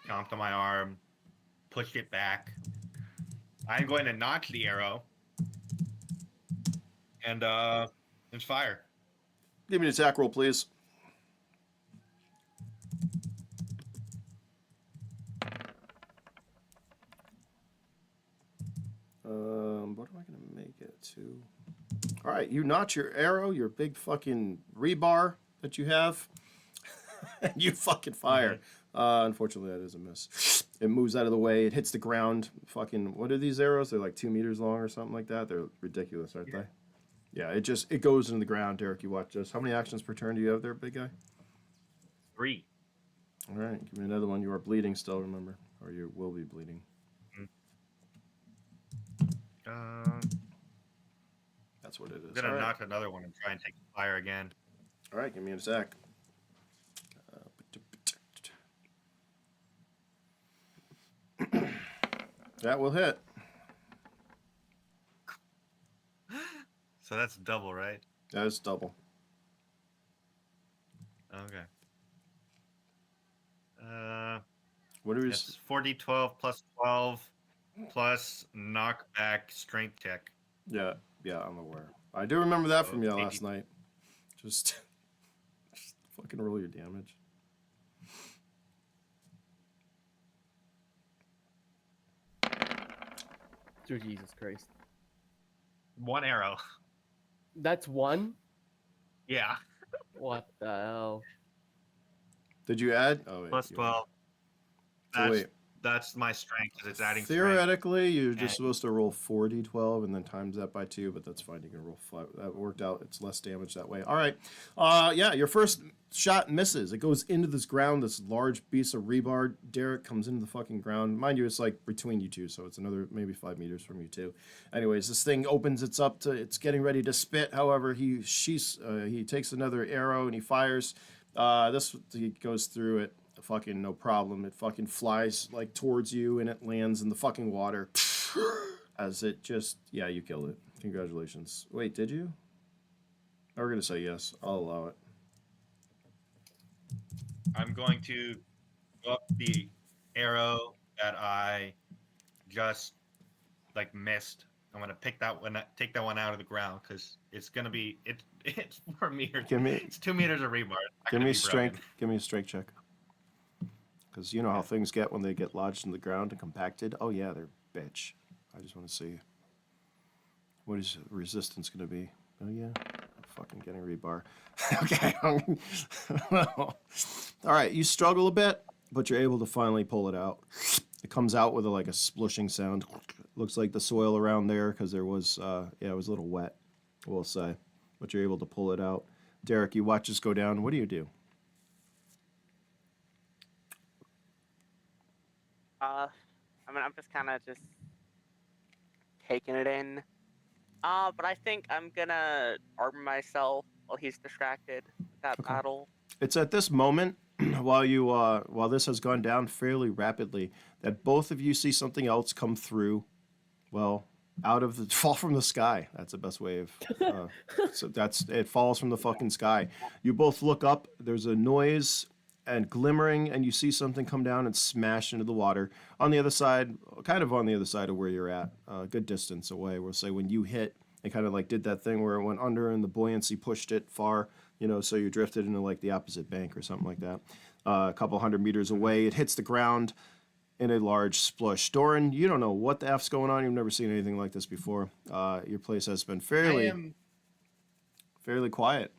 chomped on my arm, pushed it back. I'm going to notch the arrow and fire. Give me an attack roll, please. What am I gonna make it to? All right, you notch your arrow, your big fucking rebar that you have, and you fucking fire. Unfortunately, that is a miss. It moves out of the way. It hits the ground. Fucking, what are these arrows? They're like 2 meters long or something like that. They're ridiculous, aren't they? Yeah, it goes into the ground. Derek, you watch this. How many actions per turn do you have there, big guy? 3. All right, give me another one. You are bleeding still, remember, or you will be bleeding. That's what it is. I'm gonna All right. knock another one and try and take fire again. All right, give me an attack. That will hit. So that's double, right? That is double. Okay. What are It's 4d12 plus 12 plus knockback strength check. Yeah, I'm aware. I do remember that from you Okay. last night. Just fucking roll your damage. Dear Jesus Christ. 1 arrow. That's one? Yeah. What the hell? Did you add? Oh wait. Plus you- 12. So wait. That's my strength, because it's adding strength. Theoretically, you're just And- supposed to roll 4d12 and then times that by 2, but that's fine. You can roll 5. That worked out. It's less damage that way. All right. Yeah, your first shot misses. It goes into this ground, this large piece of rebar. Derek comes into the fucking ground. Mind you, it's like between you two, so it's another maybe 5 meters from you two. Anyways, this thing opens its up to, it's getting ready to spit. However, he takes another arrow and he fires. He goes through it. Fucking no problem. It fucking flies like towards you and it lands in the fucking water. As it just, yeah, you killed it. Congratulations. Wait, did you? We're gonna say yes. I'll allow it. I'm going to go up the arrow that I just like missed. I'm gonna take that one out of the ground because it's gonna be it's 4 meters. It's 2 meters of rebar. Give me strength. Give me a strength check. Because you know how things get when they get lodged in the ground and compacted. Oh yeah, they're bitch. I just want to see. What is resistance going to be? Oh yeah, I'm fucking getting rebar. Okay. All right, you struggle a bit, but you're able to finally pull it out. It comes out with like a splushing sound. Looks like the soil around there because there was, it was a little wet, we'll say. But you're able to pull it out. Derek, you watch this go down. What do you do? I'm just kind of just taking it in. But I think I'm gonna arm myself while he's distracted with that Okay. battle. It's at this moment, while this has gone down fairly rapidly, that both of you see something else come through. Well, fall from the sky. That's the best way of. So it falls from the fucking sky. You both look up. There's a noise and glimmering, and you see something come down and smash into the water on the other side, kind of on the other side of where you're at, a good distance away. We'll say when you hit, it kind of like did that thing where it went under and the buoyancy pushed it far, so you drifted into like the opposite bank or something like that. A couple 100 meters away, it hits the ground in a large splush. Doran, you don't know what the F's going on. You've never seen anything like this before. Your place has been fairly quiet.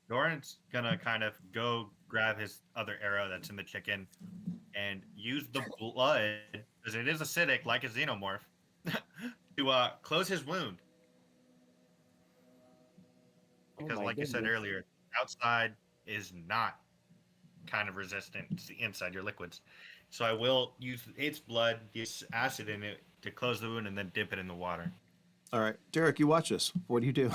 Doran's gonna kind of go grab his other arrow that's in the chicken and use the blood, because it is acidic like a xenomorph, to close his wound. Because like you said earlier, outside is not kind of resistant to the inside, your liquids. So I will use its blood, use acid in it to close the wound and then dip it in the water. All right. Derek, you watch this. What do you do?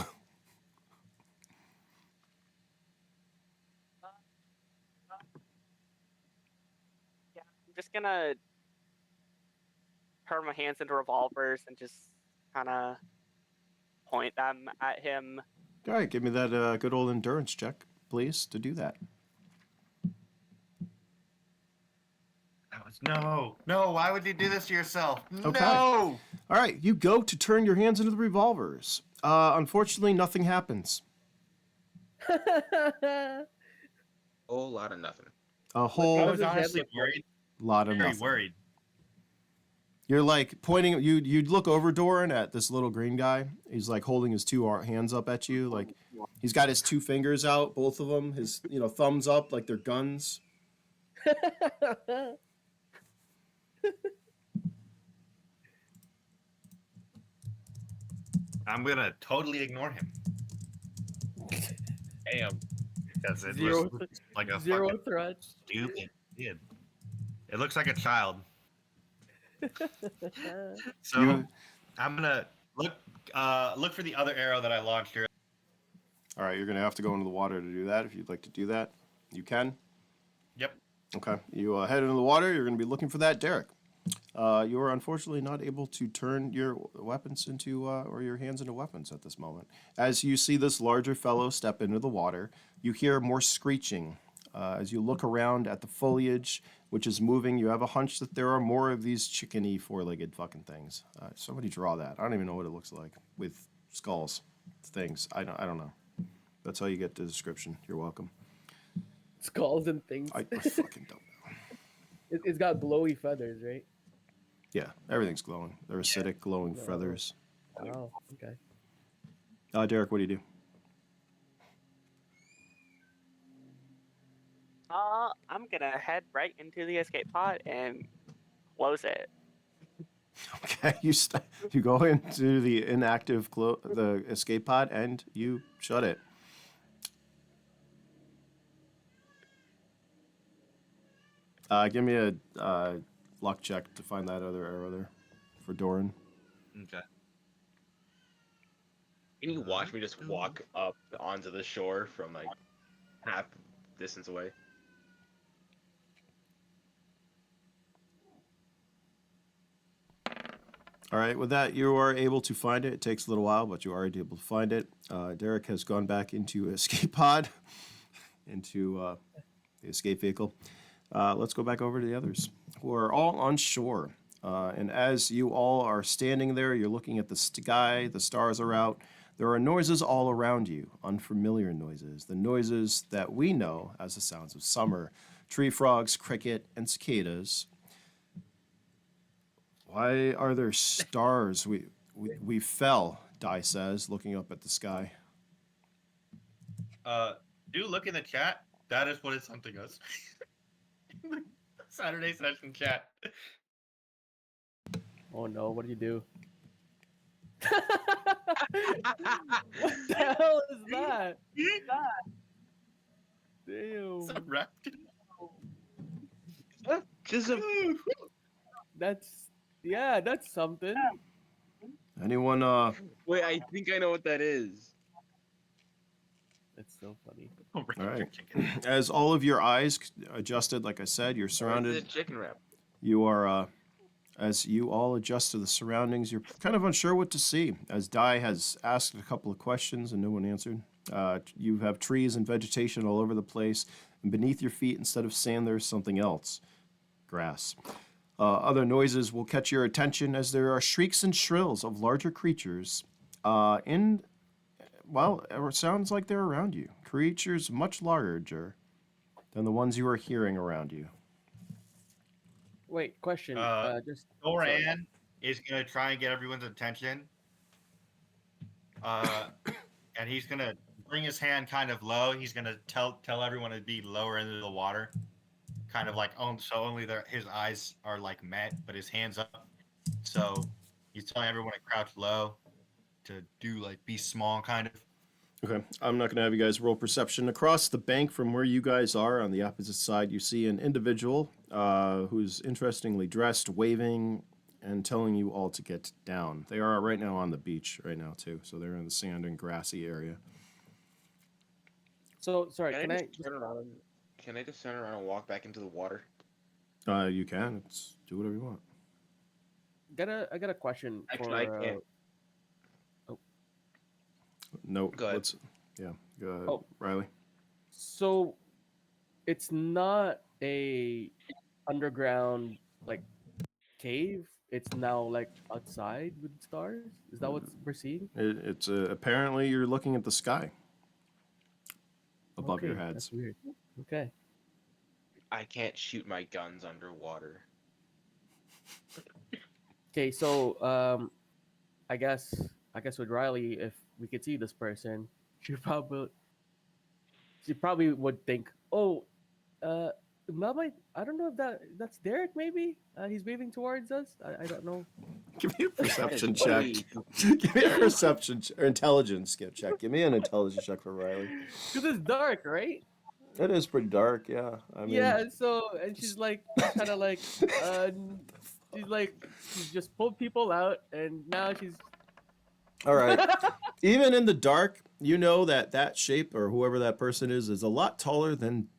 Yeah, I'm just gonna turn my hands into revolvers and just kind of point them at him. All right. Give me that good old endurance check, please, to do that. No, why would you do this to yourself? Okay. No! All right, you go to turn your hands into the revolvers. Unfortunately, nothing happens. Whole lot of nothing. A I whole was honestly worried. lot of Very nothing. worried. You're like pointing. You'd look over Doran at this little green guy. He's like holding his two hands up at you. Like he's got his two fingers out, both of them. His thumbs up like they're guns. I'm gonna totally ignore him. Damn. Because it Zero- looks like a Zero fucking threat. stupid kid. It looks like a child. So I'm gonna look for the other arrow that I launched here. All right, you're gonna have to go into the water to do that. If you'd like to do that, you can. Yep. Okay, you head into the water. You're gonna be looking for that, Derek. You are unfortunately not able to turn your weapons into, or your hands into weapons at this moment. As you see this larger fellow step into the water, you hear more screeching. As you look around at the foliage, which is moving, you have a hunch that there are more of these chickeny four-legged fucking things. Somebody draw that. I don't even know what it looks like with skulls, things. I don't know. That's how you get the description. You're welcome. Skulls and things. I fucking don't know. It's got glowy feathers, right? Yeah, everything's glowing. They're acidic, glowing feathers. Oh, okay. Derek, what do you do? I'm gonna head right into the escape pod and close it. Okay, you go into the inactive the escape pod and you shut it. Give me a luck check to find that other arrow there for Doran. Okay. Can you watch me just walk up onto the shore from like half distance away? All right, with that, you are able to find it. It takes a little while, but you are able to find it. Derek has gone back into escape pod, into the escape vehicle. Let's go back over to the others who are all on shore. And as you all are standing there, you're looking at the sky, the stars are out. There are noises all around you, unfamiliar noises, the noises that we know as the sounds of summer tree frogs, cricket, and cicadas. Why are there stars? We fell, Dai says, looking up at the sky. Do look in the chat. That is what it's hunting us. Saturday session chat. Oh no, what do you do? What the hell is that? Damn. It's a raptor. Just a That's something. Anyone, wait. I think I know what that is. That's so funny. all right. As all of your eyes adjusted, like I said, you're It's a surrounded. chicken wrap. You are, as you all adjust to the surroundings, you're kind of unsure what to see. As Dai has asked a couple of questions and no one answered. You have trees and vegetation all over the place, and beneath your feet, instead of sand, there's something else, grass. Other noises will catch your attention as there are shrieks and shrills of larger creatures. It sounds like they're around you. Creatures much larger than the ones you are hearing around you. Wait, question. Just Doran is gonna try and get everyone's attention. And he's gonna bring his hand kind of low. He's gonna tell everyone to be lower into the water, kind of like so only his eyes are like met, but his hands up. So he's telling everyone to crouch low, to do like be small, kind of. Okay, I'm not going to have you guys roll perception. Across the bank from where you guys are on the opposite side, you see an individual who's interestingly dressed, waving, and telling you all to get down. They are right now on the beach right now, too, so they're in the sand and grassy area. So, sorry, Can I just turn around and walk back into the water? You can. Do whatever you want. I got a question. Actually, for, I can't. No, Go ahead. Go ahead, Oh. Riley. So, it's not a underground like cave. It's now like outside with stars. Is that what we're seeing? It's apparently you're looking at the sky above your Okay, heads. That's weird. Okay. I can't shoot my guns underwater. Okay, so I guess with Riley, if we could see this person, she probably would think, oh, that might, I don't know if that's Derek. Maybe he's waving towards us. I don't know. Give me a perception check. Give me a perception or intelligence check. Give me an intelligence check for Riley. Because it's dark, right? It is pretty dark, yeah. I mean, Yeah. So and she's like, kind of like, she's just pulled people out, and now she's. All right. Even in the dark, you know that shape or whoever that person is a lot taller than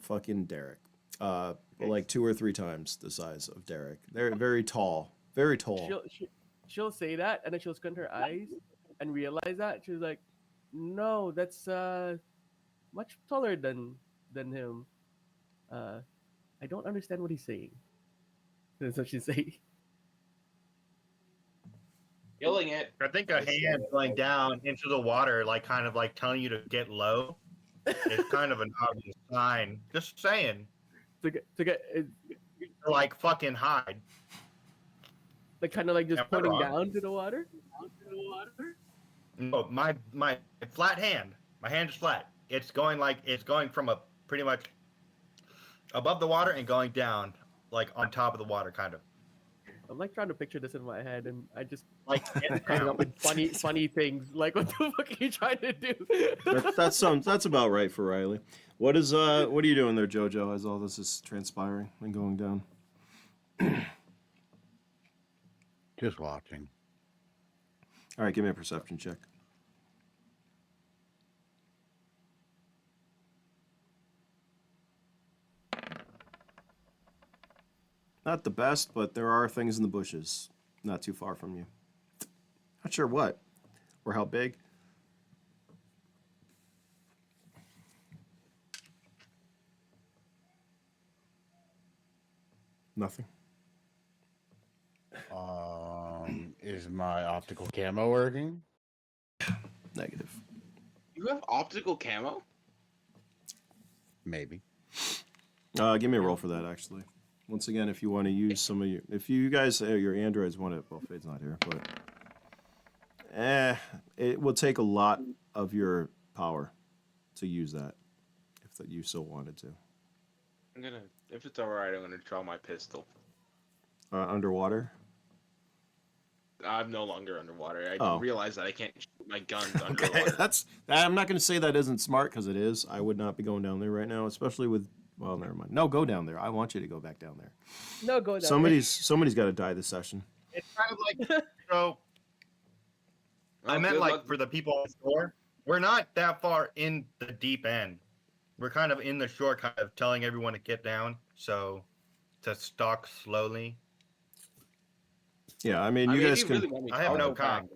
fucking Derek. Like 2 or 3 times the size of Derek. They're very tall. Very tall. She'll say that, and then she'll squint her eyes and realize that she's like, no, that's much taller than him. I don't understand what he's saying. That's what she's saying. Yelling it. I think a hand going down into the water, like kind of like telling you to get low, is kind of an obvious sign. Just saying. To get Like fucking hide. like kind of like just Am I pointing wrong? down to the water. No, my flat hand. My hand is flat. It's going from a pretty much above the water and going down, like on top of the water, kind of. I'm like trying to picture this in my head, and I just Like coming up with funny things. Like, what the fuck are you trying to do? That's about right for Riley. What are you doing there, Jojo, as all this is transpiring and going down? Just watching. All right, give me a perception check. Not the best, but there are things in the bushes not too far from you. Not sure what or how big. Nothing. Is my optical camo working? Negative. You have optical camo? Maybe. Give me a roll for that, actually. Once again, if you want to use some of if you guys, your androids want it, well, Fade's not here, but it will take a lot of your power to use that, if that you so wanted to. I'm gonna, if it's alright, I'm gonna draw my pistol. Underwater? I'm no longer underwater. I Oh. realize that I can't shoot my guns Okay, underwater. I'm not going to say that isn't smart, because it is. I would not be going down there right now, especially with, well, never mind. No, go down there. I want you to go back down there. No, go down. Somebody's got to die this session. It's kind of like so. I meant good like luck. for the people on the shore. We're not that far in the deep end. We're kind of in the shore, kind of telling everyone to get down, so to stalk slowly. Yeah, I mean, you guys if can. really want me to, I have I'll no go back. com.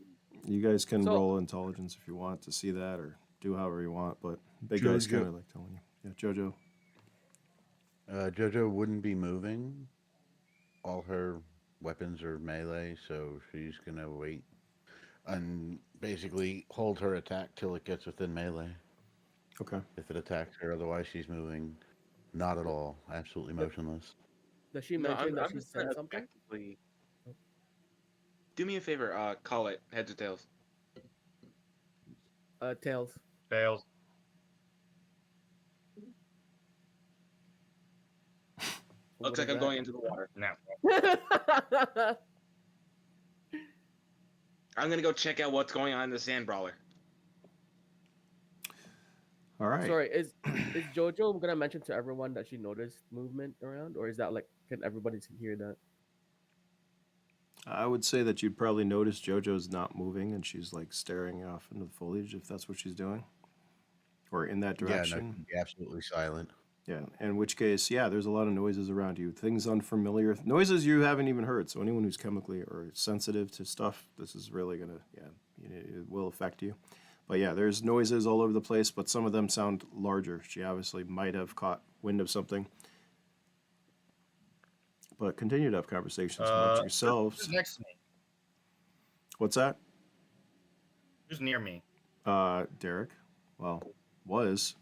You guys can So- roll intelligence if you want to see that, or do however you want. But big guys Jojo. kind of like telling you. Yeah, Jojo. Jojo wouldn't be moving. All her weapons are melee, so she's gonna wait and basically hold her attack till it gets within melee. Okay. If it attacks her, otherwise she's moving. Not at all. Absolutely motionless. Does she No, mention that I'm she just gonna said something? effectively- Do me a favor, call it heads or tails. Tails. Fails. Looks like I'm going into the water. No. I'm gonna go check out what's going on in the sand brawler. All right. Sorry, is Jojo gonna mention to everyone that she noticed movement around, or is that like can everybody hear that? I would say that you'd probably notice Jojo's not moving and she's like staring off into the foliage if that's what she's doing, or in that Yeah, direction. no, she'd be absolutely silent. Yeah, in which case, yeah, there's a lot of noises around you. Things unfamiliar, noises you haven't even heard. So anyone who's chemically or sensitive to stuff, this is really gonna, it will affect you. But yeah, there's noises all over the place, but some of them sound larger. She obviously might have caught wind of something. But continue to have conversations amongst yourselves. Who's next to me? What's that? Who's near me? Derek. Well, was.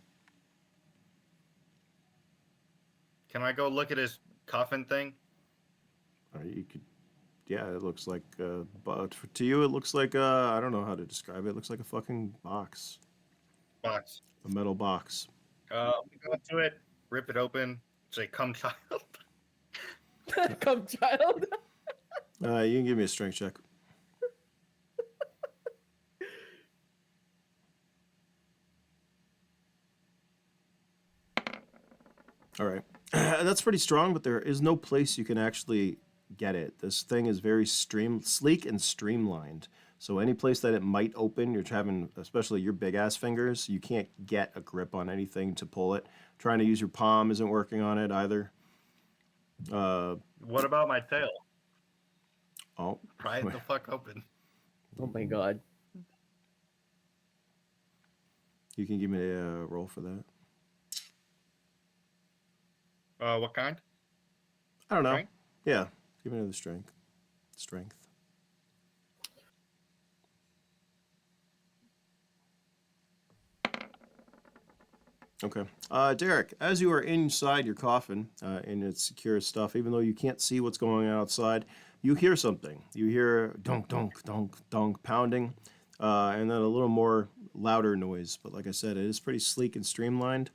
Can I go look at his coffin thing? You could, yeah, it looks like, but to you, it looks like, I don't know how to describe it. It looks like a fucking box, Box. a metal box. Go to it, rip it open, say, "Come, child." Come, child. You can give me a strength check. All right. That's pretty strong, but there is no place you can actually get it. This thing is very sleek and streamlined. So any place that it might open, you're having, especially your big ass fingers, you can't get a grip on anything to pull it. Trying to use your palm isn't working on it either. What about my tail? Oh, Pry it the fuck open. Oh my god. you can give me a roll for that. What kind? I don't know. Strength? Yeah, give me another strength. Strength. Okay. Derek, as you are inside your coffin in its secure stuff, even though you can't see what's going on outside, you hear something. You hear dunk, dunk, dunk, dunk pounding, and then a little more louder noise. But like I said, it is pretty sleek and streamlined.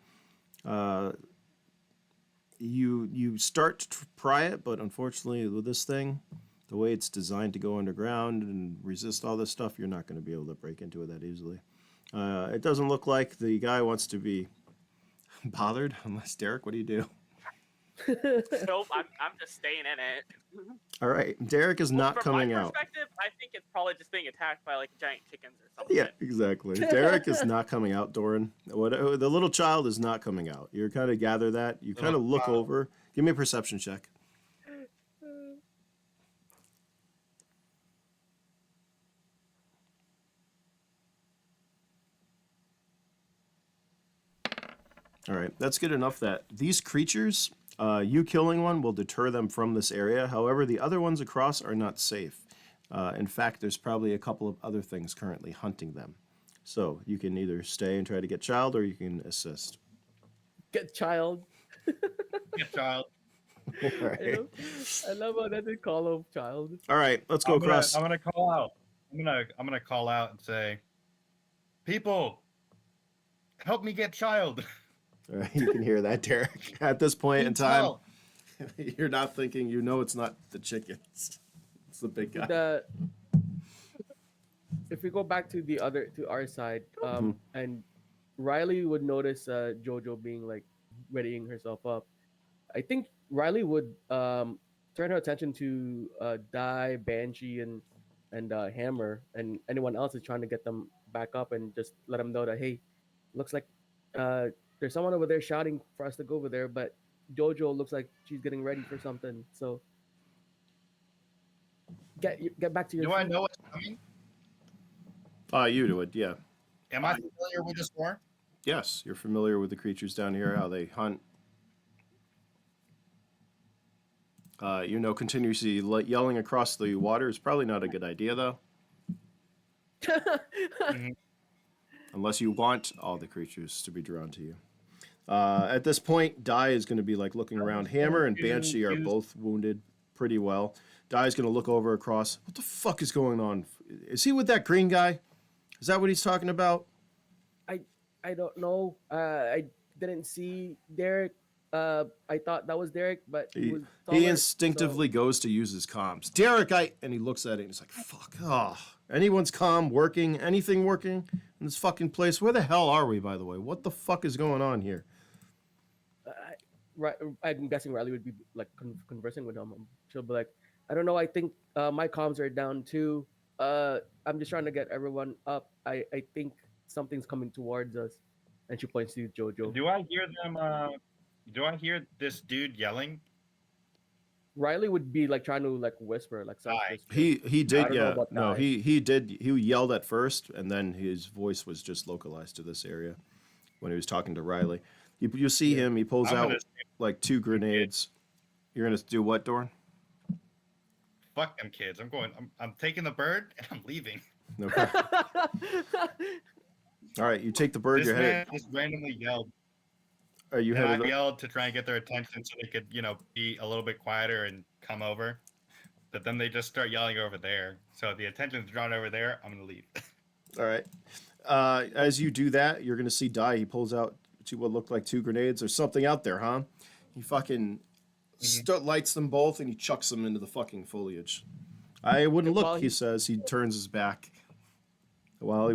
you start to pry it, but unfortunately with this thing, the way it's designed to go underground and resist all this stuff, you're not going to be able to break into it that easily. It doesn't look like the guy wants to be bothered, unless Derek, what do you do? Nope, I'm just staying in it. All right, Derek is not From coming my out. perspective, I think it's probably just being attacked by like giant chickens or something. Yeah, exactly. Derek is not coming out, Doran. The little child is not coming out. You kind of gather that. You kind of look over. Give me a perception check. All right, that's good enough that these creatures, you killing one will deter them from this area. However, the other ones across are not safe. In fact, there's probably a couple of other things currently hunting them. So you can either stay and try to get child, or you can assist. Get child. Get child. All right. I love how that's a call of child. All right, let's go across. I'm gonna call out. I'm gonna call out and say, people, help me get child. All right, you can hear that, Derek. At this point in time, you're not thinking. You know, it's not the chickens. It's the big guy. If we go back to our side, and Riley would notice Jojo being like readying herself up. I think Riley would turn her attention to Dai, Banshee, and Hammer, and anyone else is trying to get them back up, and just let them know that, hey, looks like there's someone over there shouting for us to go over there, but Jojo looks like she's getting ready for something. So get back to your. Do I know what's coming? You do it, yeah. Am I familiar with this war? Yes, you're familiar with the creatures down here, how they hunt. You know, continuously yelling across the water is probably not a good idea, though. Unless you want all the creatures to be drawn to you. At this point, Dai is going to be like looking around. Hammer and Banshee are both wounded pretty well. Dai is going to look over across. What the fuck is going on? Is he with that green guy? Is that what he's talking about? I don't know. I didn't see Derek. I thought that was Derek, but he was taller, he instinctively goes to use his comms. Derek, and he looks at it and he's like, fuck, anyone's comm working? Anything working in this fucking place? Where the hell are we, by the way? What the fuck is going on here? I'm guessing Riley would be like conversing with him. She'll be like, I don't know. I think my comms are down too. I'm just trying to get everyone up. I think something's coming towards us. And she points to Jojo. Do I hear them? Do I hear this dude yelling? Riley would be like trying to like whisper, like soft whisper. He did, yeah. No, he did. He yelled at first, and then his voice was just localized to this area when he was talking to Riley. You see him. He pulls out like 2 grenades. You're gonna do what, Dorn? Fuck them kids. I'm taking the bird and I'm leaving. Okay. All right, you take the bird. This you're man headed. just randomly yelled. Are you And headed? I yelled to try and get their attention so they could, be a little bit quieter and come over. But then they just start yelling over there. So the attention's drawn over there. I'm gonna leave. All right. As you do that, you're gonna see Dai. He pulls out what look like 2 grenades. There's something out there, huh? He fucking lights them both and he chucks them into the fucking foliage. I wouldn't look. He says. He turns his back. While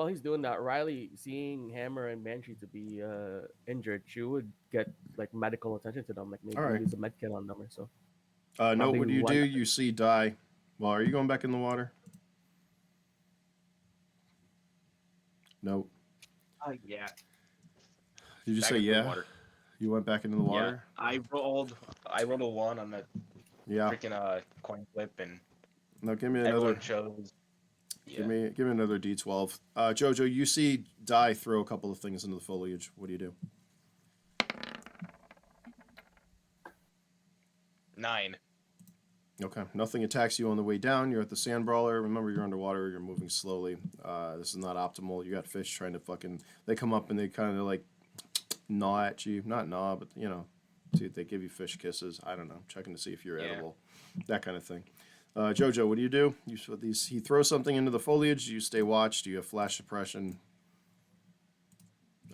he's doing that, Riley, seeing Hammer and Banshee to be injured, she would get like medical attention to them, like maybe use a med kit on them or so. No, what do? You see Dai. Well, are you going back in the water? No. Yeah. Did you say yeah? You went back into the water? Yeah. I rolled a 1 on the freaking coin flip, and no, give me another. Everyone chose. Yeah. Give me another D12. Jojo, you see Dai throw a couple of things into the foliage. What do you do? 9. Okay. Nothing attacks you on the way down. You're at the sand brawler. Remember, you're underwater. You're moving slowly. This is not optimal. You got fish trying to they come up and they kind of like gnaw at you. Not gnaw, but dude, they give you fish kisses. I don't know. Checking to see if you're edible. That kind of thing. Jojo, what do you do? He throws something into the foliage. You stay watch. Do you have flash suppression?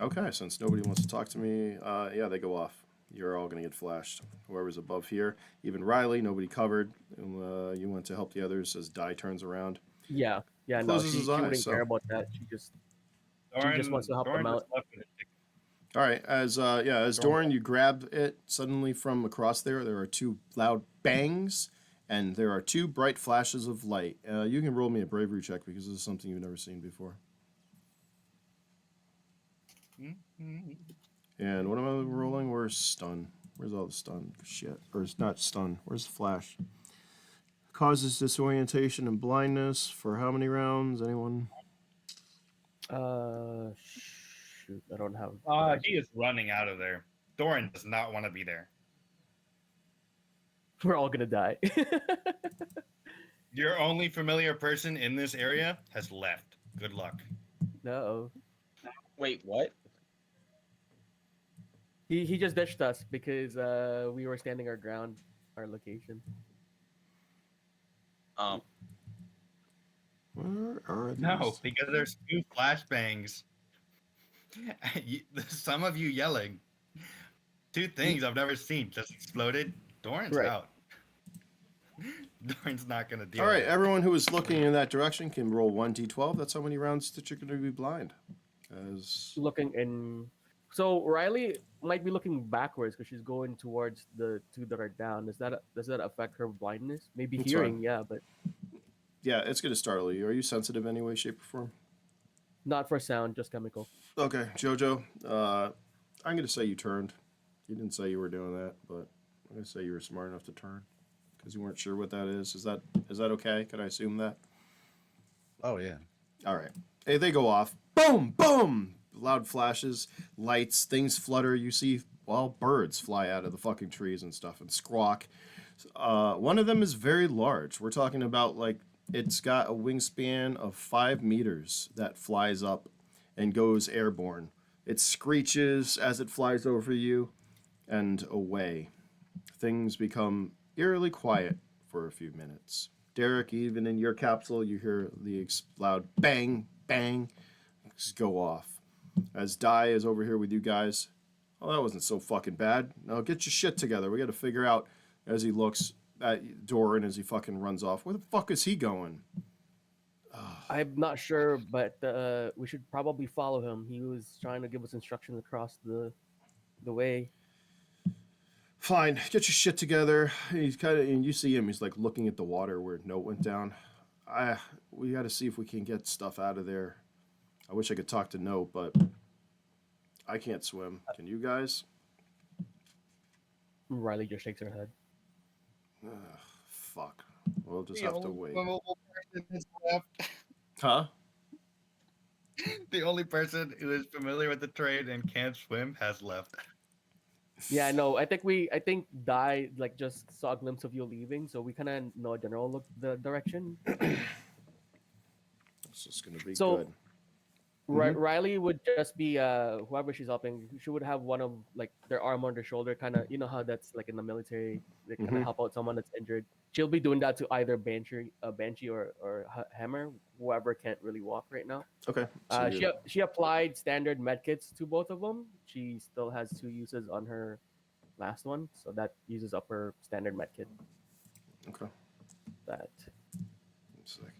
Okay, since nobody wants to talk to me, they go off. You're all gonna get flashed. Whoever's above here, even Riley, nobody covered. You went to help the others as Die turns around. Yeah, yeah, no, Closes his she eyes. wouldn't So care about that. She just wants to help Doran them just out. left with a chicken. all right, as Doran, you grab it suddenly from across there. There are two loud bangs, and there are two bright flashes of light. You can roll me a bravery check because this is something you've never seen before. And what am I rolling? Where's stun? Where's all the stun shit? Or it's not stun. Where's the flash? Causes disorientation and blindness for how many rounds? Anyone? Shoot, I don't have. He is running out of there. Doran does not want to be there. We're all gonna die. Your only familiar person in this area has left. Good luck. No, Wait, what? he just ditched us because we were standing our ground, our location. Um, Where are these? No, because there's two flashbangs. Some of you yelling. Two things I've never seen just exploded. Doran's Right. out. Doran's not gonna deal. All right, with it. everyone who is looking in that direction can roll 1d12. That's how many rounds that you're going to be blind. As Looking in. So Riley might be looking backwards because she's going towards the two that are down. Does that affect her blindness? Maybe It's hearing, fine. yeah, but yeah, it's going to startle you. Are you sensitive in any way, shape, or form? not for sound, just chemical. Okay, Jojo. I'm going to say you turned. You didn't say you were doing that, but I'm going to say you were smart enough to turn because you weren't sure what that is. Is that okay? Can I assume that? Oh yeah. All right. Hey, they go off. Boom, boom. Loud flashes, lights, things flutter. You see, well, birds fly out of the fucking trees and stuff and squawk. One of them is very large. We're talking about like it's got a wingspan of 5 meters that flies up and goes airborne. It screeches as it flies over you and away. Things become eerily quiet for a few minutes. Derek, even in your capsule, you hear the loud bang, bang go off. As Die is over here with you guys. Oh, that wasn't so fucking bad. Now get your shit together. We got to figure out as he looks at Doran as he fucking runs off. Where the fuck is he going? I'm not sure, but we should probably follow him. He was trying to give us instructions across the way. Fine, get your shit together. He's kind of, and you see him. He's like looking at the water where Note went down. We got to see if we can get stuff out of there. I wish I could talk to Note, but I can't swim. Can you guys? Riley just shakes her head. Fuck. We'll just have to wait. Swimmable person is left. Huh? The only person who is familiar with the trade and can't swim has left. Yeah, no, I think Die like just saw a glimpse of you leaving, so we kind of know a general look the direction. This is gonna be So- good. Riley would just be whoever she's helping. She would have one of like their arm on their shoulder, kind of. You know how that's like in the military, they kind of help out someone that's injured. She'll be doing that to either Banshee or Hammer, whoever can't really walk right now. Okay. So She applied standard medkits to both of them. She still has 2 uses on her last one, so that uses up her standard medkit. okay. That. 1 second.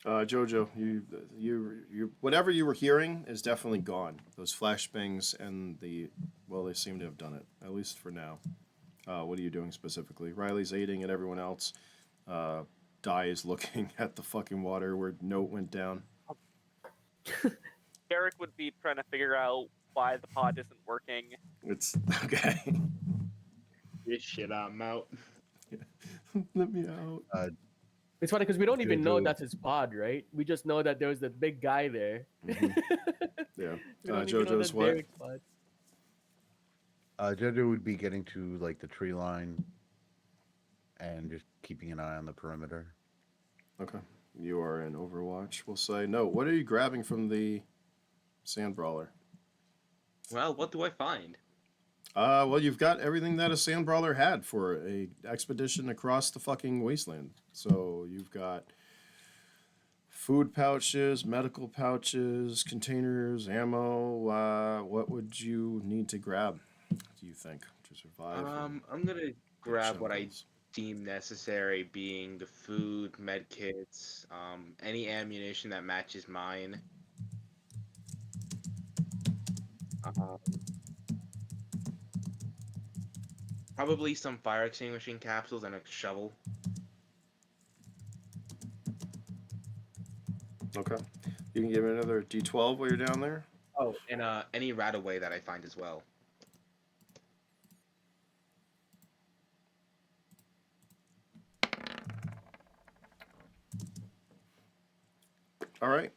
Jojo, you, whatever you were hearing is definitely gone. Those flashbangs and they seem to have done it, at least for now. What are you doing specifically? Riley's aiding at everyone else. Die is looking at the fucking water where Note went down. Derek would be trying to figure out why the pod isn't working. It's okay. this shit, I'm out. Let me out. It's funny because we don't even know Jojo. that's his pod, right? We just know that there was that big guy there. Yeah. We don't even know Jojo's that's what? Derek's pod. Jojo would be getting to like the tree line and just keeping an eye on the perimeter. Okay. You are in Overwatch. We'll say no. What are you grabbing from the sand brawler? Well, what do I find? Well, you've got everything that a sand brawler had for a expedition across the fucking wasteland. So you've got food pouches, medical pouches, containers, ammo. What would you need to grab, do you think, to survive? I'm gonna the grab what I jungles? deem necessary, being the food, med kits, any ammunition that matches mine. Um, Probably some fire extinguishing capsules and a shovel. Okay. You can give me another D12 while you're down there. Oh, and any rat away that I find as well. All right.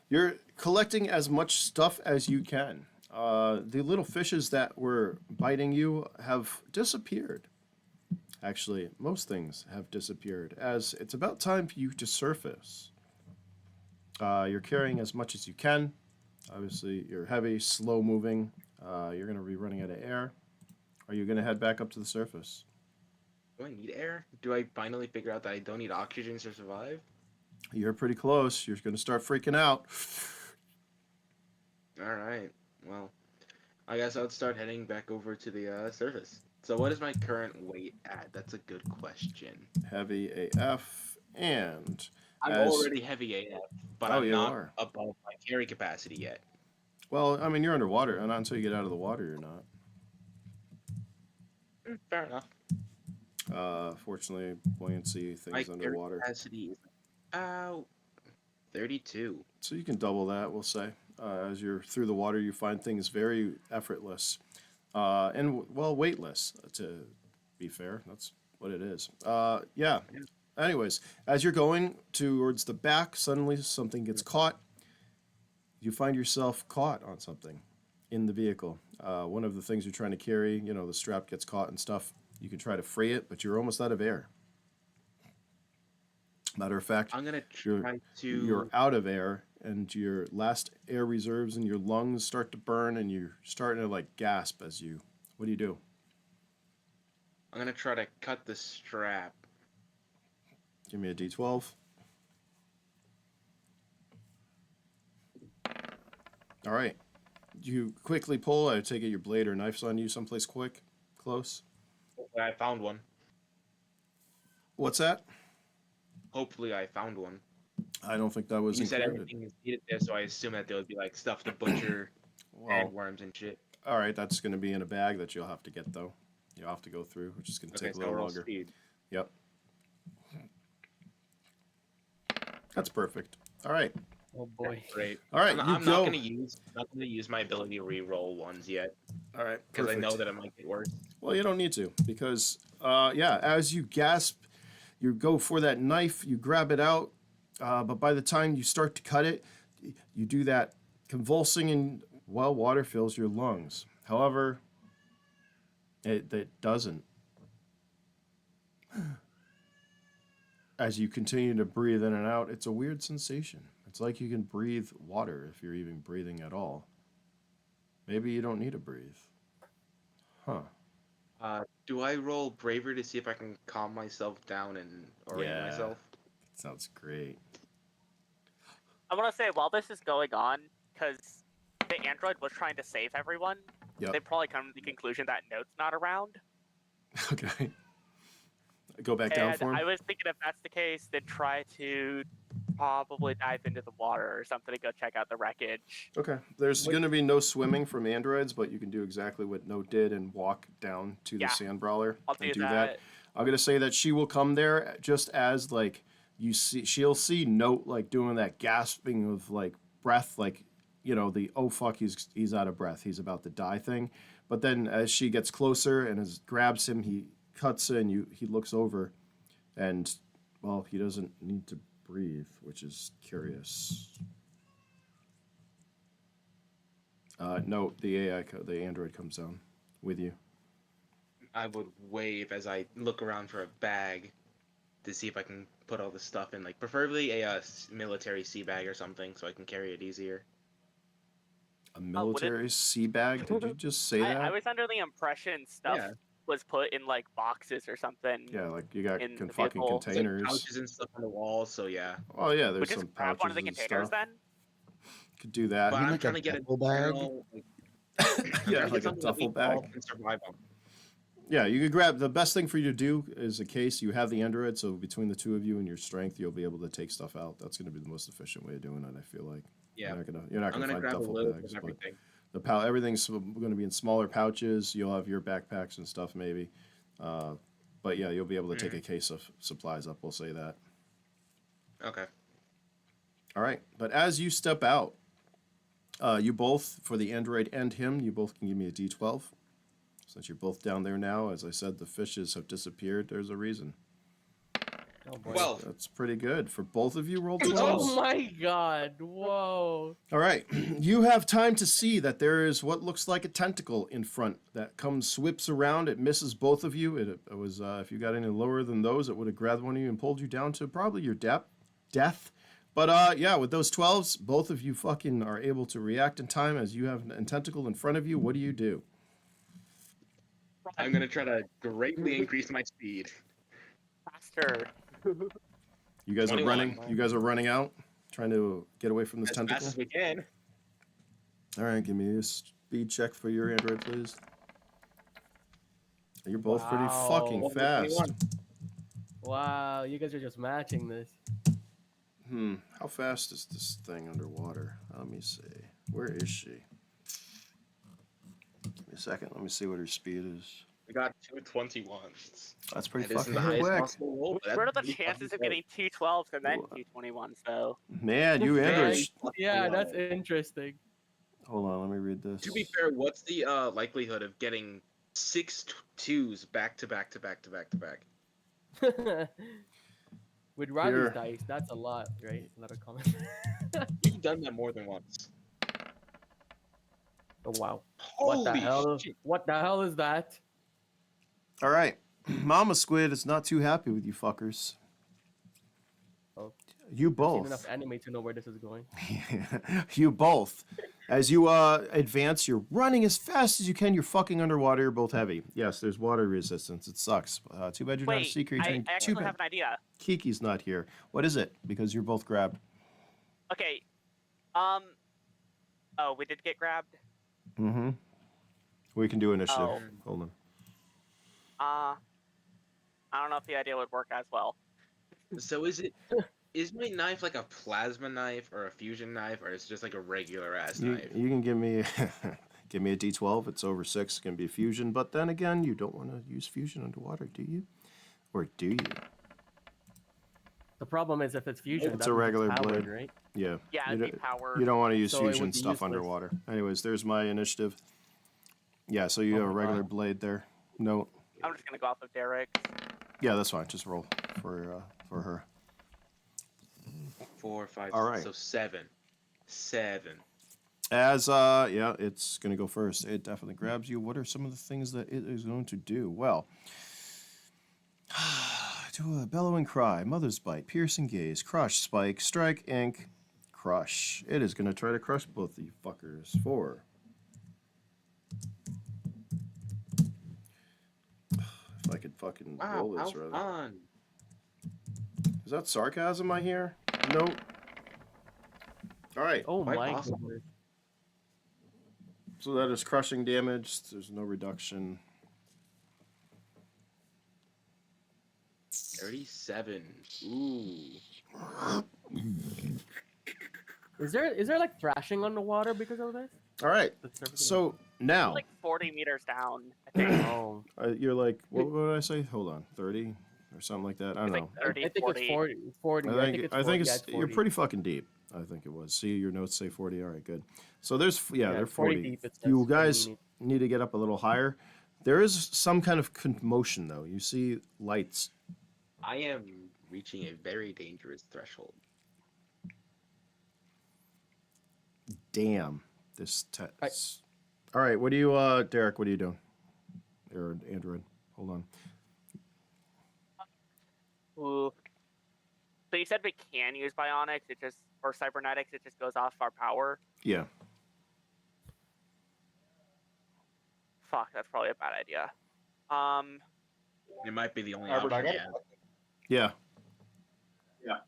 You're collecting as much stuff as you can. The little fishes that were biting you have disappeared. Actually, most things have disappeared, as it's about time for you to surface. You're carrying as much as you can. Obviously, you're heavy, slow moving. You're going to be running out of air. Are you going to head back up to the surface? Do I need air? Do I finally figure out that I don't need oxygen to survive? You're pretty close. You're going to start freaking out. Alright, well, I guess I'll start heading back over to the surface. So what is my current weight at? That's a good question. Heavy AF. And I'm as. already heavy AF, but Oh, I'm you not are. above my carry capacity yet. Well, I mean, you're underwater, and not until you get out of the water, you're not. Fair enough. Fortunately, buoyancy My things carry underwater. capacity is about 32. So you can double that, we'll say. As you're through the water, you find things very effortless. And, well, weightless, to be fair. That's what it is. Yeah. Anyways, as you're going towards the back, suddenly something gets caught. You find yourself caught on something in the vehicle. One of the things you're trying to carry, the strap gets caught and stuff. You can try to free it, but you're almost out of air. Matter of fact, I'm gonna you're try you're to. out of air, and your last air reserves in your lungs start to burn, and you're starting to like gasp as you. What do you do? I'm gonna try to cut the strap. Give me a D12. All right. You quickly pull. I take it your blade or knife's on you someplace quick, close. I found one. What's that? Hopefully, I found one. I don't think that was You said included. everything is needed there, so I assume that there would be like stuff to butcher Well, and worms and shit. all right. That's going to be in a bag that you'll have to get though. You'll have to go through, which is going to Okay, take a so little roll longer. speed. Yep. That's perfect. All right. Oh boy. Great. All right. I'm You not go. not gonna use my ability to re-roll ones yet All right. because I Perfect. know that it might get worse. Well, you don't need to because, yeah, as you gasp, you go for that knife, you grab it out, but by the time you start to cut it, you do that convulsing and, well, water fills your lungs. However, it doesn't. As you continue to breathe in and out, it's a weird sensation. It's like you can breathe water if you're even breathing at all. Maybe you don't need to breathe. Huh. Do I roll bravery to see if I can calm myself down and orient Yeah. myself? Sounds great. I want to say while this is going on, because the android was trying to save everyone, Yep. they probably come to the conclusion that Note's not around. Okay. Go back down And for him. I was thinking if that's the case, then try to probably dive into the water or something to go check out the wreckage. Okay. There's going to be no swimming from androids, but you can do exactly what Note did and walk down to the Yeah. sand brawler I'll and do do that. that. I'm going to say that she will come there just as like she'll see Note like doing that gasping of like breath, like the oh fuck he's out of breath, he's about to die thing. But then as she gets closer and grabs him, he cuts in. He looks over, and well, he doesn't need to breathe, which is curious. No, the the android comes down with you. I would wave as I look around for a bag to see if I can put all the stuff in, like preferably a military sea bag or something, so I can carry it easier. A military sea bag? Did you just say that? I was under the impression stuff Yeah. was put in like boxes or something Yeah, like you got in the fucking vehicle. There's, like, containers. pouches and stuff on the wall, so yeah. Oh yeah, We there's just some grab one of pouches the and containers stuff. then. Could do that. But mean I'm like a trying to get a duffel bag? general, like, I'm Yeah, trying to like get a something that we duffel bag. all can survive on. Yeah, you could grab the best thing for you to do is a case. You have the Android, so between the two of you and your strength, you'll be able to take stuff out. That's going to be the most efficient way of doing it. I feel like. Yeah. You're not I'm gonna gonna find grab a duffel little bags, of but everything. everything's going to be in smaller pouches. You'll have your backpacks and stuff maybe, but yeah, you'll be able to take a case of supplies up. We'll say that. Okay. All right, but as you step out, you both, for the Android and him, you both can give me a D12. Since you're both down there now, as I said, the fishes have disappeared. There's a reason. Oh boy. 12. That's pretty good. For both of you, roll 12s. Oh my god! Whoa! All right, you have time to see that there is what looks like a tentacle in front that comes, whips around. It misses both of you. It was if you got any lower than those, it would have grabbed one of you and pulled you down to probably your death. But yeah, with those 12s, both of you fucking are able to react in time as you have a tentacle in front of you. What do? I'm gonna try to greatly increase my speed. Faster. You guys 21. are running. You guys are running out, trying to get away from this As tentacle. fast as we can. All right, give me a speed check for your Android, please. You're both pretty fucking Wow. fast. 21. Wow, you guys are just matching this. How fast is this thing underwater? Let me see. Where is she? Give me a second. Let me see what her speed is. We got 221s. That's pretty That isn't fucking the highest quick. possible roll, but What are that's the pretty chances of fucking getting 212s and then 221s though? Man, you Very Android. fucking Yeah, low. that's interesting. Hold on, let me read this. To be fair, what's the likelihood of getting 6 twos back to back to back to back to back? With Riley's Here. dice, that's a lot, right? A lot of comments. We've done that more than once. Oh wow. Holy What the hell? shit. What the hell is that? All right, Mama Squid is not too happy with you fuckers. Oh. You I've seen enough both. anime to know where this is going. You both. As you advance, you're running as fast as you can. You're fucking underwater. You're both heavy. Yes, there's water resistance. It sucks. Too bad you're not a Wait, sea creature. I and actually too have bad an idea. Kiki's not here. What is it? Because you're both grabbed. Okay. Oh, we did get grabbed. Mm-hmm. We can do initiative. Oh. Hold on. I don't know if the idea would work as well. So is my knife like a plasma knife or a fusion knife, or is it just like a regular ass knife? You can give me give me a D12. It's over 6. It's gonna be fusion. But then again, you don't want to use fusion underwater, do you? Or do you? The problem is if it's fusion, It's that a means regular powered, blade. right? Yeah. Yeah, You it'd be don't- power. You don't want to use So it would fusion be stuff useless. underwater. Anyways, there's my initiative. Yeah, so you Oh have a my regular God. blade there. No. I'm just gonna go off of Derek. Yeah, that's fine. Just roll for her. 4, 5, All 6, right. so 7. 7. As yeah, it's gonna go first. It definitely grabs you. What are some of the things that it is going to do? Well, do a bellowing cry, mother's bite, piercing gaze, crush, spike, strike, ink, crush. It is gonna try to crush both of you fuckers. 4. If I could fucking Wow, roll how this rather. fun. Is that sarcasm I hear? Nope. All right. Oh Quite my awesome. goodness. So that is crushing damage. There's no reduction. 37. Ooh. Is there like thrashing on the water because of this? All right. The surface of So now Like 40 meters down, I think. the- oh, you're like, what did I say? Hold on, 30 or something like that. I don't It's like know. 30, I think 40. it's 40. 40. I think it's 40. Yeah, it's you're 40. pretty fucking deep. I think it was. See, your notes say 40. All right, good. So there's they're 40 40. deep, it says, You 40 guys deep. need to get up a little higher. There is some kind of commotion though. You see lights. I am reaching a very dangerous threshold. Damn. All right. What do you, Derek? What are you doing? Or Android? Hold on. Ooh. So you said we can use bionics, or cybernetics, it just goes off our power. Yeah. Fuck, that's probably a bad idea. It might be the only Albert, I option. got Yeah. Yeah.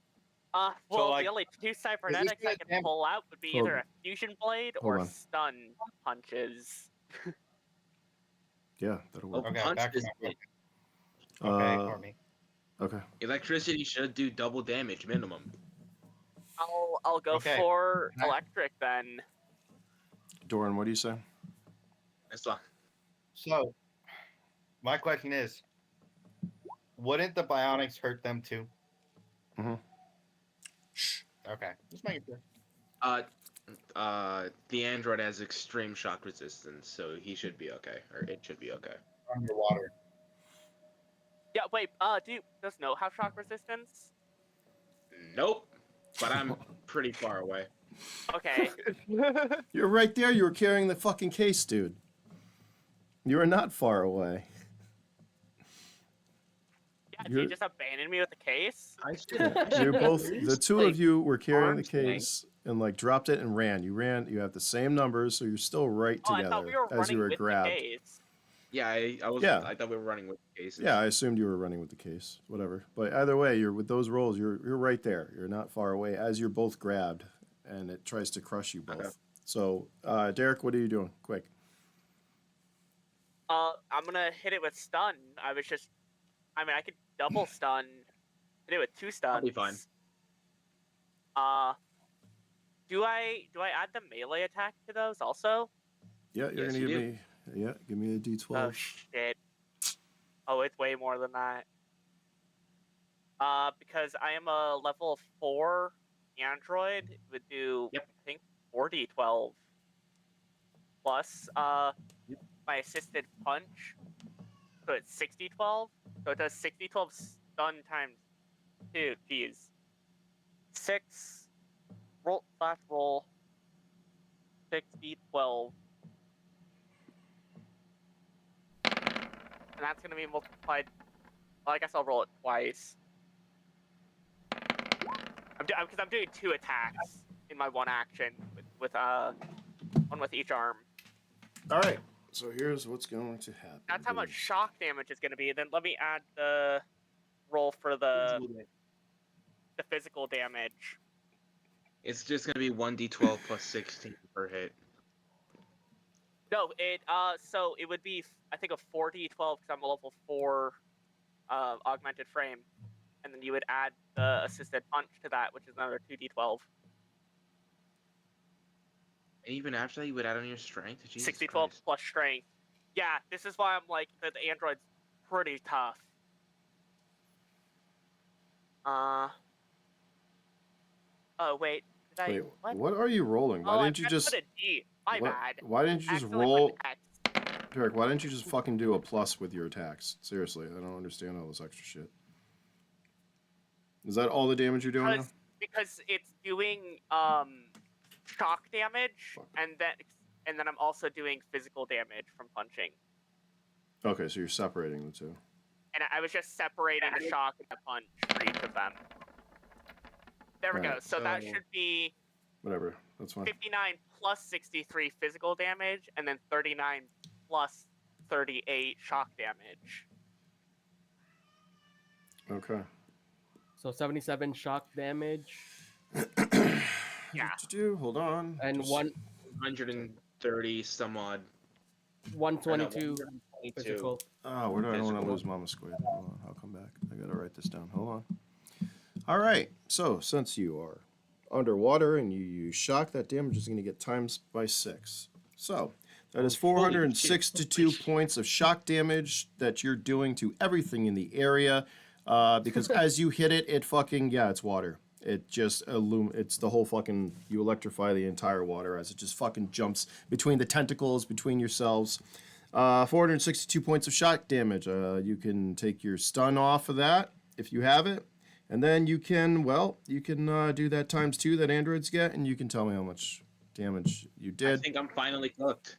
Well, like, the only two cybernetics I gonna can damage- pull out would be Hold- either a fusion blade hold or on. stun punches. Yeah, that'll work. Okay, Punch back to is my it. Okay, Uh, ignore me. Okay. Electricity should do double damage minimum. I'll go Okay. for Can I- electric then. Doran, what do you say? That's fine. So, my question is, wouldn't the bionics hurt them too? Mhm. Okay, just making sure. The android has extreme shock resistance, so he should be okay, or it should be okay. Underwater. Yeah, wait, does Note have shock resistance? Nope, but I'm pretty far away. Okay. You're right there. You were carrying the fucking case, dude. You are not far away. Yeah, do You're- you just abandon me with the case? I should. You're both. The two of you were carrying the arm's length. case and like dropped it and ran. You ran. You have the same numbers, so you're still right Oh, I together thought we were as you running were with grabbed. the case. Yeah, I was. Yeah. I thought we were running with cases. Yeah, I assumed you were running with the case. Whatever. But either way, you're with those rolls. You're right there. You're not far away as you're both grabbed, and it tries to crush you both. Okay. So, Derek, what are you doing? Quick. I'm gonna hit it with stun. I could double stun. Hit it with 2 stuns. I'll be fine. Do I add the melee attack to those also? Yeah, you're Yes, gonna you give do. me. Yeah, give me a D12. Oh shit. Oh, it's way more than that. Because I am a level 4 android, it would do Yep. I think 4d12 plus my assisted punch. So it's 60-12. So it does 60-12 stun times 2. Geez. 6 roll 6d12. And that's gonna be multiplied. Well, I guess I'll roll it twice. Because I'm doing 2 attacks in my one action with one with each arm. All right. So here's what's going to happen. That's how much dude. shock damage is gonna be. Then let me add the roll for the physical damage. It's just gonna be 1d12 plus 16 per hit. No, so it would be I think a 4d12 because I'm a level 4 augmented frame, and then you would add the assisted punch to that, which is another 2d12. And even after that, you would add on your strength. Jesus 60-12 Christ. plus strength. Yeah, this is why I'm like the android's pretty tough. Oh wait, did I? Wait, What? what are you rolling? Why Oh, didn't you I just? put a D. My what- bad. Why didn't you just Accidentally put roll? an X. Derek, why didn't you just fucking do a plus with your attacks? Seriously, I don't understand all this extra shit. Is that all the damage you're doing now? Because it's doing shock damage, Fuck. and then I'm also doing physical damage from punching. Okay, so you're separating the two. And I was just separating the shock and the punch for each of them. There we go. Alright, So that so- should be Whatever, that's fine. 59 plus 63 physical damage, and then 39 plus 38 shock damage. Okay. So 77 shock damage Yeah. Hold on. and Just- 130 some odd. 122 122. physical. Oh, where do I don't want to Physical. lose Mama Squid? Hold on, I'll come back. I gotta write this down. Hold on. All right. So since you are underwater and you use shock, that damage is going to get times by 6. So that is 462 points of shock damage that you're doing to everything in the area. Because as you hit it, it fucking it's water. It just it's the whole fucking, you electrify the entire water as it just fucking jumps between the tentacles, between yourselves. 462 points of shock damage. You can take your stun off of that if you have it. And then you can do that times 2 that androids get, and you can tell me how much damage you I did. think I'm finally cooked.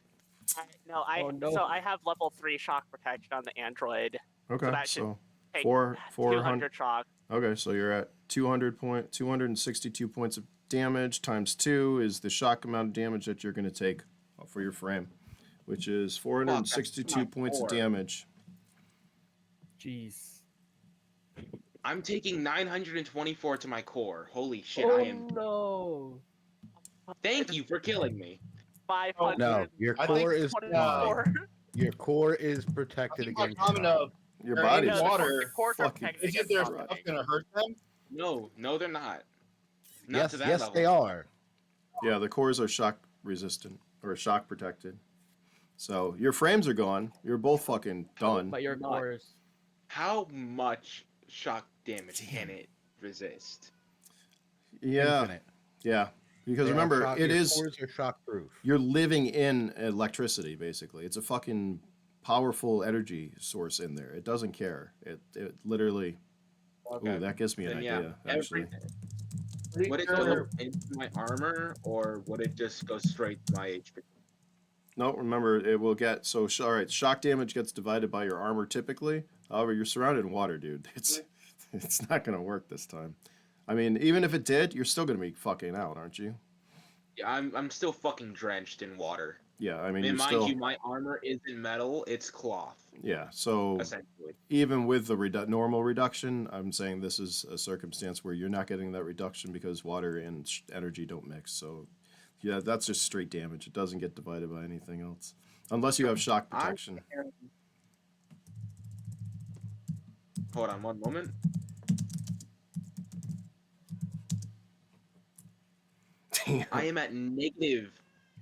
No, Oh, no. So I have level 3 shock protection on the android. Okay, that should so Take 400. 200 shock. Okay, so you're at 262 points of damage times 2 is the shock amount of damage that you're going to take for your frame, which is Fuck, 462 that's points of core. damage. Jeez. I'm taking 924 to my core. Holy shit! Oh I am. no. Thank you for killing me. 500. No, your I think- core is $24. fine. Your core is I protected think my against comment shock. of Your they're in body's No, the water. cores are fucking protected Isn't against their suffocating. stuff gonna hurt them? No, they're not. Not Yes, to that yes, level. they are. Yeah, the cores are shock resistant or shock protected. So your frames are gone. You're both fucking done. But your Not- cores. How much shock damage Damn. can it resist? Yeah, Infinite. yeah. Because They are remember, shock- it your is cores are shock proof. you're living in electricity basically. It's a fucking powerful energy source in there. It doesn't care. It literally. Okay. Ooh, that gives me an Then yeah, idea. Actually, Would it go into my armor, or would it just go straight to my HP? no. Remember, it will get so. All right, shock damage gets divided by your armor typically. However, you're surrounded in water, dude. It's not gonna work this time. I mean, even if it did, you're still gonna be fucking out, aren't you? Yeah, I'm still fucking drenched in water. Yeah, I mean, And you mind still. you, my armor isn't metal; it's cloth, Yeah, so essentially. even with the normal reduction, I'm saying this is a circumstance where you're not getting that reduction because water and energy don't mix. So, yeah, that's just straight damage. It doesn't get divided by anything else, unless you have shock protection. Hold on one moment. I am at negative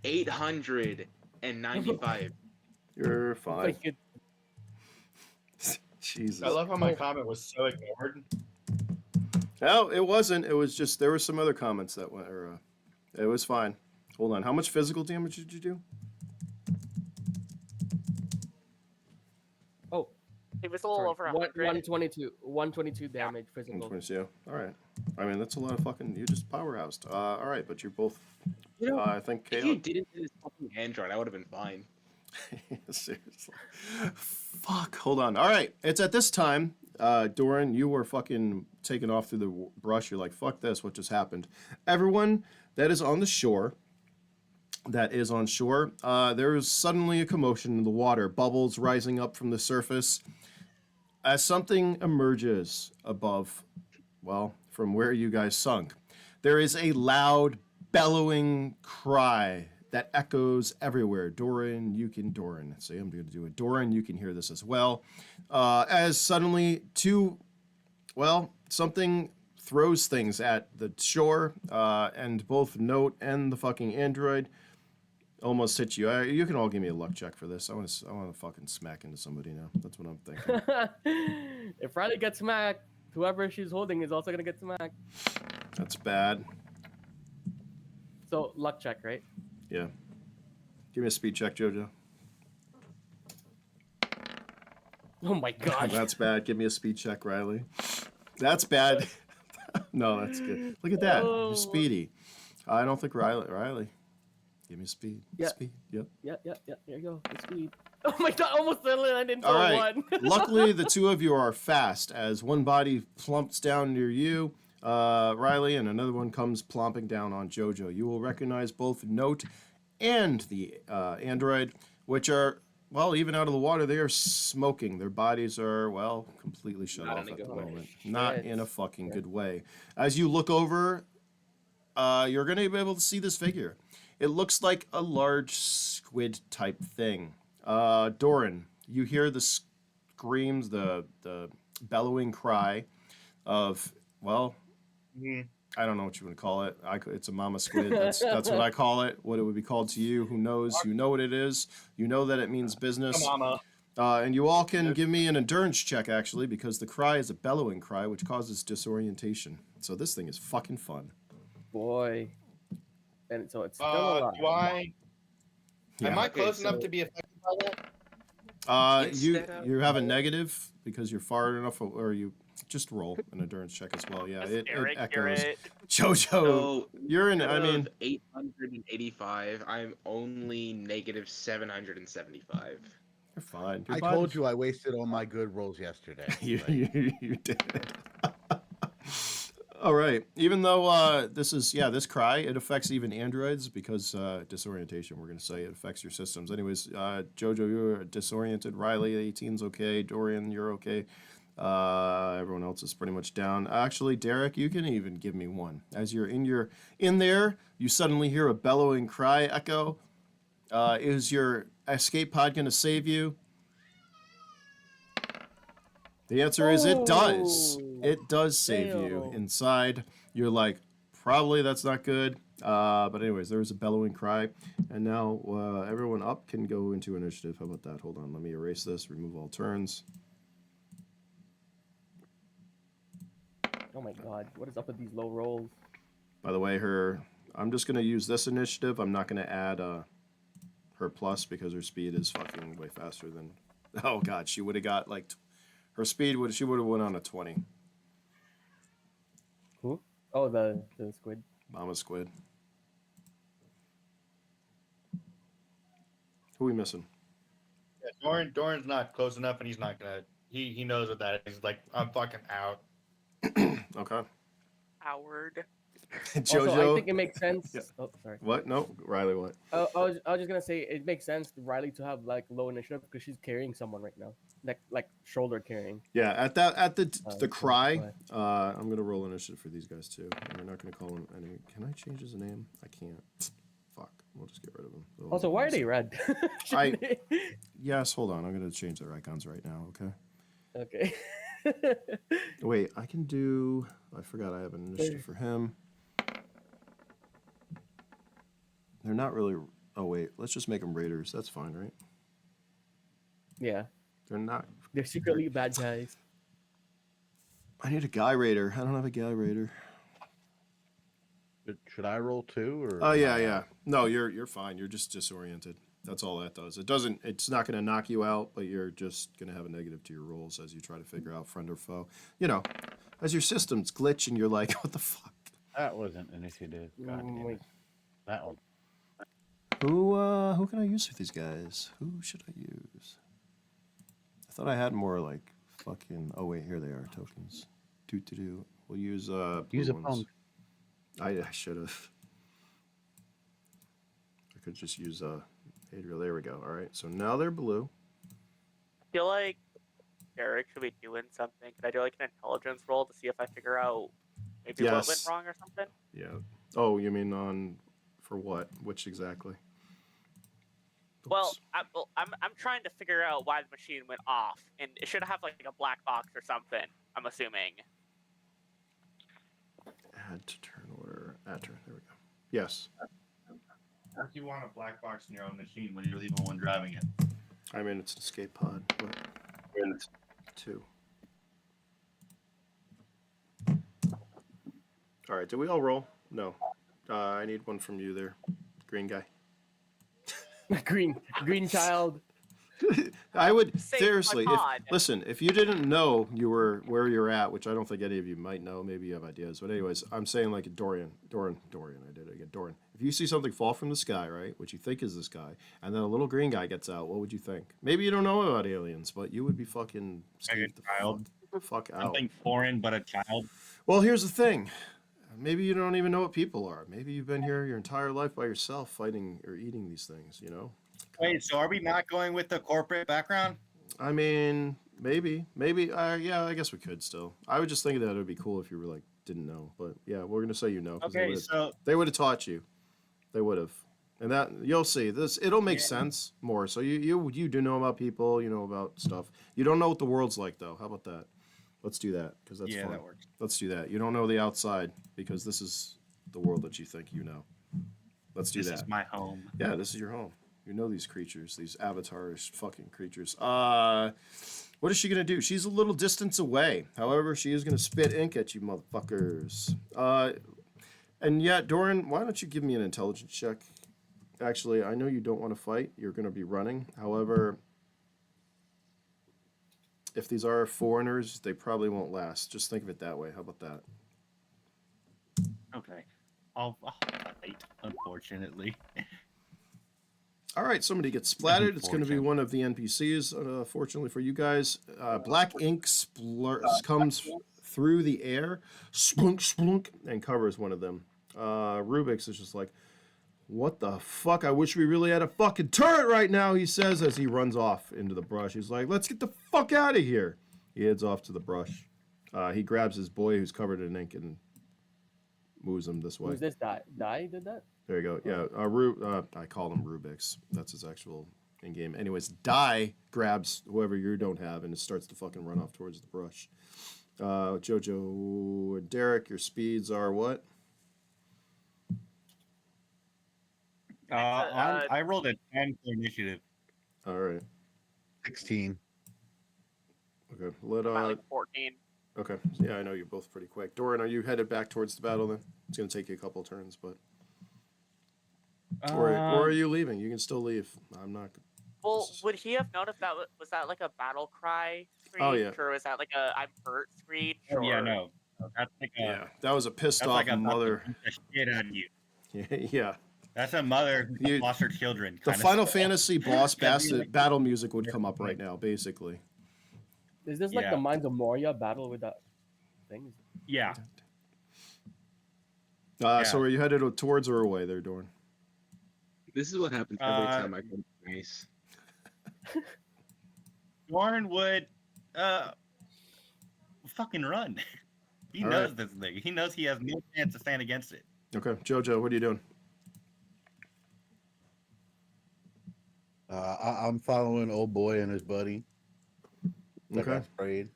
895. You're fine. Like it, Jesus. I love how my comment was so ignored. No, it wasn't. It was just there were some other comments that went. Or, it was fine. Hold on. How much physical damage did you do? oh, It was a little sorry. over 100. 122 damage physical. 120. Yeah. All right. I mean, that's a lot of fucking. You just powerhoused. All right, but you're both. You know, I think if you KO. didn't do this fucking android, I would have been fine. Seriously. Fuck. Hold on. All right. It's at this time. Doran, you were fucking taken off through the brush. You're like, fuck this. What just happened? Everyone that is on the shore. There is suddenly a commotion in the water, bubbles rising up from the surface as something emerges above, well, from where you guys sunk. There is a loud, bellowing cry that echoes everywhere. Doran. Say I'm going to do it. Doran, you can hear this as well. As suddenly something throws things at the shore, and both Note and the fucking android almost hit you. You can all give me a luck check for this. I want to fucking smack into somebody now. That's what I'm thinking. If Riley gets smacked, whoever she's holding is also gonna get smacked. That's bad. So luck check, right? Yeah. Give me a speed check, Jojo. Oh my god. That's bad. Give me a speed check, Riley. That's bad. No, that's good. Look at that. Oh. You're speedy. I don't think Riley. Give me speed. Yeah. Speed. Yep. Yeah. There you go. Good speed. Oh my god! Almost landed into All right. one. Luckily, the two of you are fast as one body plumps down near you, Riley, and another one comes plomping down on Jojo. You will recognize both Note and the android, which are, well, even out of the water, they are smoking. Their bodies are, well, completely shut Not off in a at the good way. moment. Not Shit. in a fucking good way. As you look over, you're going to be able to see this figure. It looks like a large squid type thing. Doran, you hear the screams, the bellowing cry of, well, I don't know what you would call it. It's a mama squid. That's what I call it. What it would be called to you, who knows? You know what it is. You know that it means business. Mama. And you all can give me an endurance check, actually, because the cry is a bellowing cry, which causes disorientation. So this thing is fucking fun. Boy. And so it's still alive. Do I? Yeah. Am I Okay, close enough so- to be affected by that? Instead of- You have a negative because you're far enough, or you just roll an endurance check as well. Yeah, it Eric, echoes. Garrett. Jojo, So you're in. I instead mean, of 885, I'm only negative 775. you're fine. I told you I wasted all my good rolls yesterday. you, Like, you did. All right. Even though this cry, it affects even androids because disorientation, we're going to say it affects your systems. Anyways, Jojo, you're disoriented. Riley, 18's okay. Dorian, you're okay. Everyone else is pretty much down. Actually, Derek, you can even give me one. As you're in there, you suddenly hear a bellowing cry echo. Is your escape pod going to save you? The answer is it does. Oh, It does save you. damn. Inside, you're like, probably that's not good. But anyways, there was a bellowing cry. And now everyone up can go into initiative. How about that? Hold on. Let me erase this. Remove all turns. Oh my god, what is up with these low rolls? By the way, I'm just going to use this initiative. I'm not going to add her plus because her speed is fucking way faster than... Oh god, she would have got like... Her speed she would have went on a 20. Who? Oh, the squid. Mama squid. Who we missing? Yeah, Doran's not close enough, and he's not gonna. He knows what that is. He's like, I'm fucking out. Okay. Howard. Jojo. Also, I think it makes sense. Yeah. Oh, sorry. What? No, Riley. What? I was just gonna say it makes sense for Riley to have like low initiative because she's carrying someone right now, like shoulder carrying. Yeah. At the so cry, that's why. I'm gonna roll initiative for these guys too. And we're not gonna call him any. Can I change his name? I can't. Fuck. We'll just get rid of him. Also, why are they red? Yes. Hold on. I'm gonna change their icons right now. Okay. Okay. Wait. I can do. I forgot I have an initiative for him. They're not really. Oh wait. Let's just make them raiders. That's fine, right? Yeah, They're not. they're secretly bad guys. I need a guy raider. I don't have a guy raider. Should I roll 2 or? Oh yeah. No, you're fine. You're just disoriented. That's all that does. It's not gonna knock you out, but you're just gonna have a negative to your rolls as you try to figure out friend or foe. You know, as your systems glitch and you're like, what the fuck? That wasn't initiative. God damn Wait. it. That one. Who can I use for these guys? Who should I use? I thought I had more like fucking. Oh wait, here they are tokens. Do. We'll use blue Use a ones. pump. I should have. I could just use Adriel. There we go. All right. So now they're blue. I feel like Eric should be doing something. Could I do like an intelligence roll to see if I figure out maybe what went Yes. wrong or something? Yeah. Oh, you mean for what? Which exactly? Well, Oops. I'm trying to figure out why the machine went off, and it should have like a black box or something. I'm assuming. Add to turn order. Add turn. There we go. Yes. If you want a black box in your own machine when you're the only one driving it. I mean, it's an escape pod. But... 2. All right. Did we all roll? No. I need one from you there, green guy. green child. I would Save my seriously. pod. Listen, if you didn't know you were where you're at, which I don't think any of you might know, maybe you have ideas. But anyways, I'm saying like Dorian. I did it again. Dorian. If you see something fall from the sky, right, which you think is this guy, and then a little green guy gets out, what would you think? Maybe you don't know about aliens, but you would be fucking scared the child. fuck out. Something foreign but a child. Well, here's the thing. Maybe you don't even know what people are. Maybe you've been here your entire life by yourself, fighting or eating these things. You know. Wait, so are we not going with the corporate background? I mean, maybe. Yeah, I guess we could still. I would just think that it would be cool if you were like didn't know, but yeah, we're gonna say you know. 'Cause Okay, so they would have taught you. They would have, and that you'll see. It'll make sense more. So you do know about people. You know about stuff. You don't know what the world's like though. How about that? Let's do that because that's fun. that works. Let's do that. You don't know the outside because this is the world that you think you know. Let's do This that. is my home. Yeah, this is your home. You know these creatures, these avatarish fucking creatures. What is she gonna do? She's a little distance away. However, she is gonna spit ink at you motherfuckers. And yet, Doran, why don't you give me an intelligence check? Actually, I know you don't want to fight. You're gonna be running. However, if these are foreigners, they probably won't last. Just think of it that way. How about that? Okay. I'll fight, unfortunately. All right, somebody gets splattered. It's going to be one of the NPCs. Fortunately for you guys, black ink comes through the air, splunk, splunk, and covers one of them. Rubik's is just like, what the fuck? I wish we really had a fucking turret right now, he says as he runs off into the brush. He's like, let's get the fuck out of here. He heads off to the brush. He grabs his boy who's covered in ink and moves him this way. Who's this? Die did that? There you go. Yeah, I call him Rubik's. That's his actual in-game. Anyways, grabs whoever you don't have and it starts to fucking run off towards the brush. Jojo and Derek, your speeds are what? I rolled a 10 for initiative. All right. 16. Okay. Like 14. Okay. Yeah, I know you're both pretty quick. Doran, are you headed back towards the battle then? It's going to take you a couple turns, but... Or are you leaving? You can still leave. I'm not... Well, would he have known if that was that like a battle cry screech? Oh, yeah. Or was that like a I'm hurt screech? Oh, yeah, or- no. That's like a, Yeah, that was a pissed that's off like a mother. the shit out of you. Yeah. That's a mother who You- lost her children. The kinda Final stuff. Fantasy boss That'd be like- battle music would come up right now, basically. Is this like Yeah. the Minds of Moria battle with that thing? Yeah. So are you headed towards or away there, Doran? This is what happens every Uh, time I come to Nice. Warren would fucking run. He All knows right. this thing. He knows he has no chance to stand against it. Okay, Jojo, what are you doing? I'm following old boy and his buddy. That Okay. got sprayed.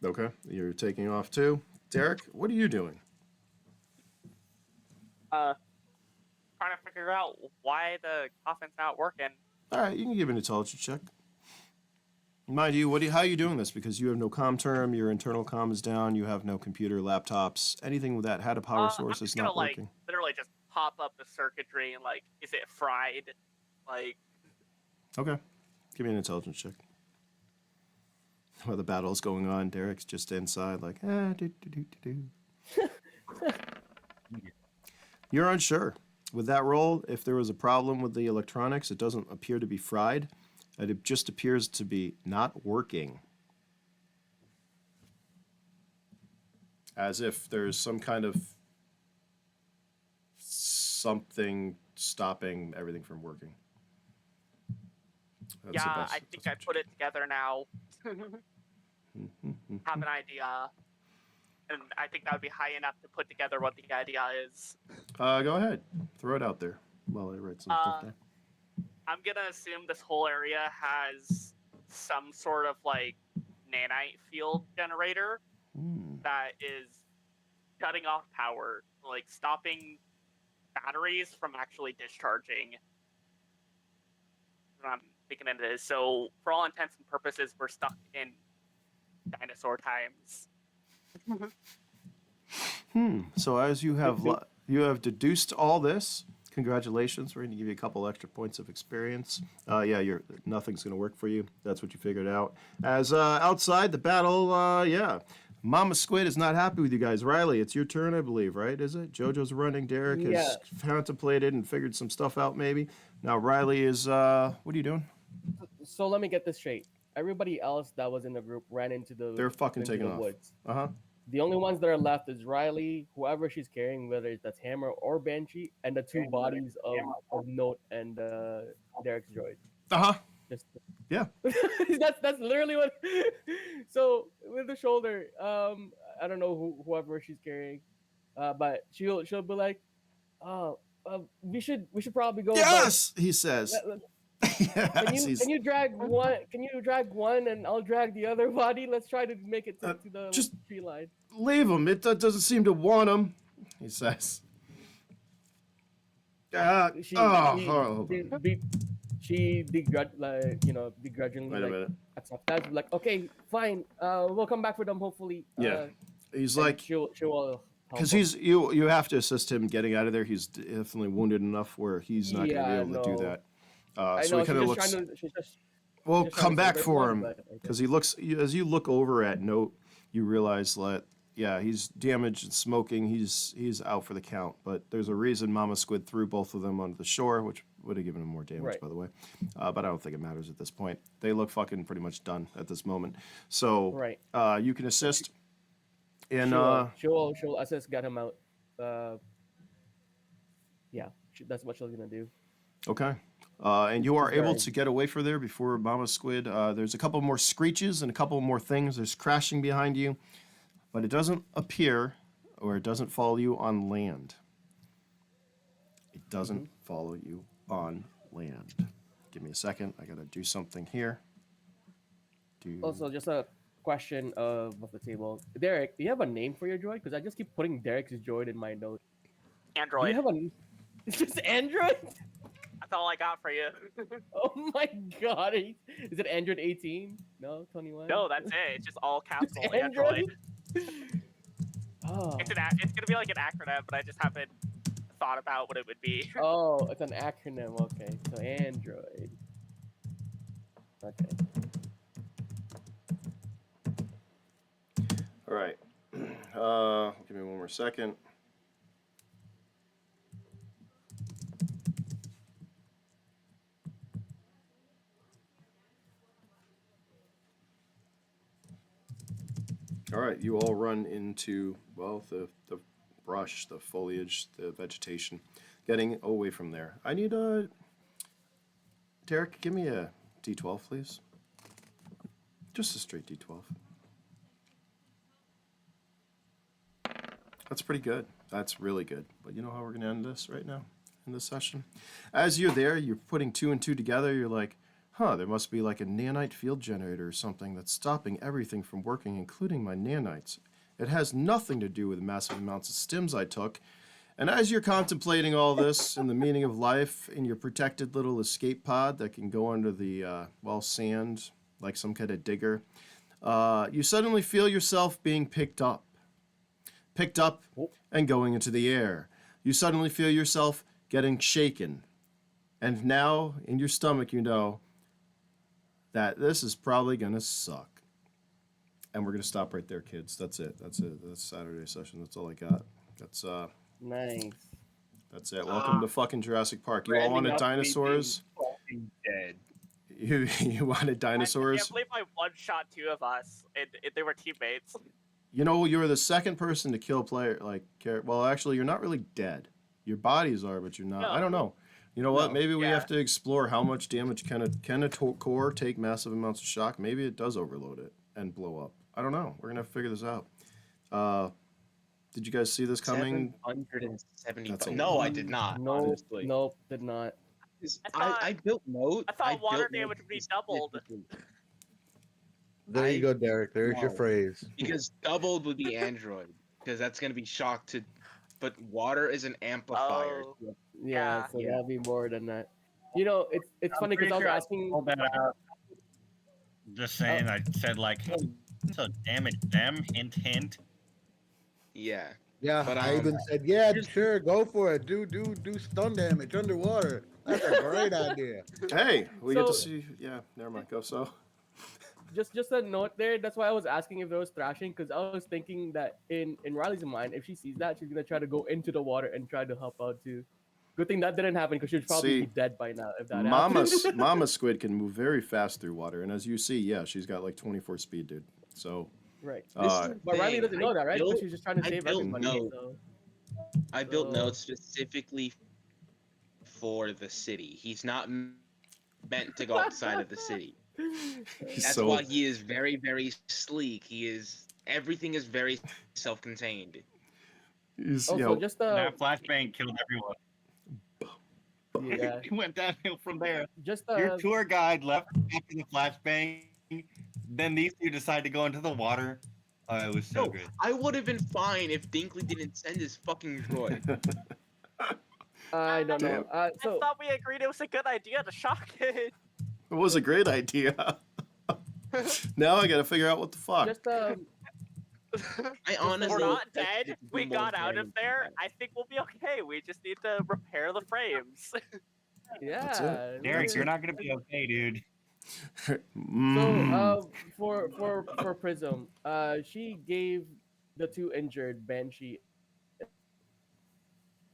Okay, you're taking off too. Derek, what are you doing? Trying to figure out why the coffin's not working. All right, you can give an intelligence check. Mind you, how are you doing this? Because you have no comm term, your internal comm is down, you have no computer, laptops, anything that had a power I'm source just is gonna not like working. literally just pop up the circuitry and like, is it fried? Like, Okay, give me an intelligence check. While the battle's going on, Derek's just inside, like, You're unsure. With that roll, if there was a problem with the electronics, it doesn't appear to be fried. It just appears to be not working. As if there's some kind of something stopping everything from working. That's the yeah, best- I think that's I put it together now. Have an idea. And I think that would be high enough to put together what the idea is. Go ahead. Throw it out there while I write some stuff down. I'm gonna assume this whole area has some sort of like nanite field generator that is shutting off power, like stopping batteries from actually discharging. What I'm thinking it is. So for all intents and purposes, we're stuck in dinosaur times. So as you have deduced all this, congratulations. We're going to give you a couple extra points of experience. Nothing's going to work for you. That's what you figured out. As outside the battle, Mama Squid is not happy with you guys. Riley, it's your turn, I believe, right? Is it? Jojo's running. Derek has contemplated and figured some stuff out, maybe. Now Riley is. What are you doing? So let me get this straight. Everybody else that was in the group ran into the. They're fucking into taking the off. woods. Uh-huh. The only ones that are left is Riley, whoever she's carrying, whether that's Hammer or Banshee, and the two bodies of Note and Derek's droid. Uh-huh. Just Yeah. that's literally what. So with the shoulder, I don't know whoever she's carrying, but she'll be like, we should probably go. Yes, he says. Can you drag one? Can you drag one, and I'll drag the other body? Let's try to make it to the just tree line. Leave him. It doesn't seem to want him, he says. She begrudgingly Wait a minute. accepts that. Like, okay, fine. We'll come back for them. Hopefully. Yeah. He's and like, she will. because you have to assist him getting out of there. He's definitely wounded enough where he's not going to be able to do that. I So know, he kind of she's looks. trying to, she's just Well, trying come to back save for everyone, him but because he looks. As you look over at Note, you realize that he's damaged and smoking. He's out for the count. But there's a reason Mama Squid threw both of them onto the shore, which would have given him more damage, Right. by the way. But I don't think it matters at this point. They look fucking pretty much done at this moment. So Right. you can assist. And she'll assist, get him out. Uh, yeah, that's what she's gonna do. okay. And you are She's able very- to get away from there before Mama Squid. There's a couple more screeches and a couple more things. There's crashing behind you, but it doesn't appear or it doesn't follow you on land. It doesn't follow you on land. Give me a second. I gotta do something here. Also, just a question of the table. Derek, do you have a name for your droid? Because I just keep putting Derek's droid in my notes. Do you Android. have a? It's just Android. That's all I got for you. Oh my god! Is it Android 18? No, 21. No, that's it. It's just all capital It's Android. Oh. It's gonna be like an acronym, but I just haven't thought about what it would be. Oh, it's an acronym. Okay, so Android. Okay. All right. Give me one more second. All right, you all run into, well, the brush, the foliage, the vegetation, getting away from there. I need a... Derek, give me a D12, please. Just a straight D12. That's pretty good. That's really good. But you know how we're going to end this right now in this session? As you're there, you're putting two and two together. You're like, huh, there must be like a nanite field generator or something that's stopping everything from working, including my nanites. It has nothing to do with the massive amounts of stims I took. And as you're contemplating all this and the meaning of life in your protected little escape pod that can go under the, sand, like some kind of digger, you suddenly feel yourself being picked up and going into the air. You suddenly feel yourself getting shaken. And now, in your stomach, you know that this is probably going to suck. And we're going to stop right there, kids. That's it. That's Saturday session. That's all I got. That's Nice. That's it. Welcome to fucking Jurassic Park. You all wanted dinosaurs? Fucking dead. You wanted I dinosaurs? can't believe I one-shot two of us, and they were teammates. You know, you're the second person to kill player. Well, actually, you're not really dead. Your bodies are, but you're not. No. I don't know. You know what? No. Maybe we Yeah. have to explore how much damage can a core take massive amounts of shock. Maybe it does overload it and blow up. I don't know. We're gonna have to figure this out. Did you guys see this coming? 770. That's a No, lot. I did not. Nope. Honestly. Nope. Did not. I built note. I thought water built damage Note would be doubled. specifically There you go, Derek. There's your No. phrase. Because doubled would be Android. Because that's gonna be shock to, but water is an amplifier. Oh. Yeah, Yeah. so that'll be more than that. You know, it's funny because I was asking. Pulled that out. Just saying, I said like, hey, so damage them. Hint, hint. Yeah. Yeah, But, I even said, yeah, sure, go for it. Do stun damage underwater. That's a great idea. Hey, we get to So- see. Yeah, never mind. Go so. Just a note there. That's why I was asking if there was thrashing, because I was thinking that in Riley's mind, if she sees that, she's gonna try to go into the water and try to help out too. Good thing that didn't happen, because she'd probably See, be dead by now if that Mama, happened. Mama Squid can move very fast through water, and as you see, yeah, she's got like 24 speed, dude. So, Right. uh, But Riley thing. doesn't know that, right? built- Because she's just trying to I save built everybody. Note. So. I built So- notes specifically for the city. He's not meant to go outside of the city. he's That's so why he is very, very sleek. Everything is very self-contained. he's Also, just That flashbang killed everyone. yeah, It went downhill from there. just Your tour guide left after the flashbang. Then these two decide to go into the water. It was so No, good. I would have been fine if Dinkley didn't send his fucking droid. I don't know. I So thought we agreed it was a good idea to shock it. It was a great idea. Now I gotta figure out what the fuck. just I honestly. We're not expected dead. it to We be more got out of damage than there. that. I think we'll be okay. We just need to repair the frames. yeah. Derek, you're not gonna be okay, dude. So Mm. for Prism, she gave the two injured Banshee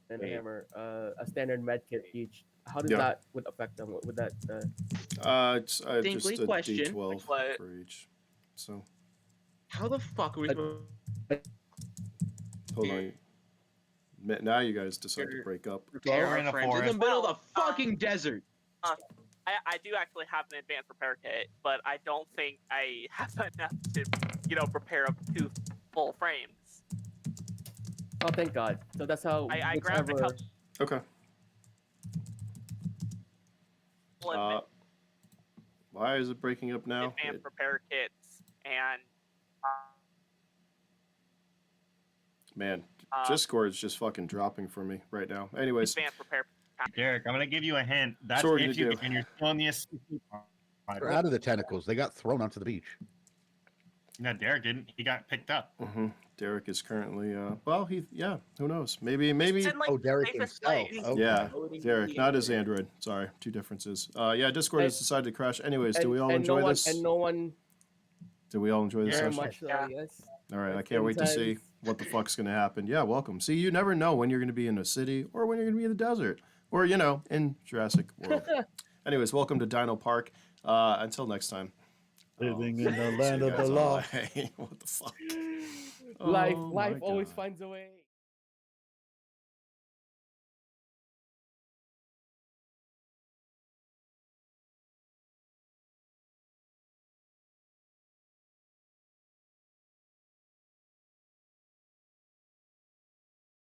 and Hammer a standard med kit each. How does Yeah. that would affect them? Would that It's just Dinkley a question. D12 What? for each. So How the fuck are we supposed Hold on. Now you guys decide to break up. We're in a Frames in the forest. middle of the fucking desert. I do actually have an advanced repair kit, but I don't think I have enough to, prepare up 2 full frames. Oh, thank God. So that's how I grabbed a whichever. couple Okay. Why is it breaking up now? advanced repair kits, and Man, Discord is just fucking dropping for me right now. Anyways, advanced repair. Derek, I'm gonna give you a hint. That's So we're if gonna you do- and you're still in the escape pod. They're out of the tentacles. They got thrown onto the beach. No, Derek didn't. He got picked up. Derek is currently who knows? Maybe It's in, like, Oh, Derek safest himself. place. Okay. yeah, Derek, not his Android. Sorry, two differences. Yeah, Discord has decided to crash. Anyways, do we all enjoy this? And no one Do we all enjoy this very session? much. Yes. All right, I can't wait to see what the fuck's gonna happen. Yeah, welcome. See, you never know when you're gonna be in a city or when you're gonna be in the desert or in Jurassic World. Anyways, welcome to Dino Park. Until next time. Living in the See land you of the guys all. lost. What the fuck? Life Oh my always God. finds a way.